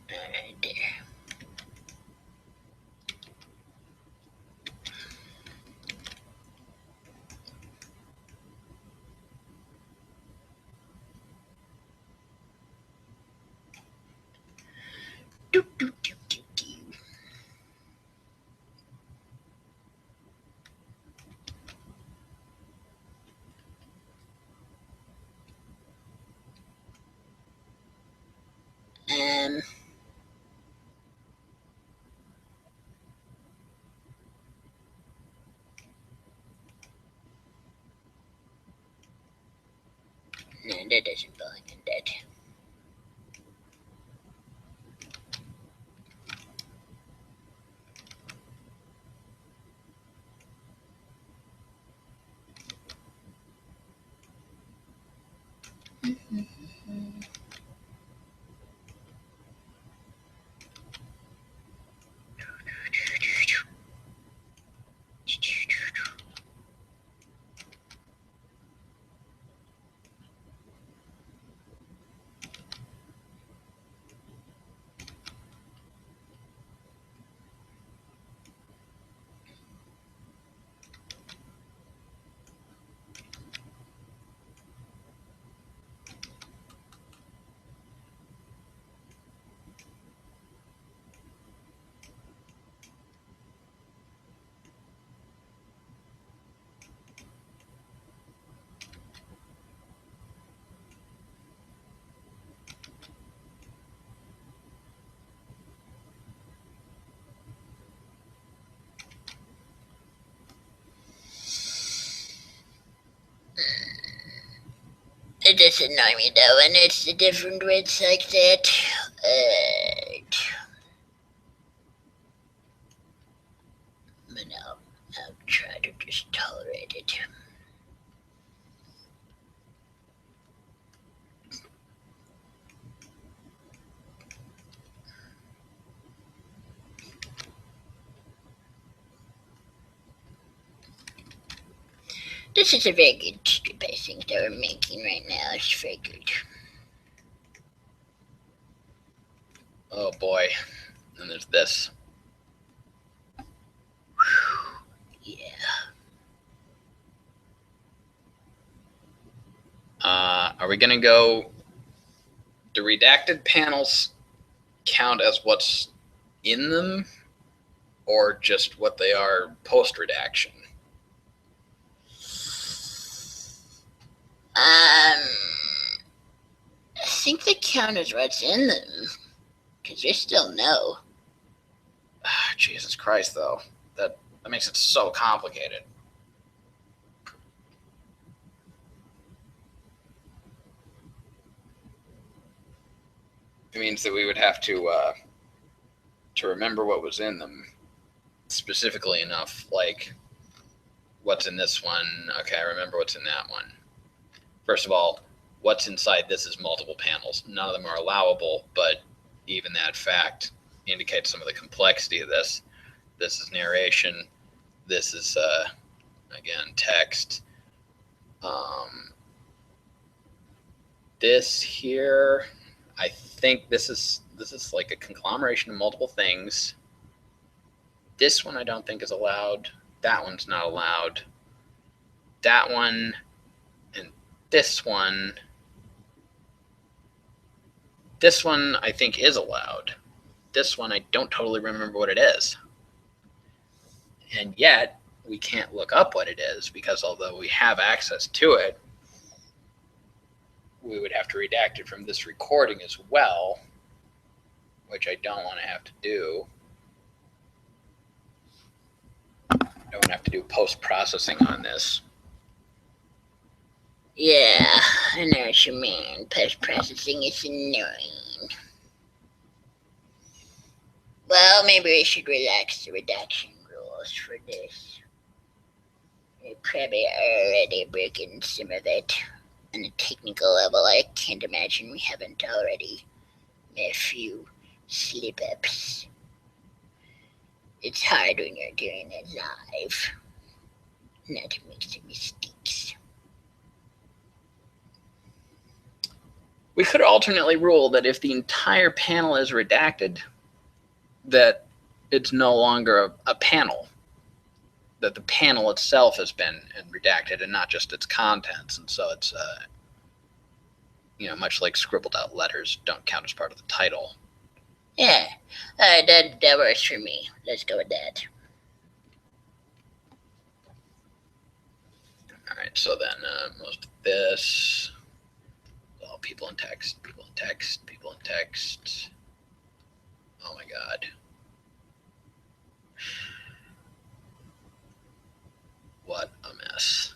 A: Alright, there. Do, do, do, do, do. No, that doesn't belong in that. It does annoy me though, and it's the different words like that. But I'll try to just tolerate it. This is a very good strip, I think, that we're making right now. It's very good.
B: Oh boy. And there's this.
A: Yeah.
B: Are we going to go... Do redacted panels count as what's in them, or just what they are post-redaction?
A: I think they count as what's in them, because we still know.
B: Jesus Christ, though. That makes it so complicated. It means that we would have to remember what was in them specifically enough, like what's in this one. Okay, I remember what's in that one. First of all, what's inside this is multiple panels. None of them are allowable, but even that fact indicates some of the complexity of this. This is narration. This is, again, text. This here, I think this is like a conglomeration of multiple things. This one I don't think is allowed. That one's not allowed. That one and this one. This one I think is allowed. This one I don't totally remember what it is. And yet we can't look up what it is, because although we have access to it, we would have to redact it from this recording as well, which I don't want to have to do. I don't want to have to do post-processing on this.
A: Yeah, I know what you mean. Post-processing is annoying. Well, maybe we should relax the redaction rules for this. We probably already broken some of it. On a technical level, I can't imagine we haven't already made a few slip-ups. It's hard when you're doing it live not to make some mistakes.
B: We could alternately rule that if the entire panel is redacted, that it's no longer a panel, that the panel itself has been redacted and not just its contents. And so it's, much like scribbled out letters don't count as part of the title.
A: Yeah, that works for me. Let's go with that.
B: All right, so then most of this, all people in text, people in text, people in text. Oh my God. What a mess.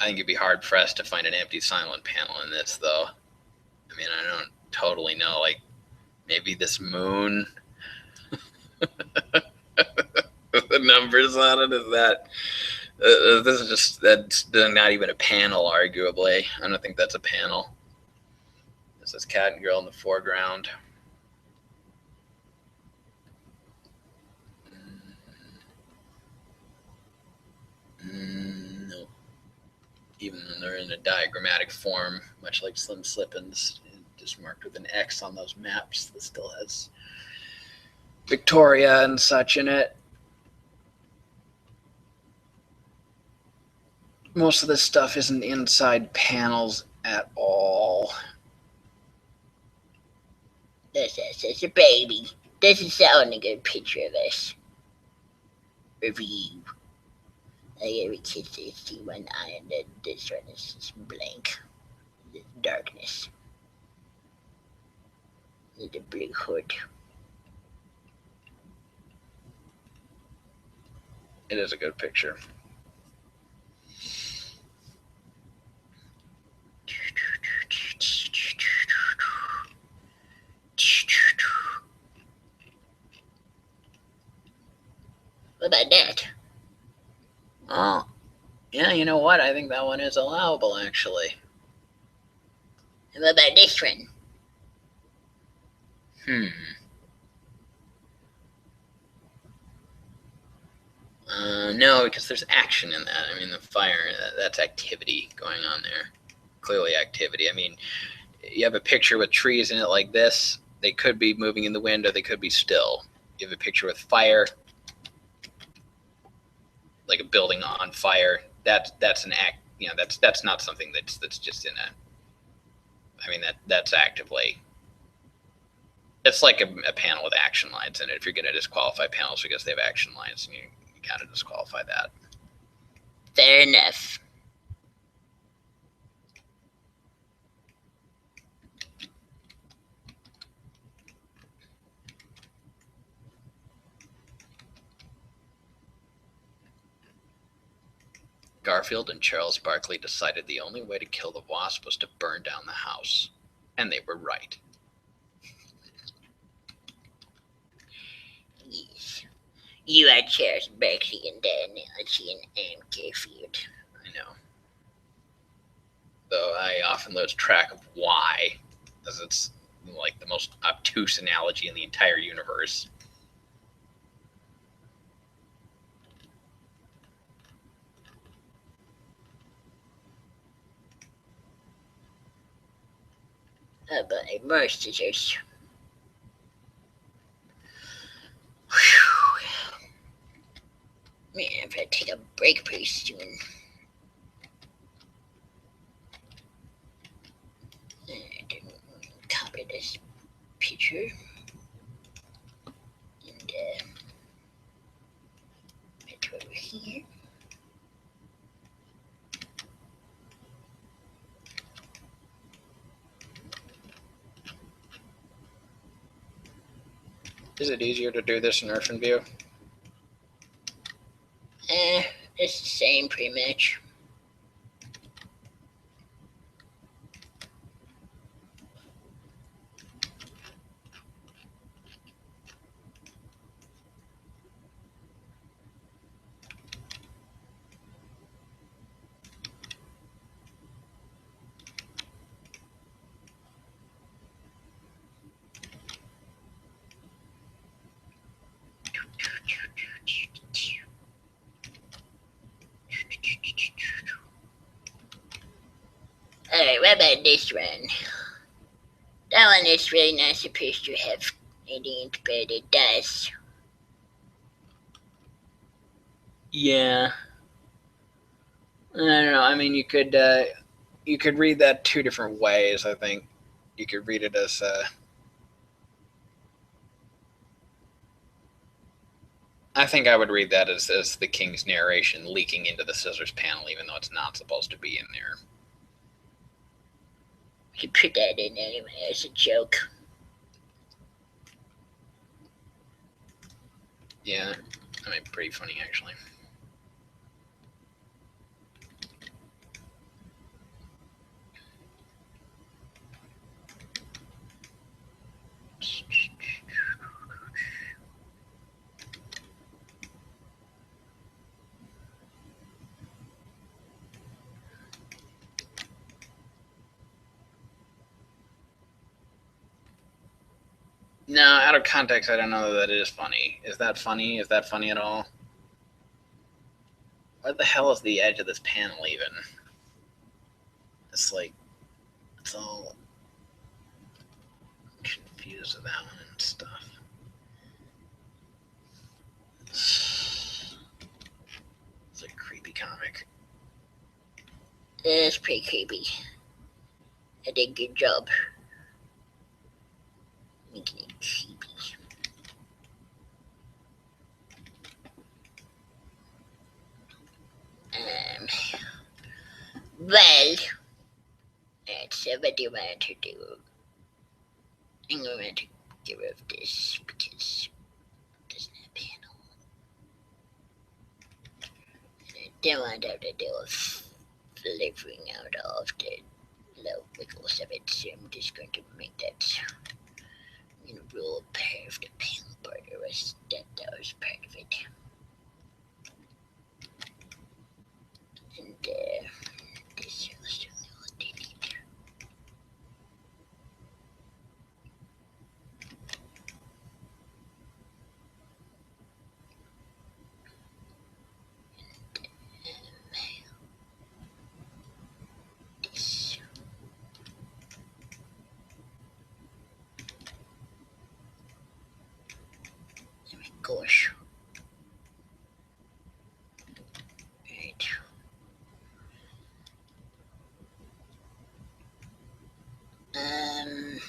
B: think it'd be hard pressed to find an empty silent panel in this, though. I mean, I don't totally know. Like, maybe this moon. The numbers on it is that. This is just, that's not even a panel, arguably. I don't think that's a panel. This is cat and girl in the foreground. No. Even when they're in a diagrammatic form, much like Slim Slippins, just marked with an X on those maps, that still has Victoria and such in it. Most of this stuff isn't inside panels at all.
A: This is a baby. This is the only good picture of us. Review. Every kid see one eye, and then this one is just blank. The darkness. The blue hood.
B: It is a good picture.
A: What about that?
B: Oh, yeah, you know what? I think that one is allowable, actually.
A: And what about this one?
B: No, because there's action in that. I mean, the fire, that's activity going on there. Clearly activity. I mean, you have a picture with trees in it like this. They could be moving in the wind or they could be still. You have a picture with fire, like a building on fire. That's an act. You know, that's not something that's just in a. I mean, that's actively. It's like a panel with action lines in it. If you're going to disqualify panels because they have action lines, you got to disqualify that.
A: Fair enough.
B: Garfield and Charles Barkley decided the only way to kill the wasp was to burn down the house. And they were right.
A: Yes. You are Charles Barkley and then Archie and Anne Garfield.
B: I know. Though I often lose track of why, as it's like the most obtuse analogy in the entire universe.
A: Oh boy, more scissors. Man, I'm gonna take a break pretty soon. I didn't copy this picture. And put it over here.
B: Is it easier to do this in Orphan View?
A: It's the same pretty much. Alright, what about this one? That one is really not supposed to have anything, but it does.
B: Yeah. I don't know. I mean, you could read that two different ways, I think. You could read it as I think I would read that as the king's narration leaking into the scissors panel, even though it's not supposed to be in there.
A: We could put that in anyway as a joke.
B: Yeah, I mean, pretty funny, actually. No, out of context, I don't know that it is funny. Is that funny? Is that funny at all? Where the hell is the edge of this panel even? It's like, it's all confused with that one and stuff. It's a creepy comic.
A: It is pretty creepy. I did a good job making it creepy. Well, so what do you want to do? I'm going to get rid of this because it doesn't have a panel. And I don't want to have to deal with delivering out all of the low wiggles of it, so I'm just going to make that rule part of the panel border was that was part of it. And this will still delete. This. Oh my gosh. Right. I don't know.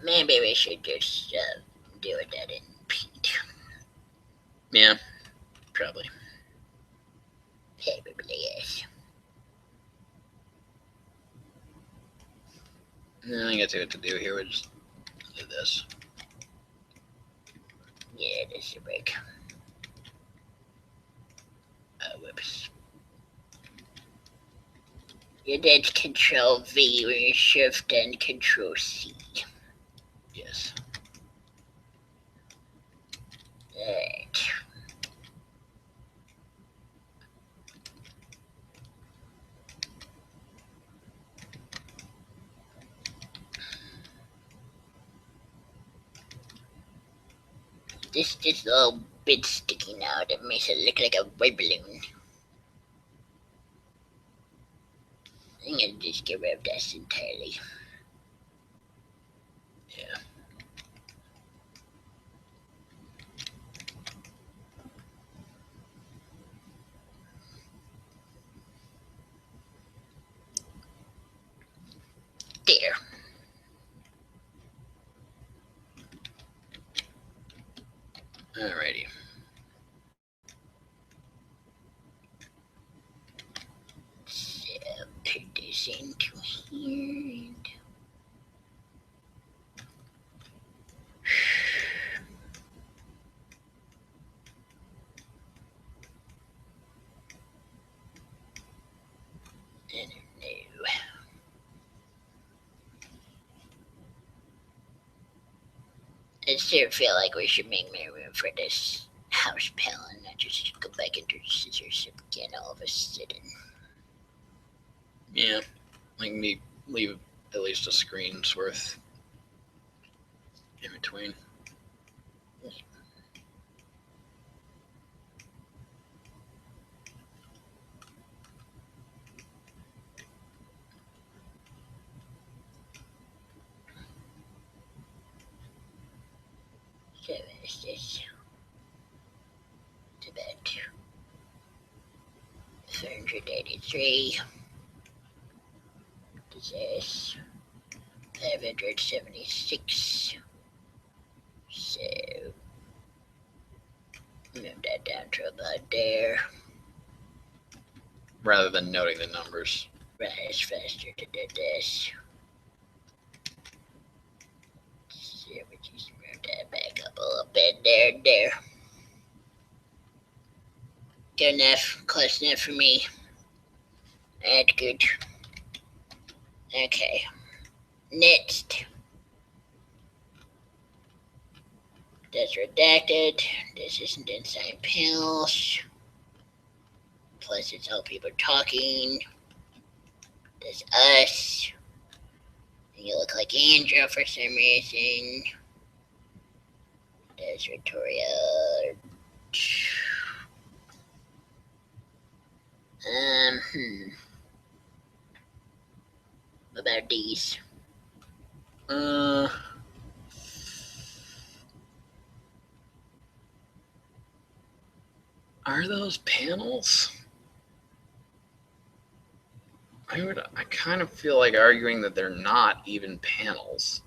A: Maybe we should just do that in paint.
B: Yeah, probably.
A: Probably yes.
B: No, I got what to do here. We'll just do this.
A: Yeah, this should work. Whoops. You did Control V when you Shift and Control C.
B: Yes.
A: Alright. This little bit sticking out, it makes it look like a white balloon. I'm gonna just get rid of this entirely.
B: Yeah.
A: There.
B: Alrighty.
A: So put this into here. And no. I still feel like we should make more room for this house panel and not just go back into the scissors again all of a sudden.
B: Yeah. Like me leave at least a screen's worth in between.
A: Yeah. So what is this? It's about 483. This is 576. So move that down to about there.
B: Rather than noting the numbers.
A: Right, it's faster to do this. So we just move that back up a little bit. There. Good enough. Close enough for me. That's good. Okay. Next. That's redacted. This isn't inside panels. Plus, it's all people talking. That's us. And you look like Andrew for some reason. There's Victoria. What about these?
B: Are those panels? I kind of feel like arguing that they're not even panels.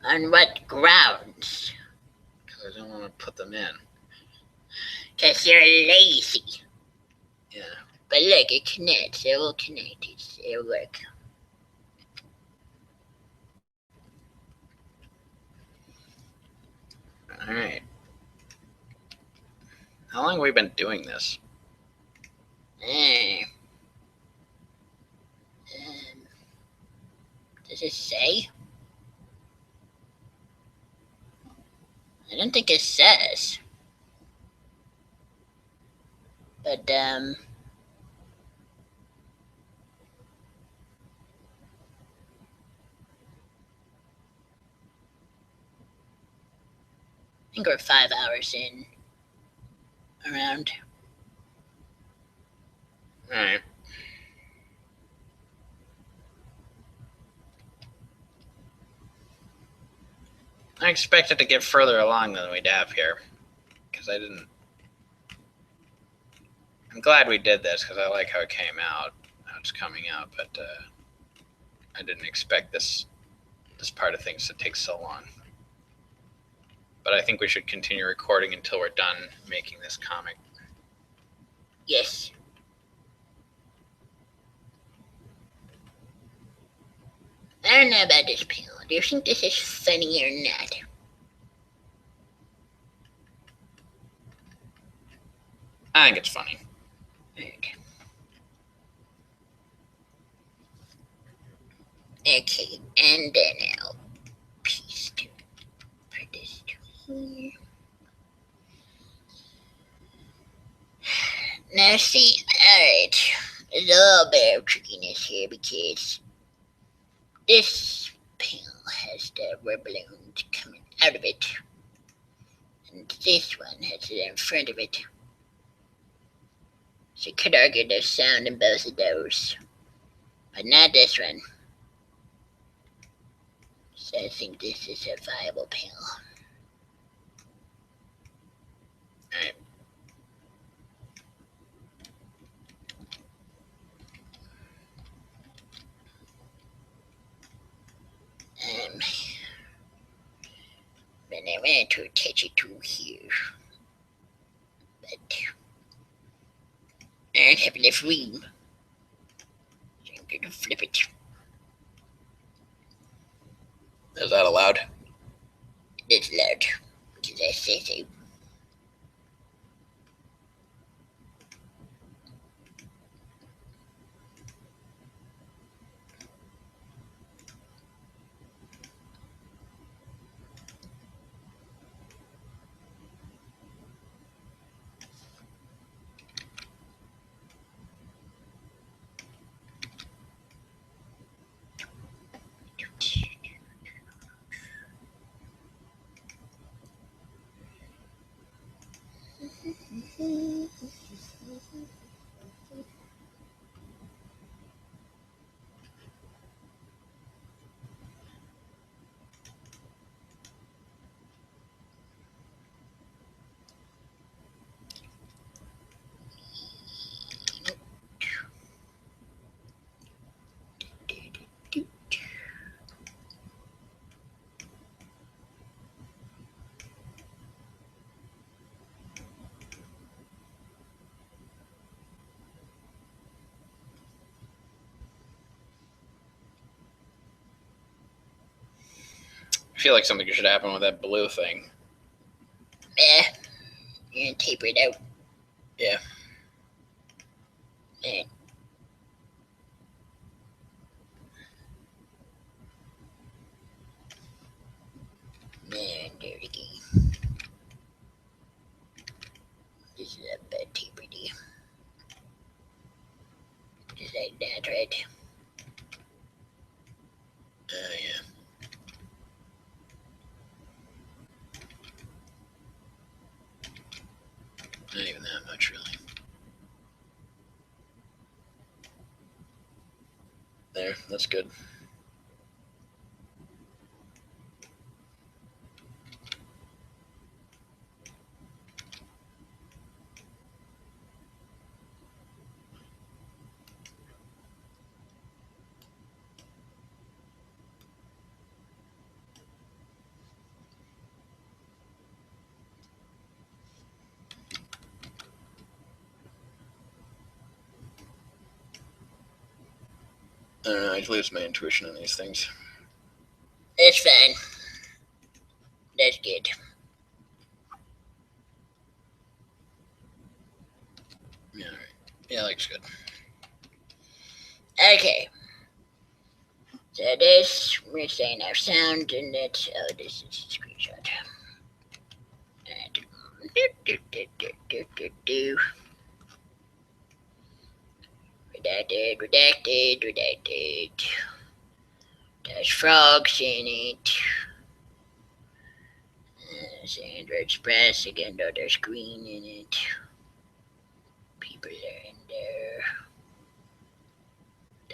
A: On what grounds?
B: Because I don't want to put them in.
A: Because you're lazy.
B: Yeah.
A: But look, it connects. It will connect. It'll work.
B: All right. How long have we been doing this?
A: Does it say? I don't think it says. But, I think we're 5 hours in. Around.
B: All right. I expected to get further along than we'd have here, because I didn't. I'm glad we did this because I like how it came out, how it's coming out, but I didn't expect this part of things to take so long. But I think we should continue recording until we're done making this comic.
A: Yes. I don't know about this panel. Do you think this is funny or not?
B: I think it's funny.
A: Okay, and then I'll paste it. Put this to here. Now see, alright, there's a little bit of trickiness here because this panel has the rubber balloons coming out of it, and this one has it in front of it. So you could argue there's sound in both of those, but not this one. So I think this is a viable panel.
B: Alright.
A: But I wanted to attach it to here. But I don't have enough room. So I'm going to flip it.
B: Is that allowed?
A: It's loud, because I say so.
B: I feel like something should happen with that blue thing.
A: You're going to taper it out.
B: Yeah.
A: Man. that, right?
B: Yeah. Not even that much, really. There, that's good. I don't know, I lose my intuition on these things.
A: It's fine. That's good.
B: Yeah, alright. Yeah, looks good.
A: Okay. So this, we're saying our sound, and that's, oh, this is a screenshot. And, redacted. There's frogs in it. Sandra Express, again, though there's green in it. People are in there.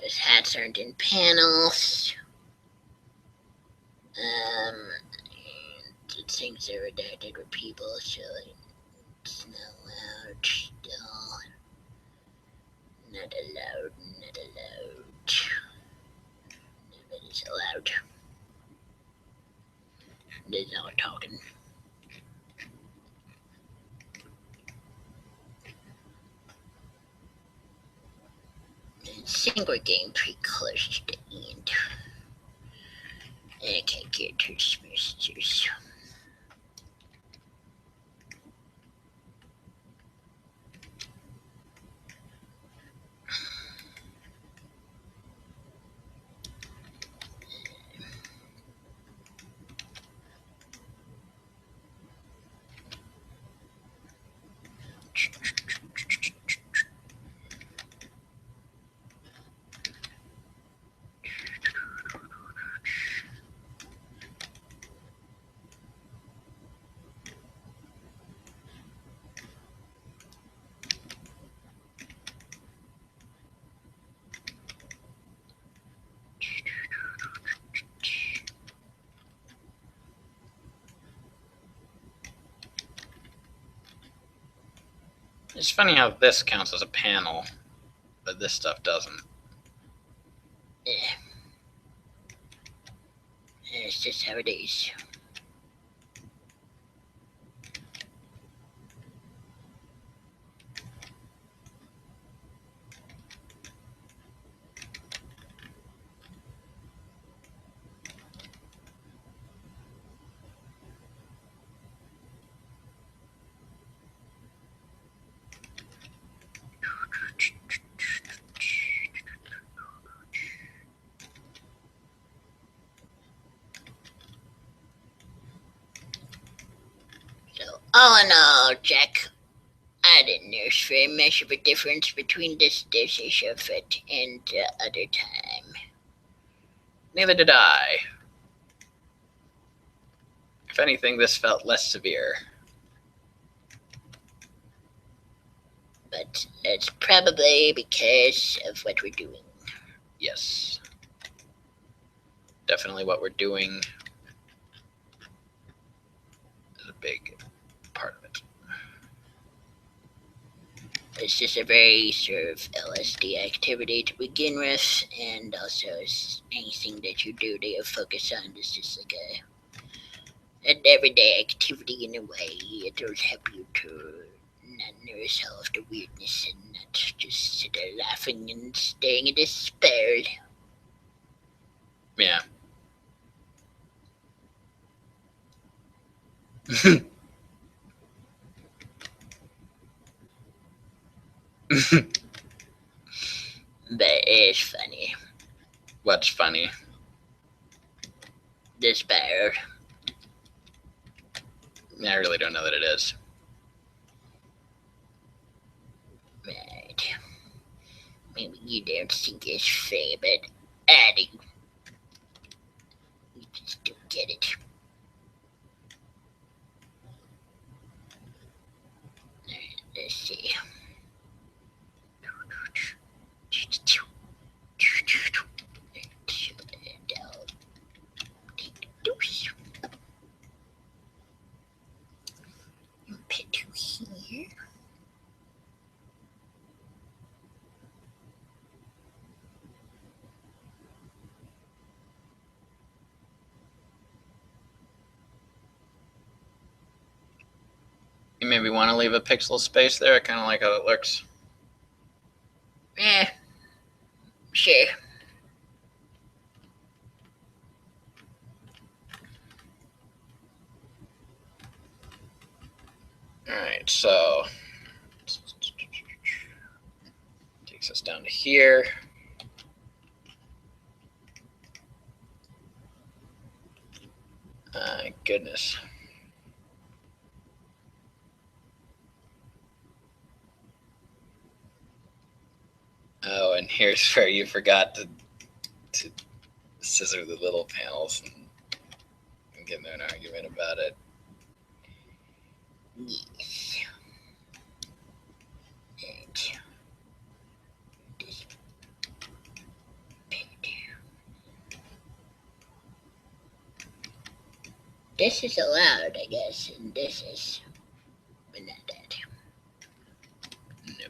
A: Those hats aren't in panels. The things are redacted with people, so it's not allowed still. Not allowed. Nobody's allowed. There's no talking. I think we're getting pretty close to the end. I can't get to the messages.
B: It's funny how this counts as a panel, but this stuff doesn't.
A: Yeah. It's just how it is. So, all in all, Jack, I didn't notice very much of a difference between this dosage of it and the other time.
B: Neither did I. If anything, this felt less severe.
A: But that's probably because of what we're doing.
B: Yes. Definitely what we're doing is a big part of it.
A: It's just a very sort of LSD activity to begin with, and also anything that you do that you focus on is just like an everyday activity in a way. It will help you to not notice all of the weirdness and not just sit there laughing and staring at this spell.
B: Yeah.
A: But it's funny.
B: What's funny?
A: The spell.
B: I really don't know that it is.
A: Right. maybe you don't think it's fair, but I do. You just don't get it. Let's see. Put you here.
B: You maybe want to leave a pixel space there. I kind of like how it looks.
A: Yeah, sure.
B: All right, so takes us down to here. My goodness. Oh, and here's where you forgot to scissor the little panels and get into an argument about it.
A: Yes. And this pin. This is allowed, I guess, and this is, but not that.
B: No,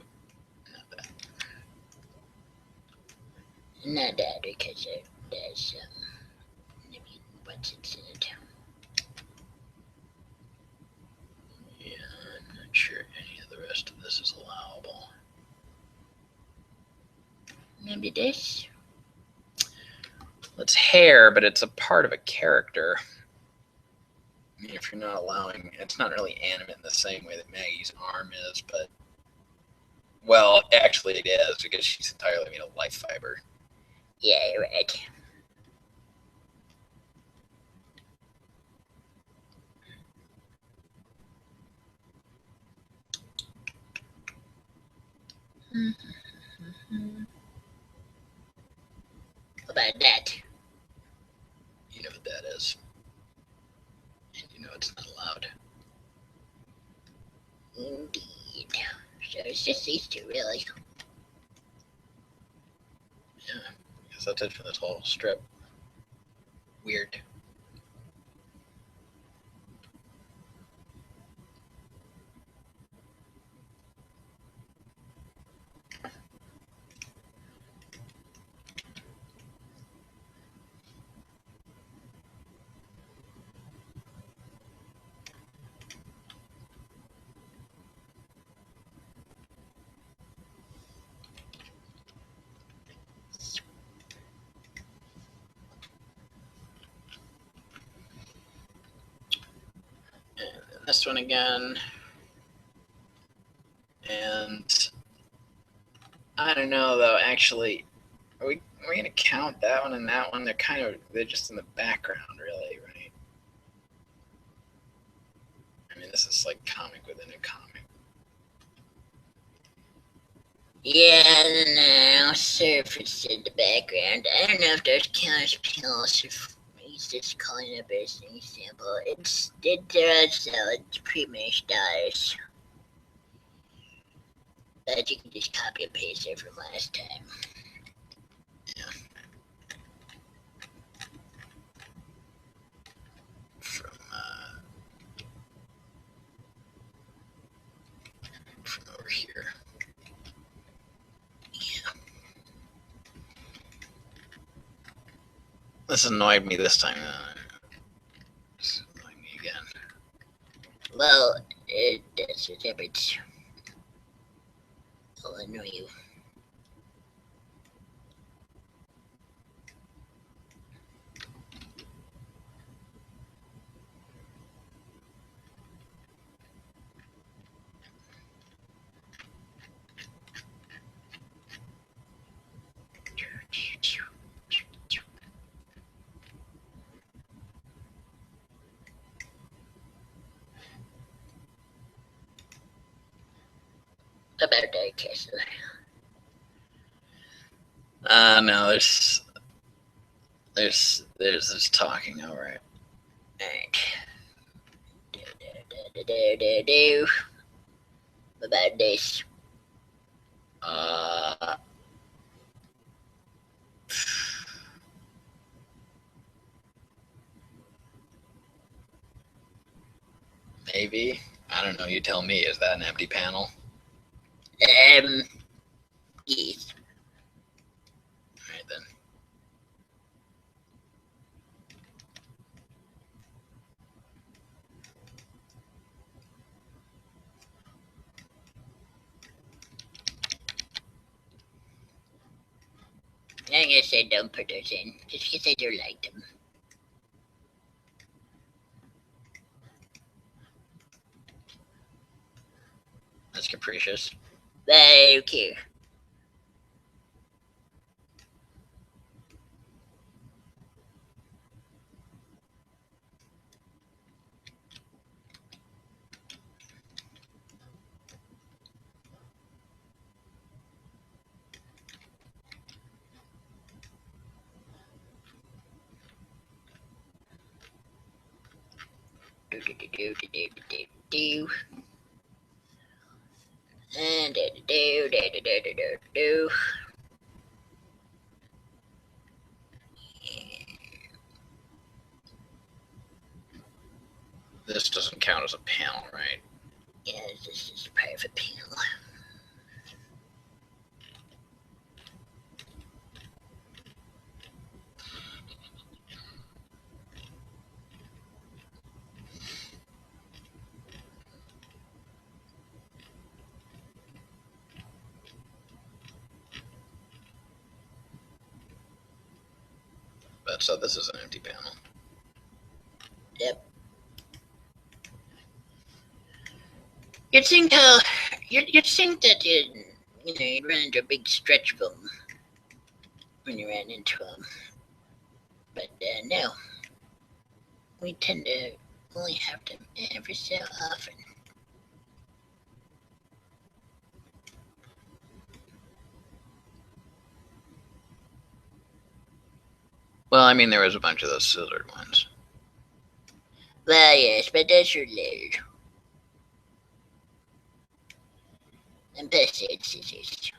B: not that.
A: Not that because there's I mean, what's it said?
B: Yeah, I'm not sure any of the rest of this is allowable.
A: Maybe this.
B: Well, it's hair, but it's a part of a character. I mean, if you're not allowing, it's not really animate in the same way that Maggie's arm is, but well, actually it is because she's entirely made of life fiber.
A: Yeah, you're right. How about that?
B: You know what that is. And you know it's not allowed.
A: Indeed. So it's just these two, really.
B: Yeah, because that's it for this whole strip. Weird. And this one again. And I don't know though, actually, are we gonna count that one and that one? They're just in the background, really, right? I mean, this is like comic within a comic.
A: Yeah, I don't know. Surface in the background. I don't know if those count as pills. He's just calling it as an example. It does, so it's pretty much does. But you can just copy and paste it from last time.
B: Yeah. From over here.
A: Yeah.
B: This annoyed me this time. This annoyed me again.
A: Well, that's what happens. I'll annoy you. About that castle.
B: No, there's this talking over it.
A: Alright. Do. What about this?
B: Maybe. I don't know. You tell me. Is that an empty panel?
A: Yes.
B: All right then.
A: I guess I don't put those in, just because I don't like them.
B: That's capricious.
A: But I don't care. Do. And do.
B: This doesn't count as a panel, right?
A: Yeah, this is part of a panel.
B: But so this is an empty panel.
A: Yep. You'd think that you'd run into a big stretch of them when you ran into them, but no. We tend to only have them every so often.
B: Well, I mean, there was a bunch of those scissored ones.
A: Well, yes, but those are little. And plus, it's scissors.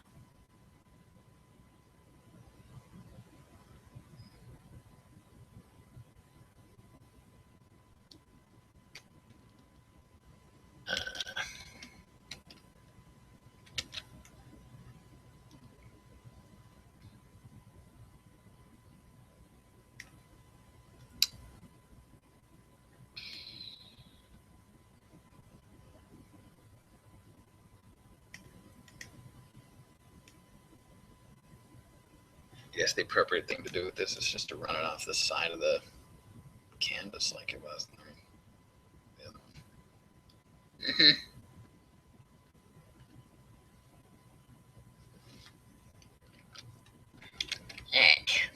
B: Yes, the appropriate thing to do with this is just to run it off the side of the canvas like it was.
A: Mm-hmm. Alright.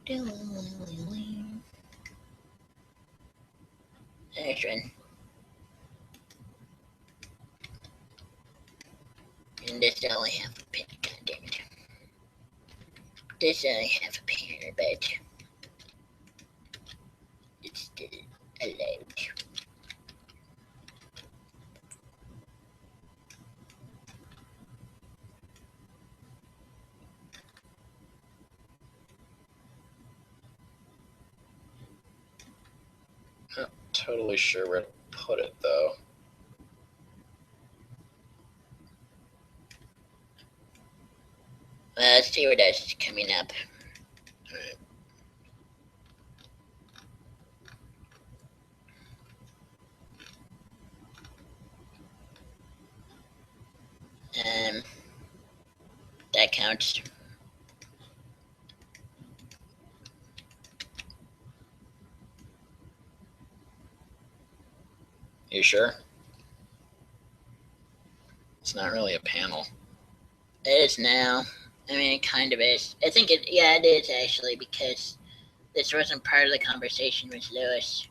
A: There's one. And this only have a pin. God damn it. This only have a pin, but it's still allowed.
B: Not totally sure where to put it though.
A: Well, let's see what else is coming up.
B: Alright.
A: That counts.
B: You sure? It's not really a panel.
A: It is now. I mean, it kind of is. I think it, yeah, it is actually, because this wasn't part of the conversation with Lewis.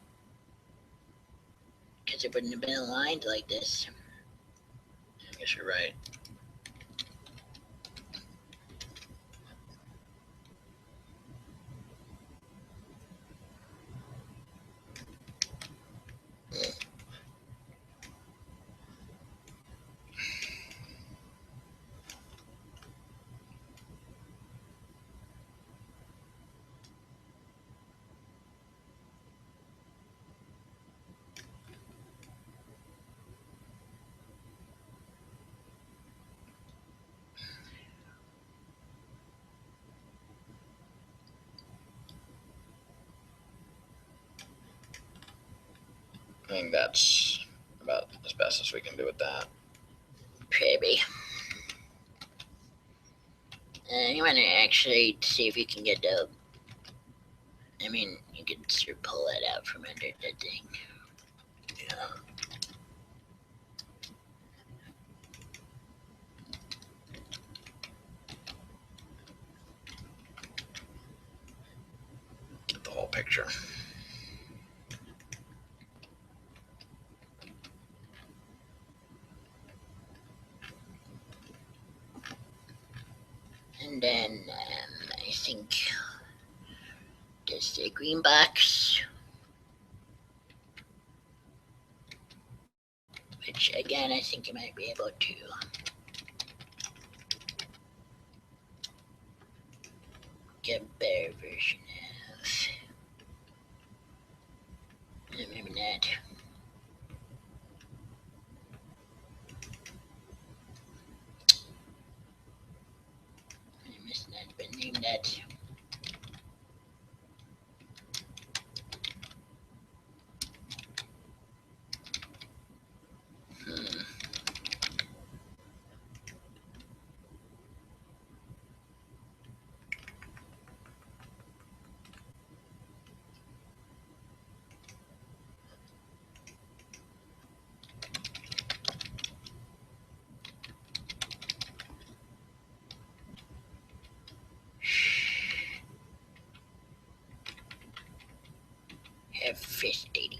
A: Because it wouldn't have been aligned like this.
B: guess you're right. I think that's about as best as we can do with that.
A: Maybe. You want to actually see if you can get the. I mean, you can sort of pull that out from under the thing.
B: Yeah. Get the whole picture.
A: And then I think there's the green box, which again I think you might be able to get a better version of. Maybe not. I must not have been named that. Have fish dating.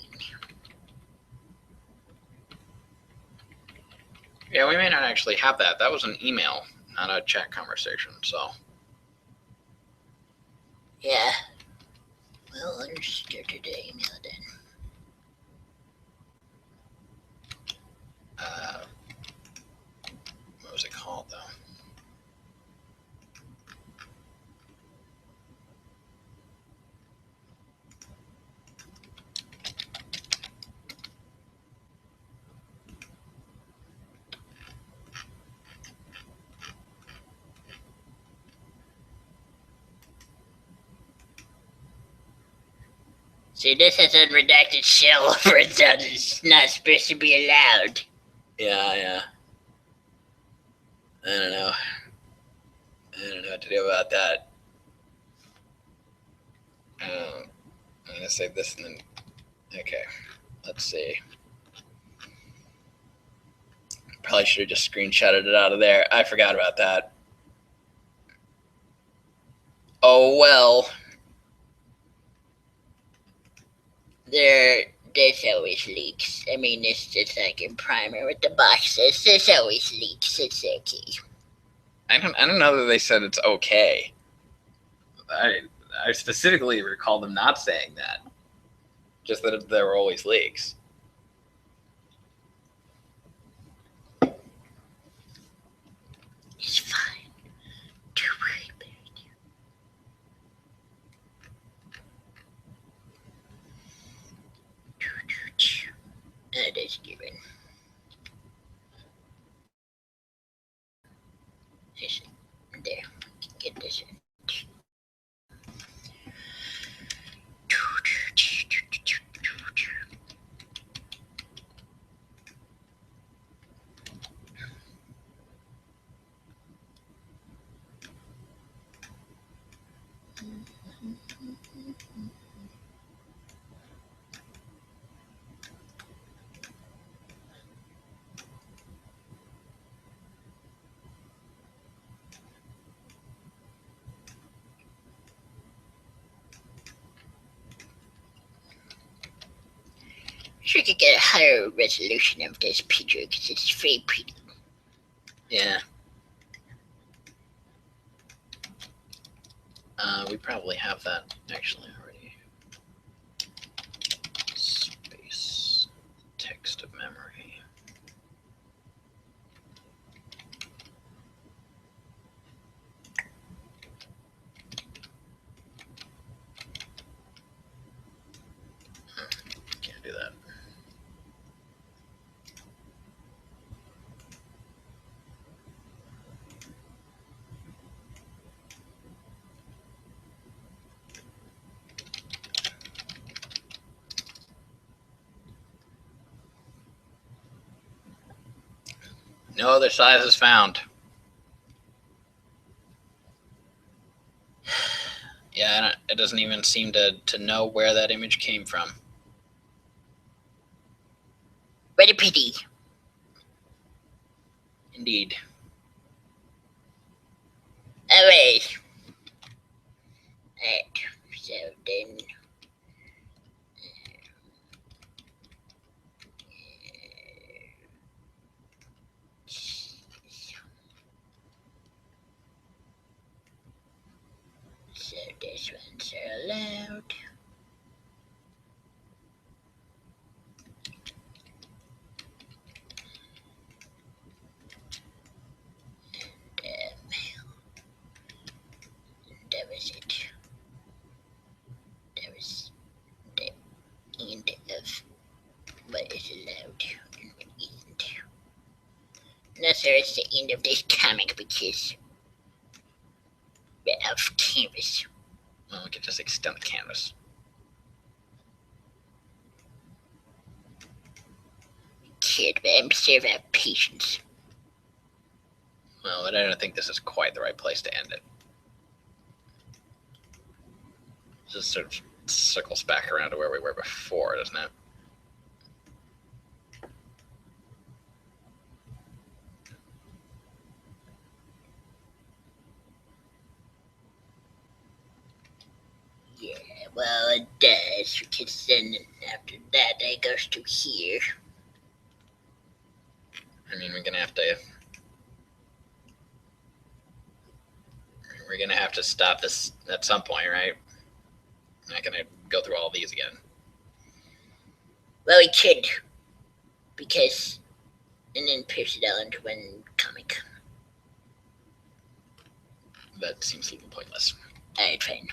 B: Yeah, we may not actually have that. That was an email, not a chat conversation, so.
A: Yeah. Well, I'll just go to the email then.
B: What was it called, though?
A: See, this has unredacted shell for it, so it's not supposed to be allowed.
B: Yeah. I don't know. I don't know what to do about that. I'm going to save this and then. Okay. Let's see. Probably should have just screenshotted it out of there. I forgot about that. Oh, well.
A: There's always leaks. I mean, it's just like in primer with the boxes. There's always leaks. It's okay.
B: I don't know that they said it's okay. I specifically recall them not saying that. Just that there were always leaks.
A: It's fine. Don't worry about it. That is given. There. Get this in. Sure could get a higher resolution of this picture because it's very pretty.
B: Yeah. We probably have that actually already. Space text of memory. Can't do that. No other sizes found. Yeah, it doesn't even seem to know where that image came from.
A: What a pity.
B: Indeed.
A: Alright. Alright. So then. So this one's allowed. That was it. That was the end of what is allowed and what isn't. No, sir, it's the end of this comic because we're off canvas.
B: Well, we could just extend the canvas.
A: Kid, but I'm serving out patience.
B: Well, but I don't think this is quite the right place to end it. Just sort of circles back around to where we were before, doesn't it?
A: Yeah, well, it does, because then after that, it goes to here.
B: I mean, we're gonna have to stop this at some point, right? I'm not gonna go through all these again.
A: Well, we could, because, and then pierce it out into one comic.
B: That seems a little pointless.
A: Alright, fine.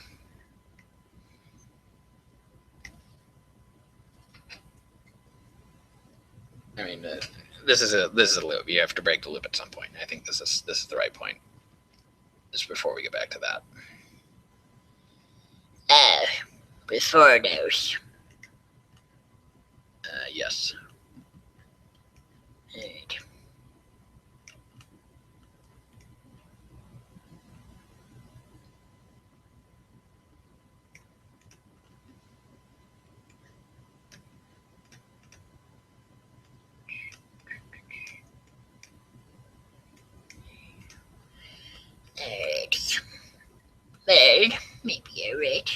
B: I mean, this is a loop. You have to break the loop at some point. I think this is the right point. Just before we get back to that.
A: Before those.
B: Yes.
A: Alright. Alright. Well, maybe you're right.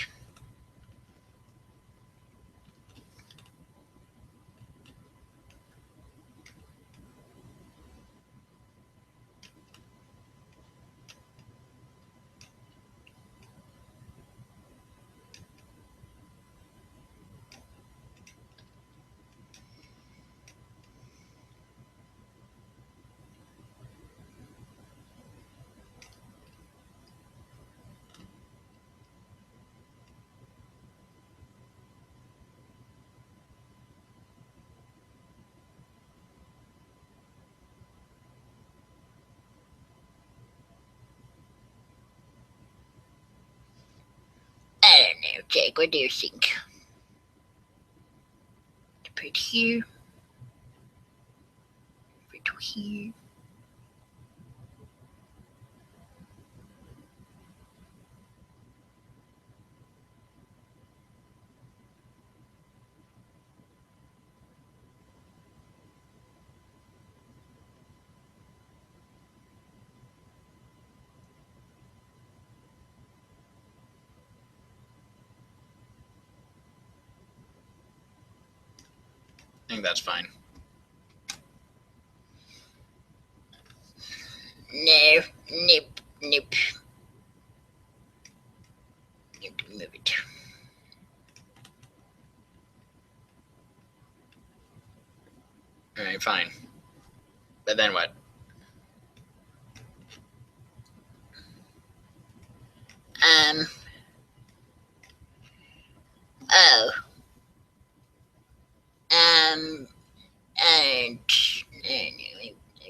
A: I don't know, Jake, what do you think? To put here. Put here.
B: I think that's fine.
A: No, nope, nope. You have to move it.
B: Alright, fine. But then what?
A: Oh. And I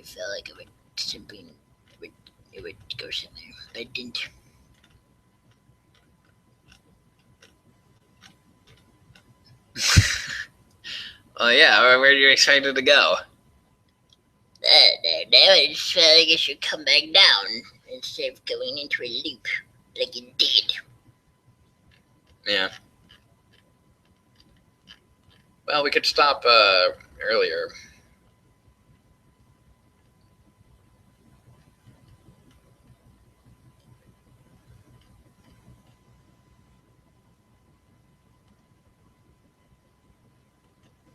A: felt like it would something it would go somewhere, but it didn't.
B: Well, yeah, where are you excited to go?
A: Now I just felt like it should come back down instead of going into a loop like it did.
B: Yeah. Well, we could stop earlier.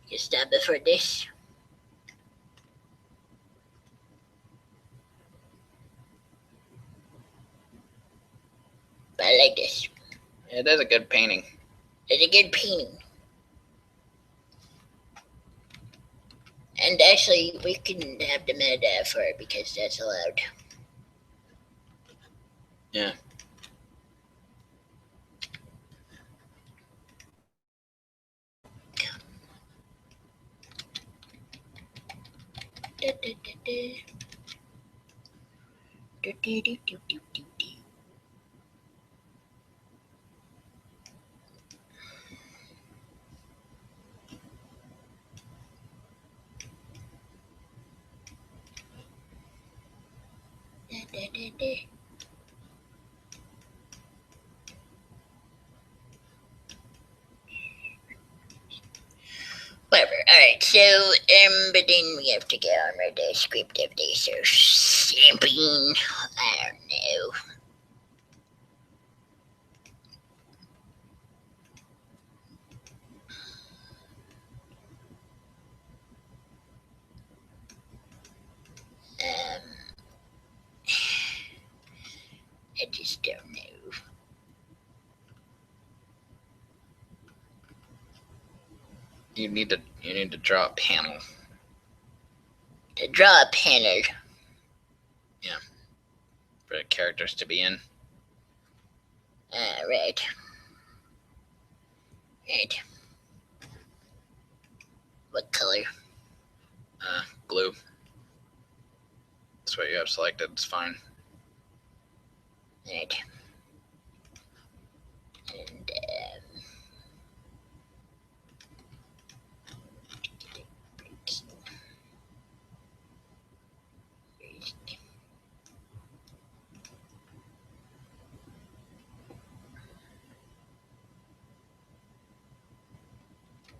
A: You stop before this. But I like this.
B: It is a good painting.
A: It's a good painting. And actually, we can have the metadata for it because that's allowed.
B: Yeah.
A: Whatever. Alright, so, but then we have to get on with the script of this, so stamping, I don't know. I just don't know.
B: You need to draw a panel.
A: To draw a panel.
B: Yeah. For the characters to be in.
A: Right. Right. What color?
B: Blue. That's what you have selected. It's fine.
A: Right. And,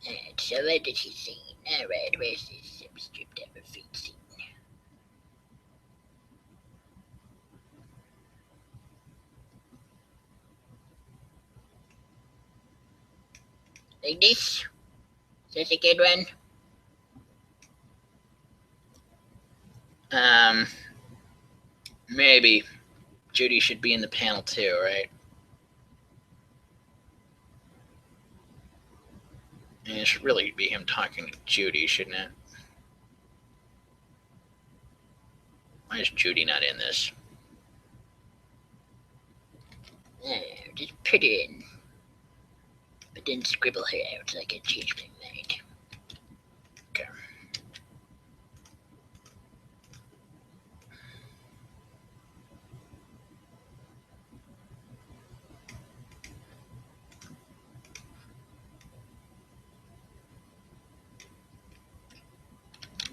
A: alright, so what did he say? Alright, where's this subscript ever fixing? Like this? Is this a good one?
B: Maybe. Judy should be in the panel too, right? And it should really be him talking to Judy, shouldn't it? Why is Judy not in this?
A: Just put it in. But then scribble her out so I can change my mind.
B: Okay.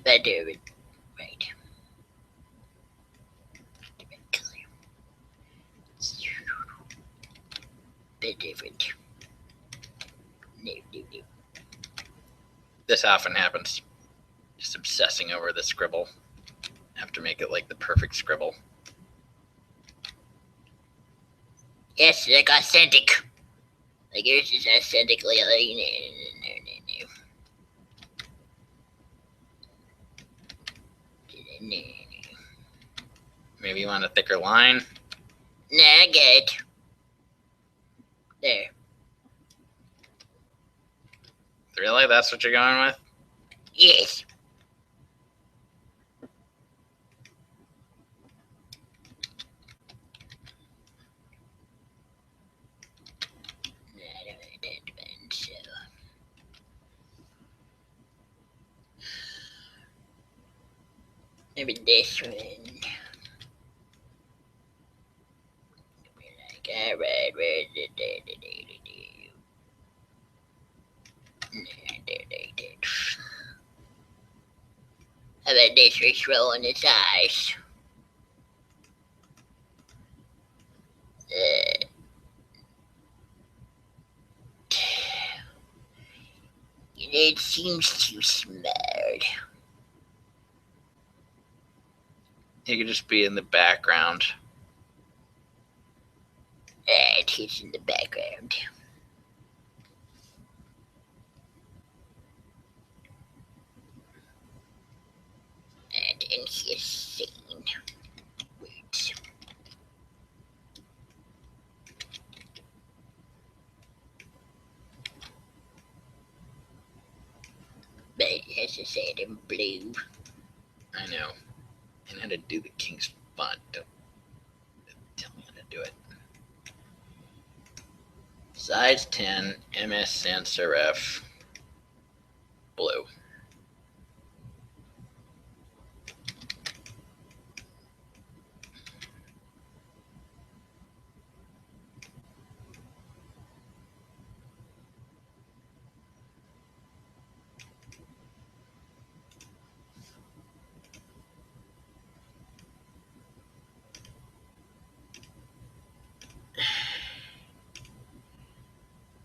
A: Better, right. Different color. Bit different. No.
B: This often happens. Just obsessing over the scribble. Have to make it like the perfect scribble.
A: Yes, like authentic. Like yours is authentically like no.
B: Maybe you want a thicker line?
A: Nah, I get it. There.
B: Really? That's what you're going with?
A: Yes. Maybe this one. Like, alright, where is it? How about this fish rolling its eyes? It seems too smart.
B: You could just be in the background.
A: Right, he's in the background. And in his scene. Words. But it has to say it in blue.
B: I know. And how to do the king's font. Don't tell me how to do it. Size 10, MS Sans Serif, blue.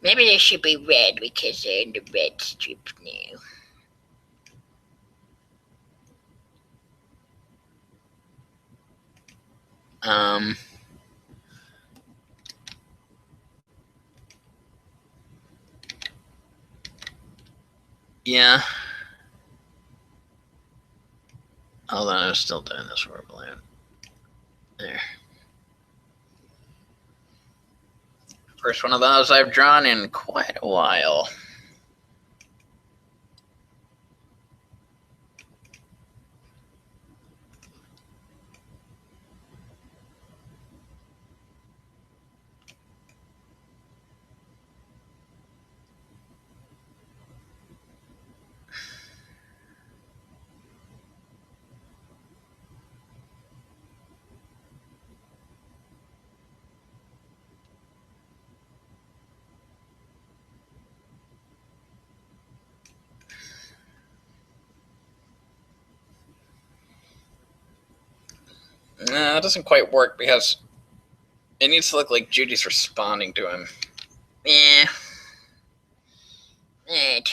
A: Maybe they should be red because they're in the red strip now.
B: Yeah. Hold on, I was still doing this for a balloon. There. First one of those I've drawn in quite a while. No, it doesn't quite work because it needs to look like Judy's responding to him.
A: Yeah. Right.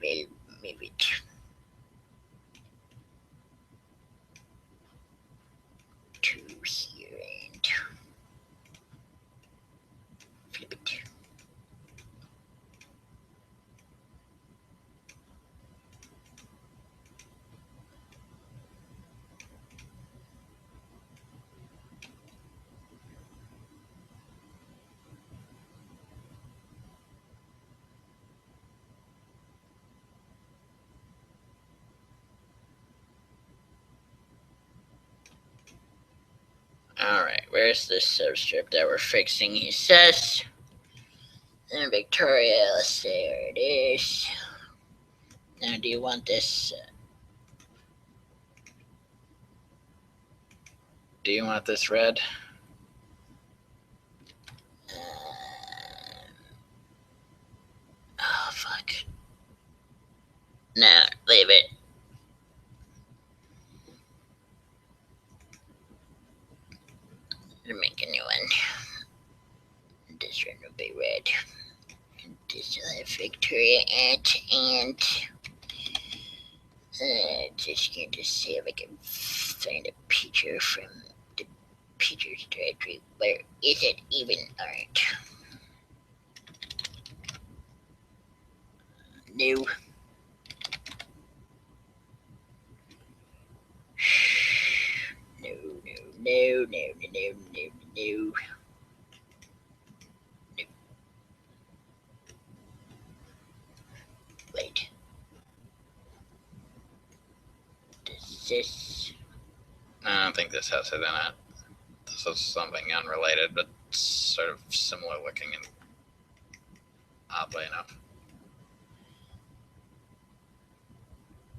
A: Well, maybe two here and flip it. Alright, where's this substrip that we're fixing? He says. And Victoria, there it is. Now, do you want this?
B: Do you want this red?
A: Oh, fuck. No, leave it. Make a new one. This one will be red. And this will have Victoria and just going to see if I can find a picture from the pictures directory. Where is it even? Alright. New. No. Wait. Does this...
B: I don't think this has it in it. This is something unrelated, but sort of similar looking and oddly enough.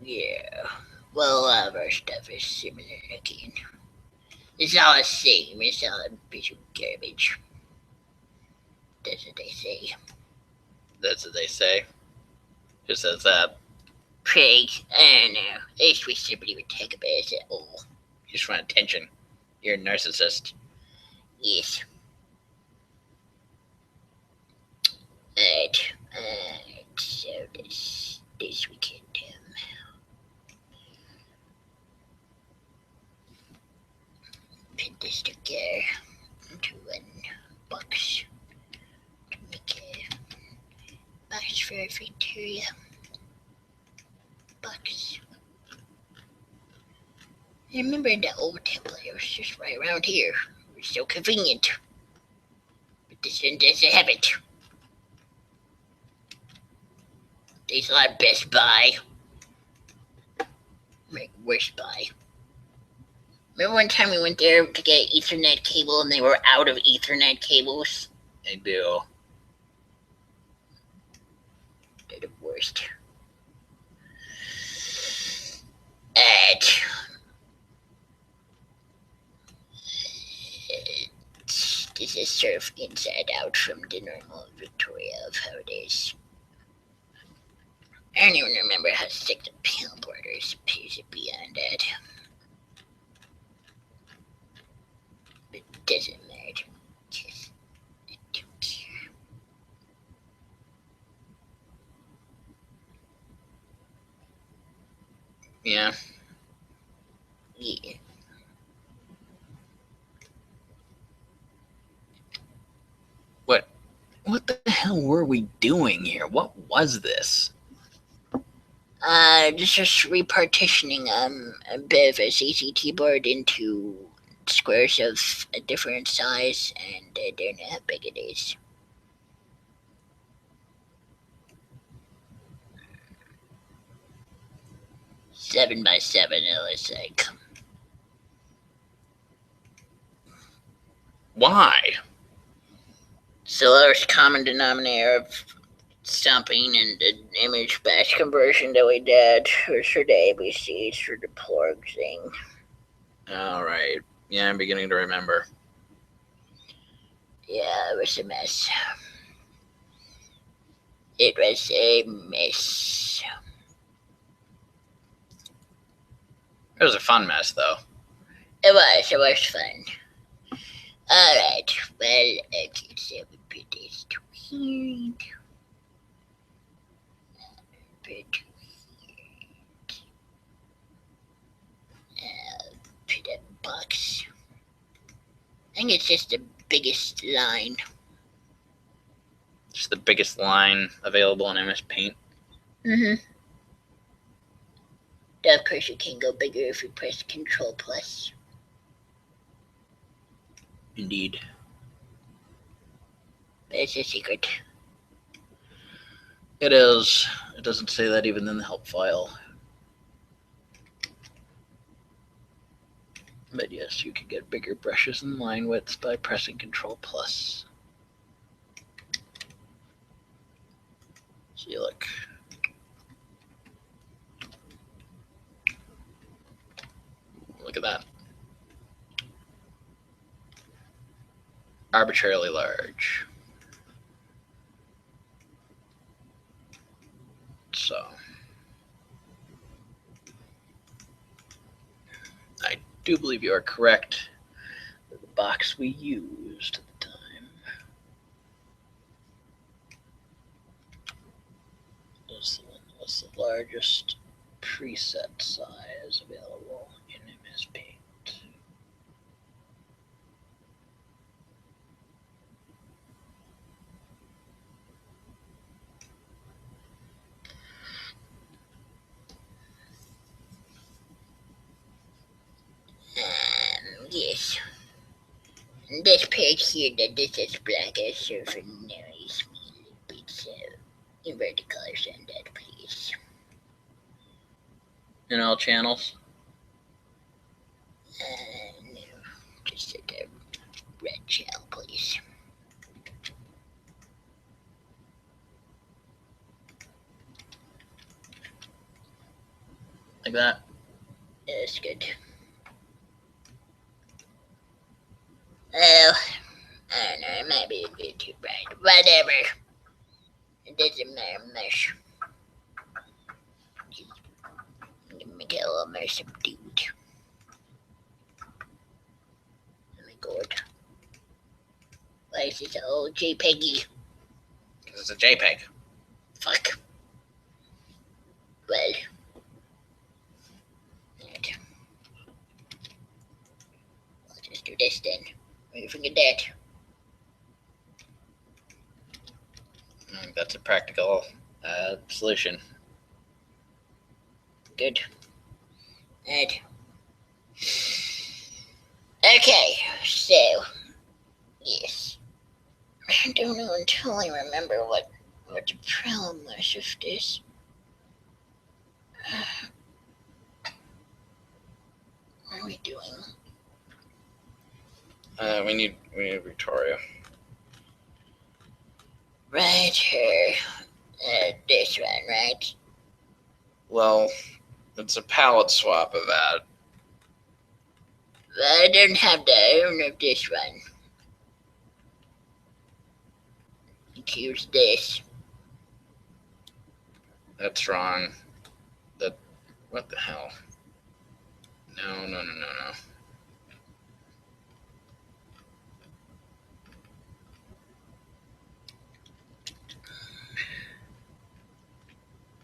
A: Yeah. Well, a lot of our stuff is similar looking. It's all the same. It's all a piece of garbage. That's what they say.
B: That's what they say. Who says that?
A: Craig, I don't know. I just wish somebody would take a bath at all.
B: You just want attention. You're a narcissist.
A: Yes. Alright. So this weekend. Put this together into one box to make a box for a Victoria box. I remember in the old temple, it was just right around here. It was so convenient. But this one doesn't have it. There's a lot of Best Buy. Like, Worst Buy. Remember one time we went there to get Ethernet cable and they were out of Ethernet cables?
B: I do.
A: They're the worst. And this is sort of inside out from the normal Victoria of how it is. I don't even remember how thick the panel border is supposed to be on that. But it doesn't matter. Just, I don't care.
B: Yeah.
A: Yeah.
B: What the hell were we doing here? What was this?
A: Just repartitioning a bit of a CCT board into squares of a different size, and I don't know how big it is. Seven by 7, it looks like.
B: Why?
A: It's the lowest common denominator of stomping and the image batch conversion that we did was for the ABCs for the plug thing.
B: Alright. Yeah, I'm beginning to remember.
A: Yeah, it was a mess. It was a mess.
B: It was a fun mess, though.
A: It was fun. Alright, well, okay, so we put this to here. Put to here. Put a box. I think it's just the biggest line.
B: Just the biggest line available in MS Paint.
A: Mm-hmm. Of course, you can go bigger if you press Control Plus.
B: Indeed.
A: But it's a secret.
B: It is. It doesn't say that even in the help file. But yes, you can get bigger brushes and line widths by pressing Control Plus. See, look. Look at that. Arbitrarily large. So, I do believe you are correct. The box we used at the time was the one that was the largest preset size available in MS Paint.
A: Yes. This page here that this is black as surfer annoys me a little bit, so invert the colors on that, please.
B: In all channels?
A: No, just a red shell, please.
B: Like that?
A: That's good. Oh, I don't know, it might be a bit too bright. Whatever. It doesn't matter much. Make it a little more subdued. Oh my god. Why is this old JPEGy?
B: Because it's a JPEG.
A: Fuck. Well. Right. I'll just do this then. Where you forget that?
B: I think that's a practical solution.
A: Good. Right. Okay, so yes. I don't know until I remember what the problem was with this. What are we doing?
B: We need Victoria.
A: Right here. This one, right?
B: Well, it's a palette swap of that.
A: I don't have that. I don't have this one. Here's this.
B: That's wrong. What the hell? No.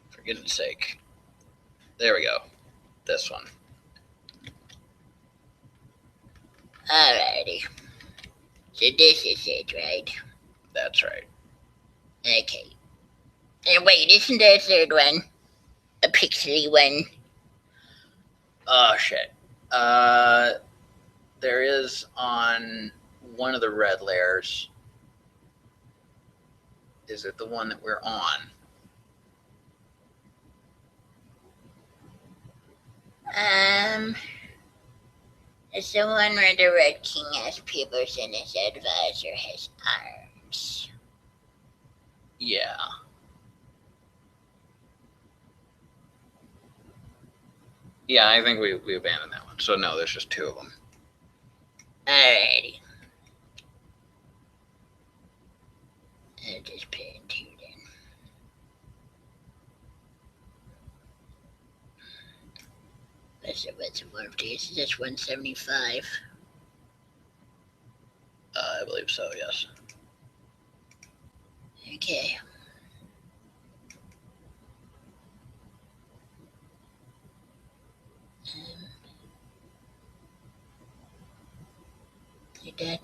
B: For goodness sake. There we go. This one.
A: Alrighty. So this is it, right?
B: That's right.
A: Okay. And wait, isn't there a third one? A pixely one?
B: Oh, shit. There is on one of the red layers. Is it the one that we're on?
A: It's the one where the Red King has pupils and his advisor has arms.
B: Yeah. Yeah, I think we abandoned that one. So no, there's just two of them.
A: Alrighty. I'll just put it in two then. What's one of these? Is this 175?
B: I believe so, yes.
A: Okay. Like that.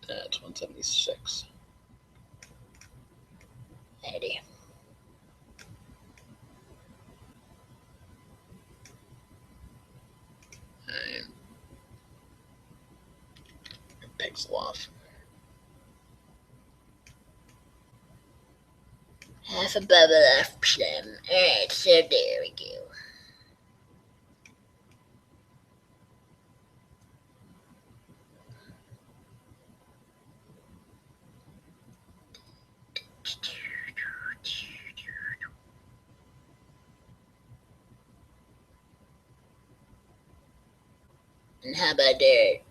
B: That's 176.
A: Alrighty.
B: Pixel off.
A: Half a bubble off plum. Alright, so there we go. And how about that?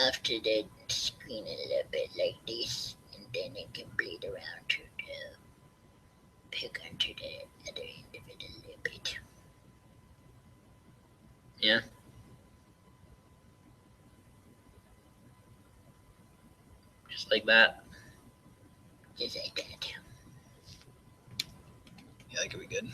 A: After the screen a little bit like this, and then it can bleed around to the pick onto the other end of it a little bit.
B: Yeah. Just like that.
A: Just like that.
B: Yeah, that could be good.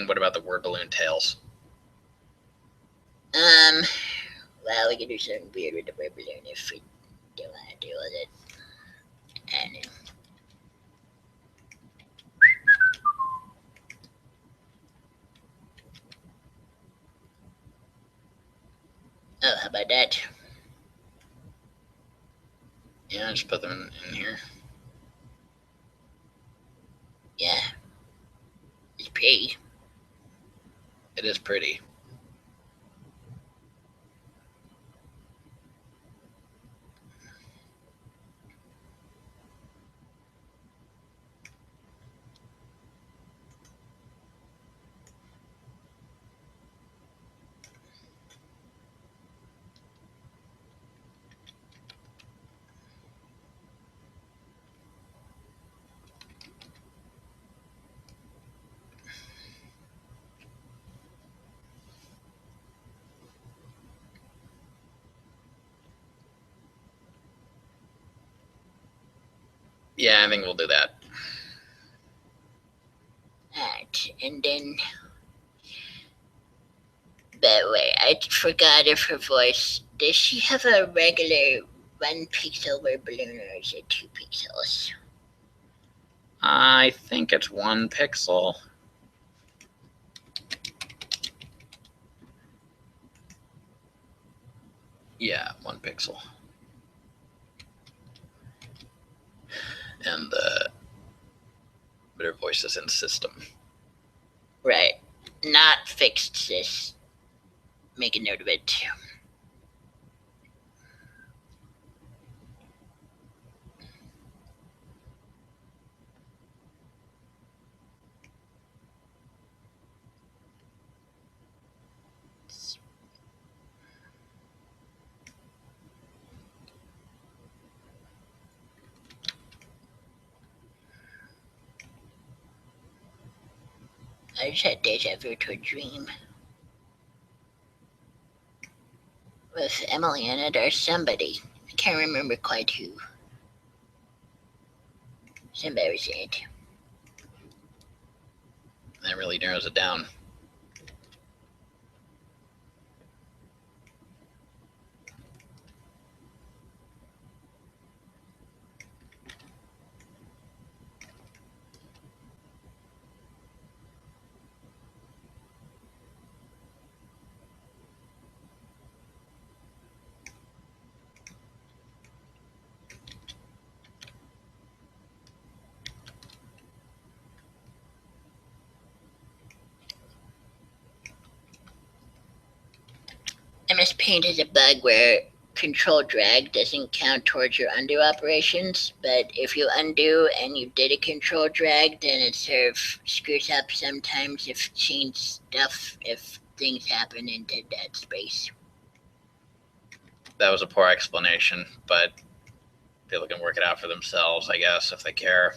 B: then what about the word balloon tails?
A: Well, we can do something weird with the word balloon if we don't want to deal with it. And oh, how about that?
B: Yeah, just put them in here.
A: Yeah. It's pretty.
B: It is pretty. Yeah, I think we'll do that.
A: Alright, and then. But wait, I forgot of her voice. Does she have a regular 1 pixel word balloon or is it 2 pixels?
B: I think it's 1 pixel. Yeah, 1 pixel. And but her voice is in system.
A: Right. Not fixed, sis. Make a note of it. I just had deja vu to a dream. With Emily in it or somebody. I can't remember quite who. Somebody was in it.
B: That really narrows it down.
A: MS Paint has a bug where control drag doesn't count towards your undo operations, but if you undo and you did a control drag, then it sort of screws up sometimes if change stuff, if things happen in dead space.
B: That was a poor explanation, but people can work it out for themselves, I guess, if they care.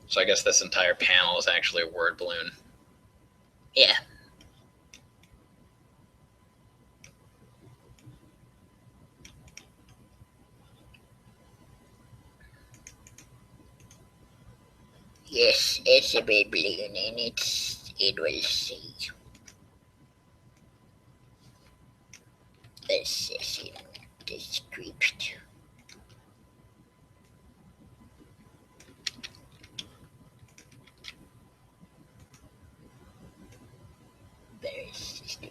B: So I guess this entire panel is actually a word balloon.
A: Yeah. Yes, it's a big balloon and it will see. This is the script. Very system.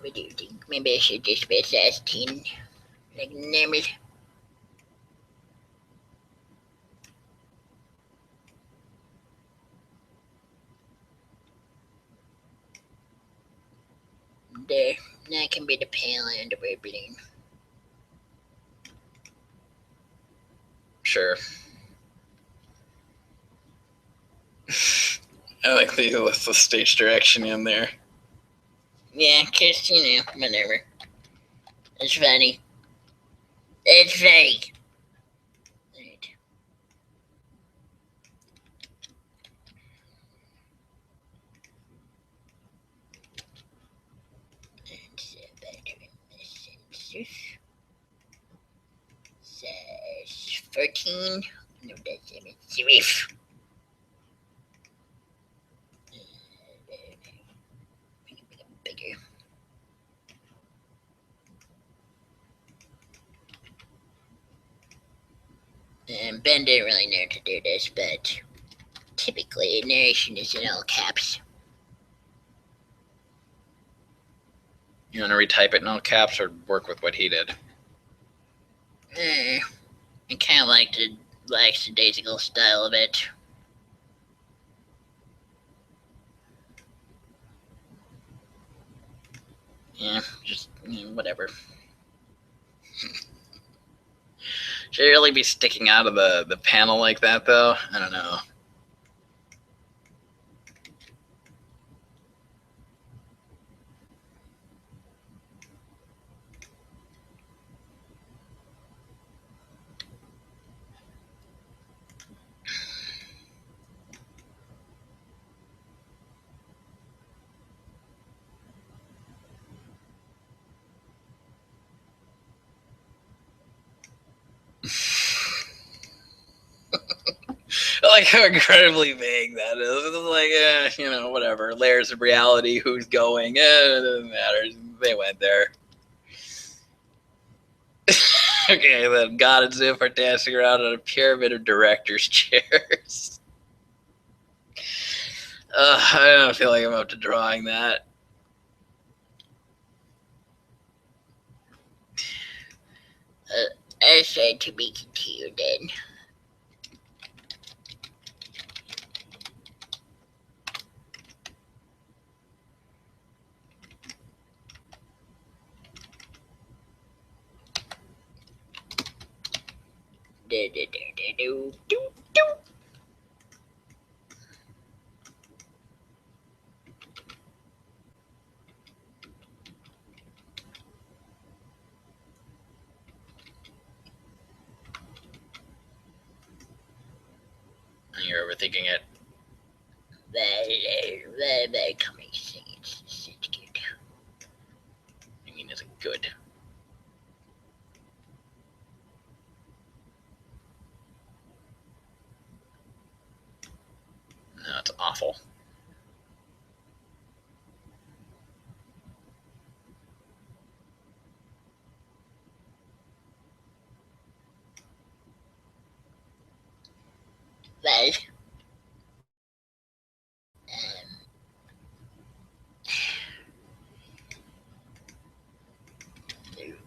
A: What do you think? Maybe I should just be assassin like normal. There. That can be the pale end of our balloon.
B: Sure. I like the stage direction in there.
A: Yeah, cause whatever. It's funny. It's funny. Right. Let's back to the sensors. Says 14. No, that's Swift. Bigger. And Ben didn't really know to do this, but typically narration is in all caps.
B: You want to retype it in all caps or work with what he did?
A: I kind of like the lackadaisical style of it. Yeah, just whatever.
B: Should it really be sticking out of the panel like that, though? I don't know. I like how incredibly vague that is. It's like, whatever. Layers of reality, who's going, it doesn't matter. They went there. Okay, then God and Ziff are dancing around on a pyramid of director's chairs. I don't feel like I'm up to drawing that.
A: I said to be continued then.
B: You're overthinking it.
A: Coming thing. It's good.
B: I mean, is it good? No, it's awful.
A: Well,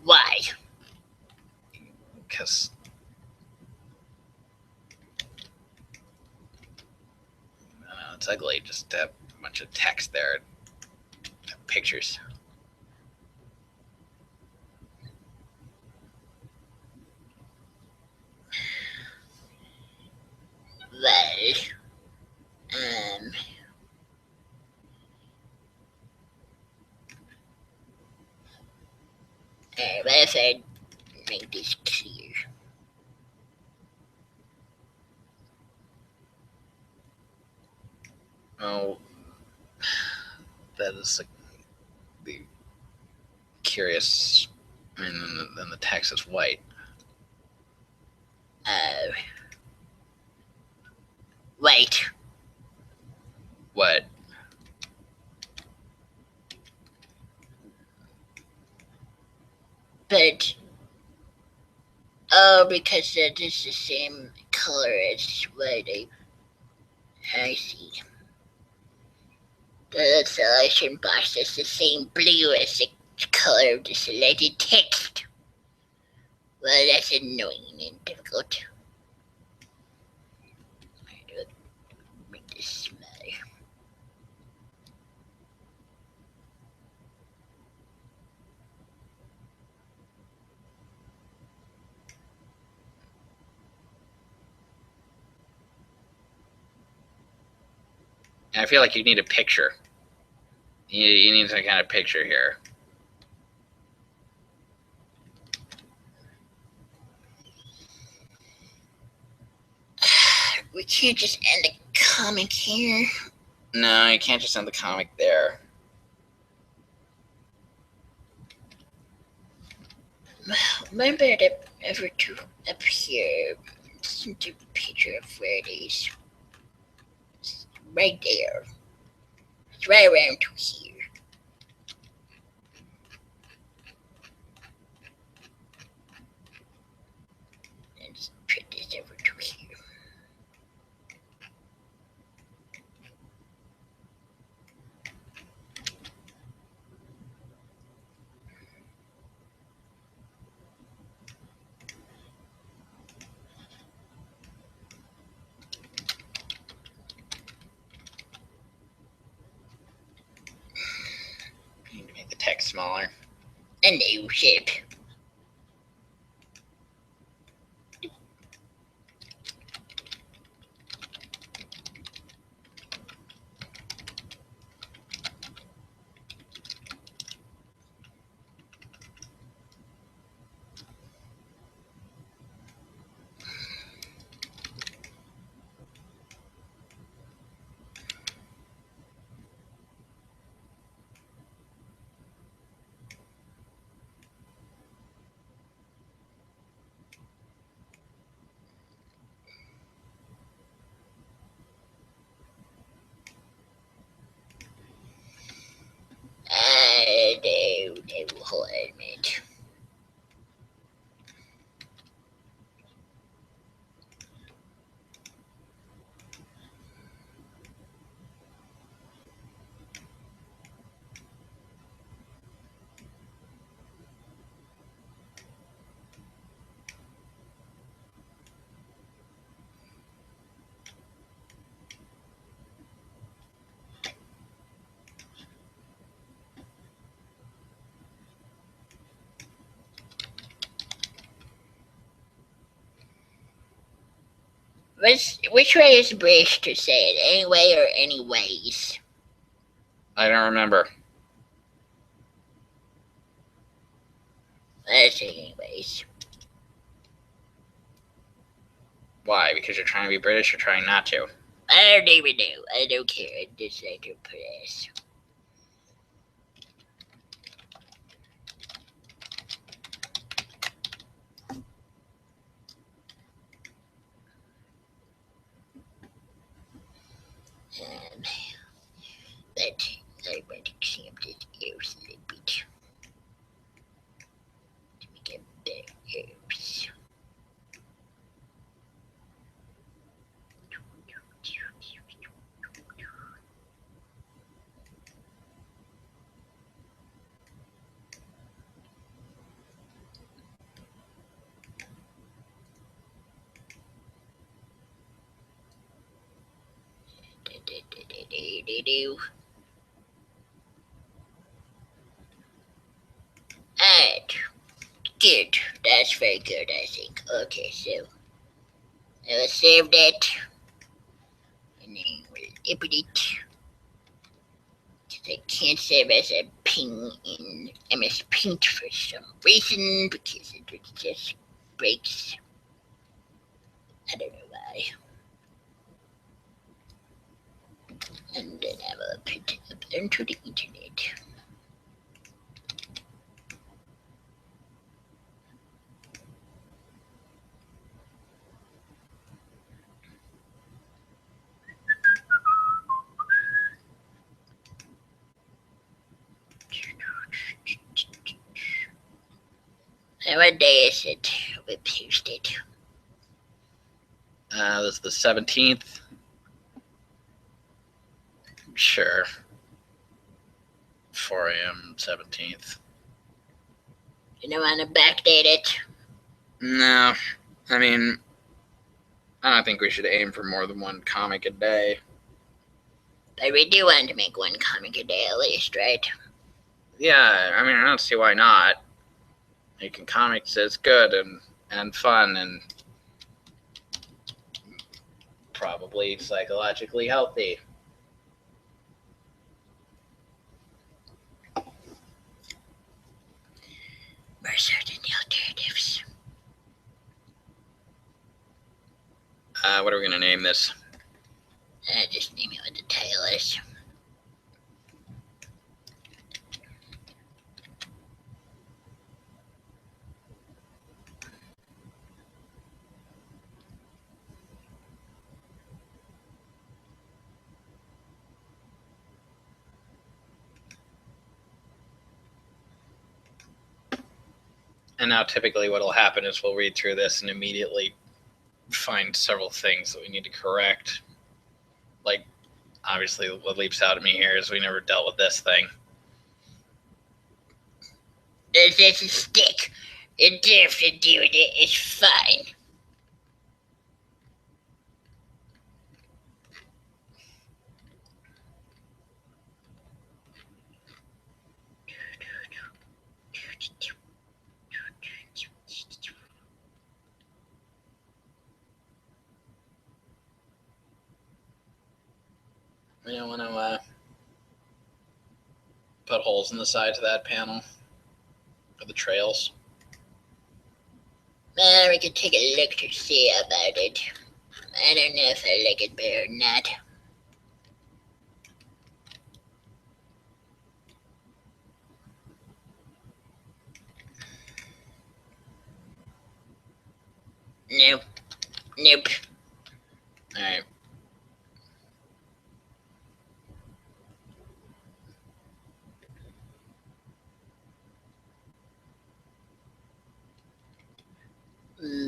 A: why?
B: Because it's ugly. Just a bunch of text there. Pictures.
A: Well, if I make this clear.
B: Oh, that is the curious. I mean, then the text is white.
A: Wait.
B: What?
A: But because that is the same color as what I see. The selection box is the same blue as the color of the selected text. Well, that's annoying and difficult. Make this smaller.
B: And I feel like you need a picture. You need some kind of picture here.
A: We can't just end the comic here.
B: No, you can't just end the comic there.
A: What about over to up here? Listen to the picture of where it is. It's right there. It's right around to here. Let's put this over to here.
B: You need to make the text smaller.
A: A new shape. No, hold on a minute. Which way is British to say it? Anyway or anyways?
B: I don't remember.
A: Let's say anyways.
B: Why? Because you're trying to be British or trying not to?
A: I don't even know. I don't care. I just like to put S. But I want to clamp this ears a little bit to make it better ears. Alright. Good. That's very good, I think. Okay, so let's save that. And then we'll open it. Because I can't save as a ping in MS Paint for some reason. Because it just breaks. I don't know why. And then I will put it up onto the internet. And what day is it? We post it.
B: This is the 17th. Sure. 4 a.m. 17th.
A: You don't want to backdate it?
B: No, I mean, I don't think we should aim for more than one comic a day.
A: But we do want to make one comic a day at least, right?
B: Yeah, I mean, I don't see why not. Making comics is good and fun and probably psychologically healthy.
A: We're certain the alternatives.
B: What are we going to name this?
A: Just name it what the title is.
B: And now typically what will happen is we'll read through this and immediately find several things that we need to correct. Like, obviously, what leaps out at me here is we never dealt with this thing.
A: There's a stick. You do have to do with it. It's fine.
B: We don't want to put holes in the sides of that panel for the trails.
A: Well, we could take a look to see about it. I don't know if I like it better or not. Nope. Nope.
B: Alright.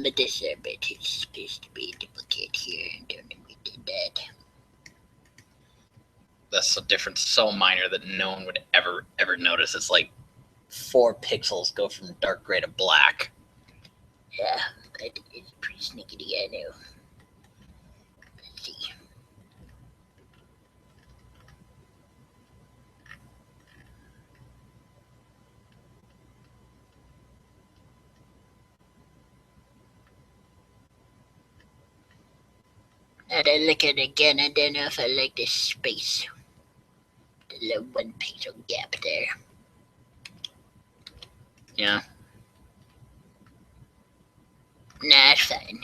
A: But this bit is supposed to be a duplicate here. I don't think we did that.
B: That's a difference so minor that no one would ever notice. It's like 4 pixels go from dark gray to black.
A: Yeah, but it's pretty sneaky, I know. Let's see. Now that I look at it again, I don't know if I like this space. The little 1 pixel gap there.
B: Yeah.
A: Nah, it's fine.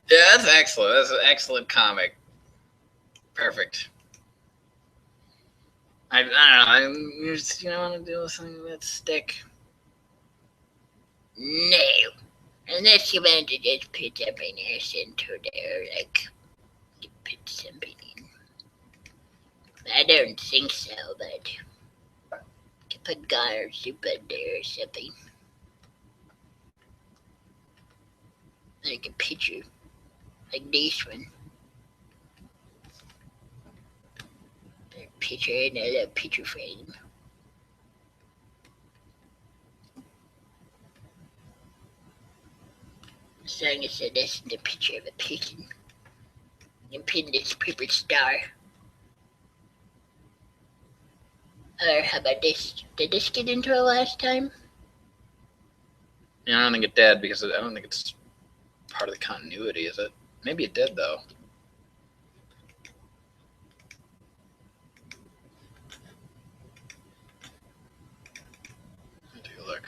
B: Yeah, that's excellent. That's an excellent comic. Perfect. I don't know. I just want to do something with that stick.
A: No. Unless you want to just put something else into there, like you put something in. I don't think so, but you put garlic soup in there or something. Like a picture. Like this one. A picture in a little picture frame. As long as it isn't a picture of a person. You pin this paper star. Or how about this? Did this get into it last time?
B: Yeah, I don't think it did because I don't think it's part of the continuity, is it? Maybe it did, though. Let me take a look.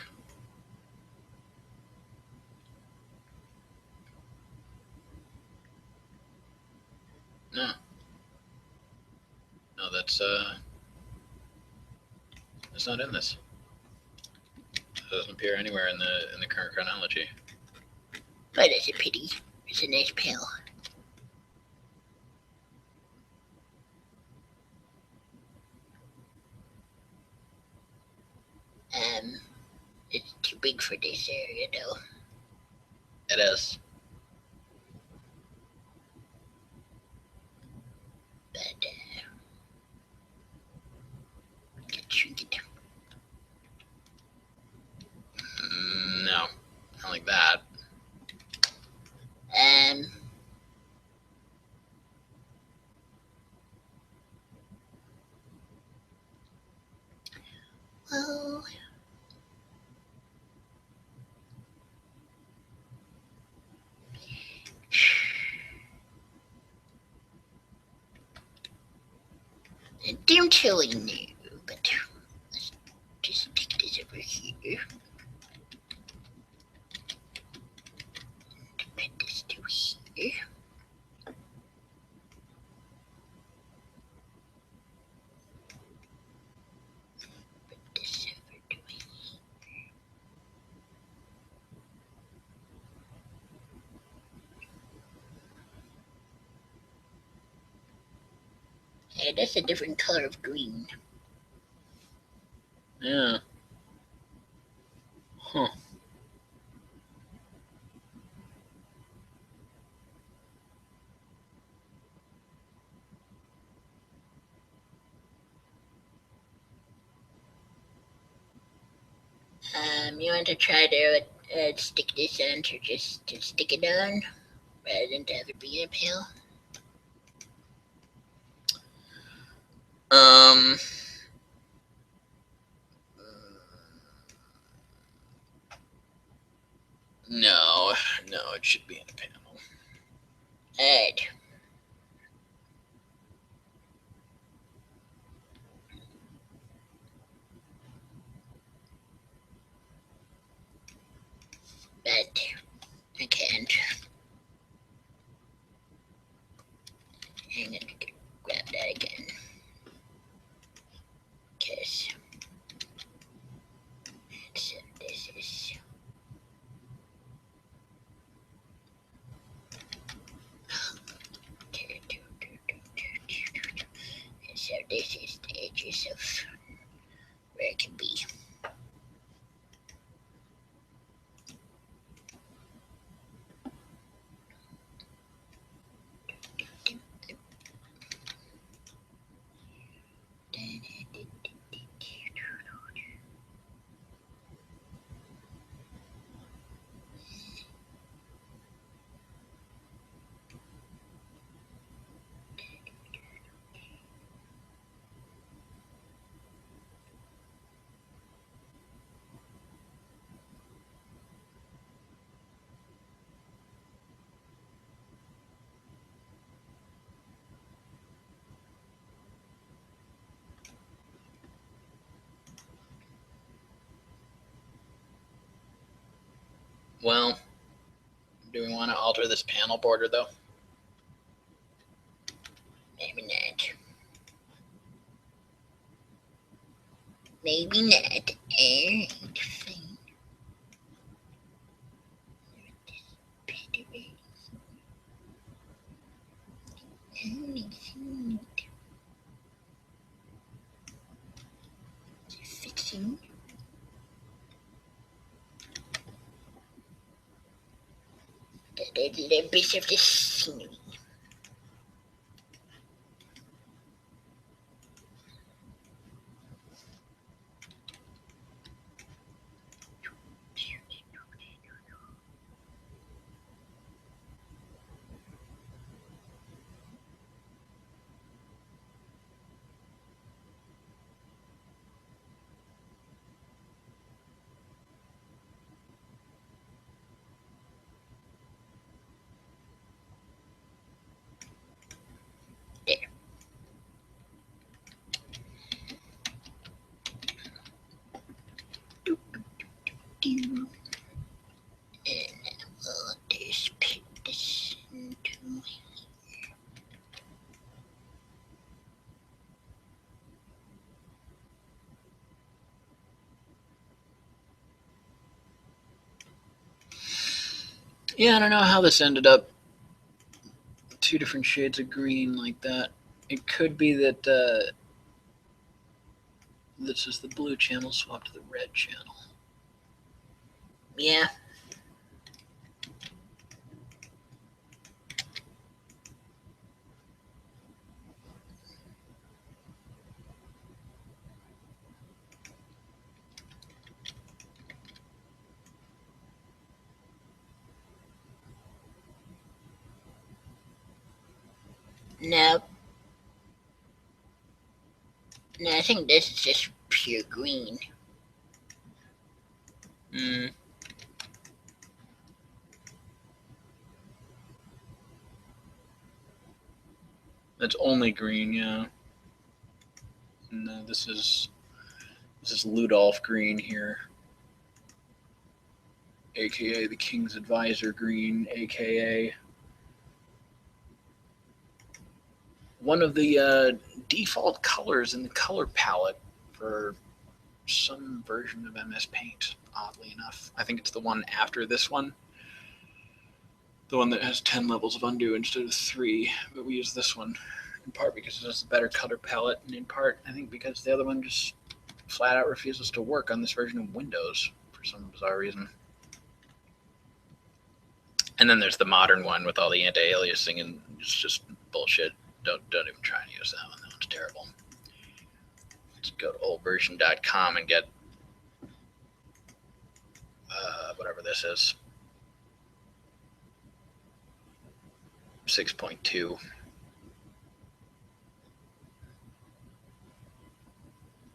B: No. No, that's not in this. It doesn't appear anywhere in the current chronology.
A: But it's a pity. It's a nice pill. It's too big for this area, though.
B: It is.
A: But, could shrink it.
B: No, not like that.
A: Well, I don't really know, but let's just stick this over here. Put this to here. Put this over to here. Hey, that's a different color of green.
B: Yeah. Huh.
A: You want to try to stick this in to just to stick it on rather than to have it be a pill?
B: No, it should be in a panel.
A: Alright. But I can't. I'm gonna grab that again. Because this is. So this is the edges of where it can be.
B: Well, do we want to alter this panel border though?
A: Maybe not. Maybe not. Alright, fine. Fixing. The little bit of the scenery. And we'll just put this into here.
B: Yeah, I don't know how this ended up 2 different shades of green like that. It could be that this is the blue channel swapped to the red channel.
A: Yeah. No. No, I think this is just pure green.
B: Mm. That's only green, yeah. No, this is Ludolf green here, aka the King's Advisor green, aka one of the default colors in the color palette for some version of MS Paint, oddly enough. I think it's the one after this one. The one that has 10 levels of undo instead of 3, but we use this one in part because it has a better color palette, and in part, I think, because the other one just flat out refuses to work on this version of Windows for some bizarre reason. And then there's the modern one with all the anti-aliasing, and it's just bullshit. Don't even try and use that one. That one's terrible. Let's go to oldversion.com and get whatever this is. 6.2.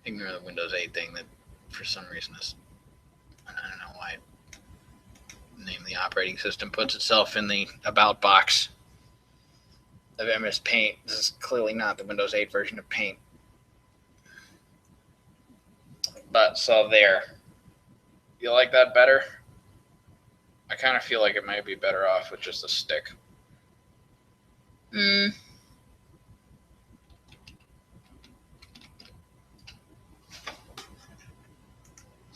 B: Ignore the Windows 8 thing that for some reason is, I don't know why the name of the operating system puts itself in the about box of MS Paint. This is clearly not the Windows 8 version of Paint. But so there. You like that better? I kind of feel like it might be better off with just a stick.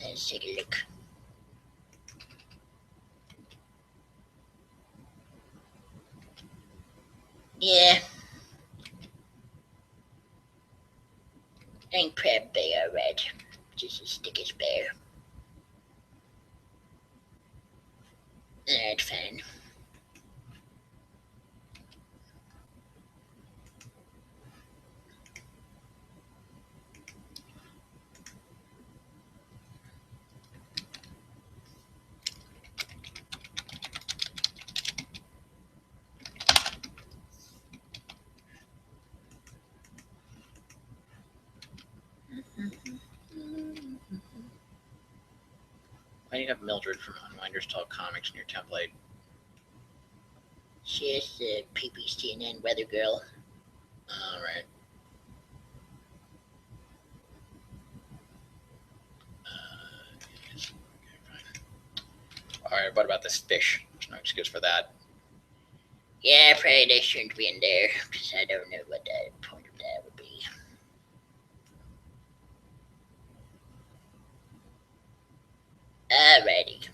A: Let's take a look. Yeah. Ain't crab bear red. Just a stick is bear. That's fine.
B: Why do you have Mildred from Unwinders Talk Comics in your template?
A: She's the PPCNN weather girl.
B: All right. Yes. Okay, fine. All right. What about this fish? There's no excuse for that.
A: Yeah, probably they shouldn't be in there because I don't know what the point of that would be. Alrighty.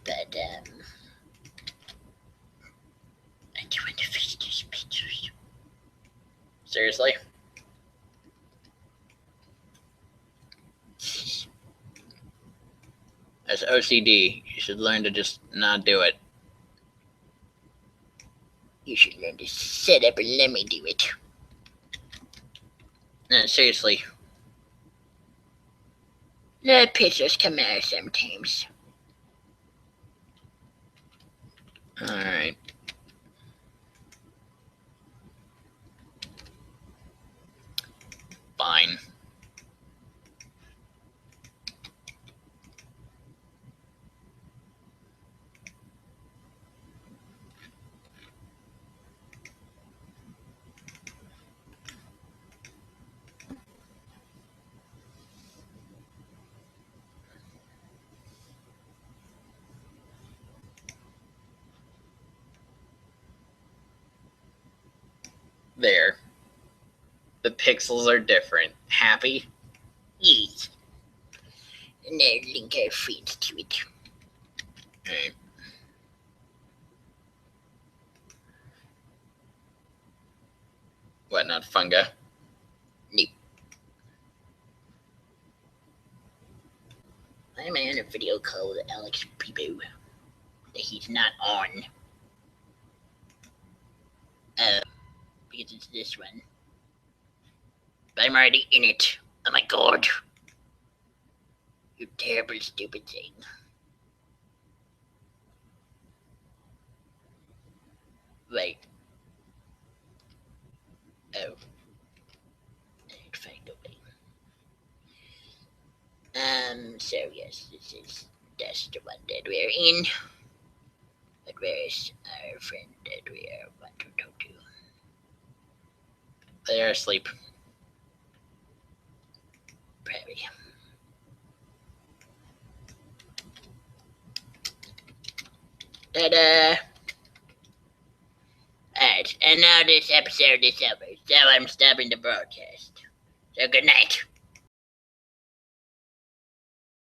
A: But I do want to fix these pictures.
B: Seriously? That's OCD. You should learn to just not do it.
A: You should learn to set up and let me do it.
B: No, seriously.
A: The pictures come out sometimes.
B: All right. Fine. The pixels are different. Happy?
A: Yes. And then link our friends to it.
B: Okay. What, not funga?
A: No. I'm on a video call with Alex Peebo that he's not on. Because it's this one. But I'm already in it. Oh my god. You terrible, stupid thing. Wait. Oh. I need to find a way. So yes, that's the one that we're in. But where is our friend that we want to talk to?
B: They are asleep.
A: Probably. Ta-da! Alright, and now this episode is over, so I'm stopping the broadcast. So good night.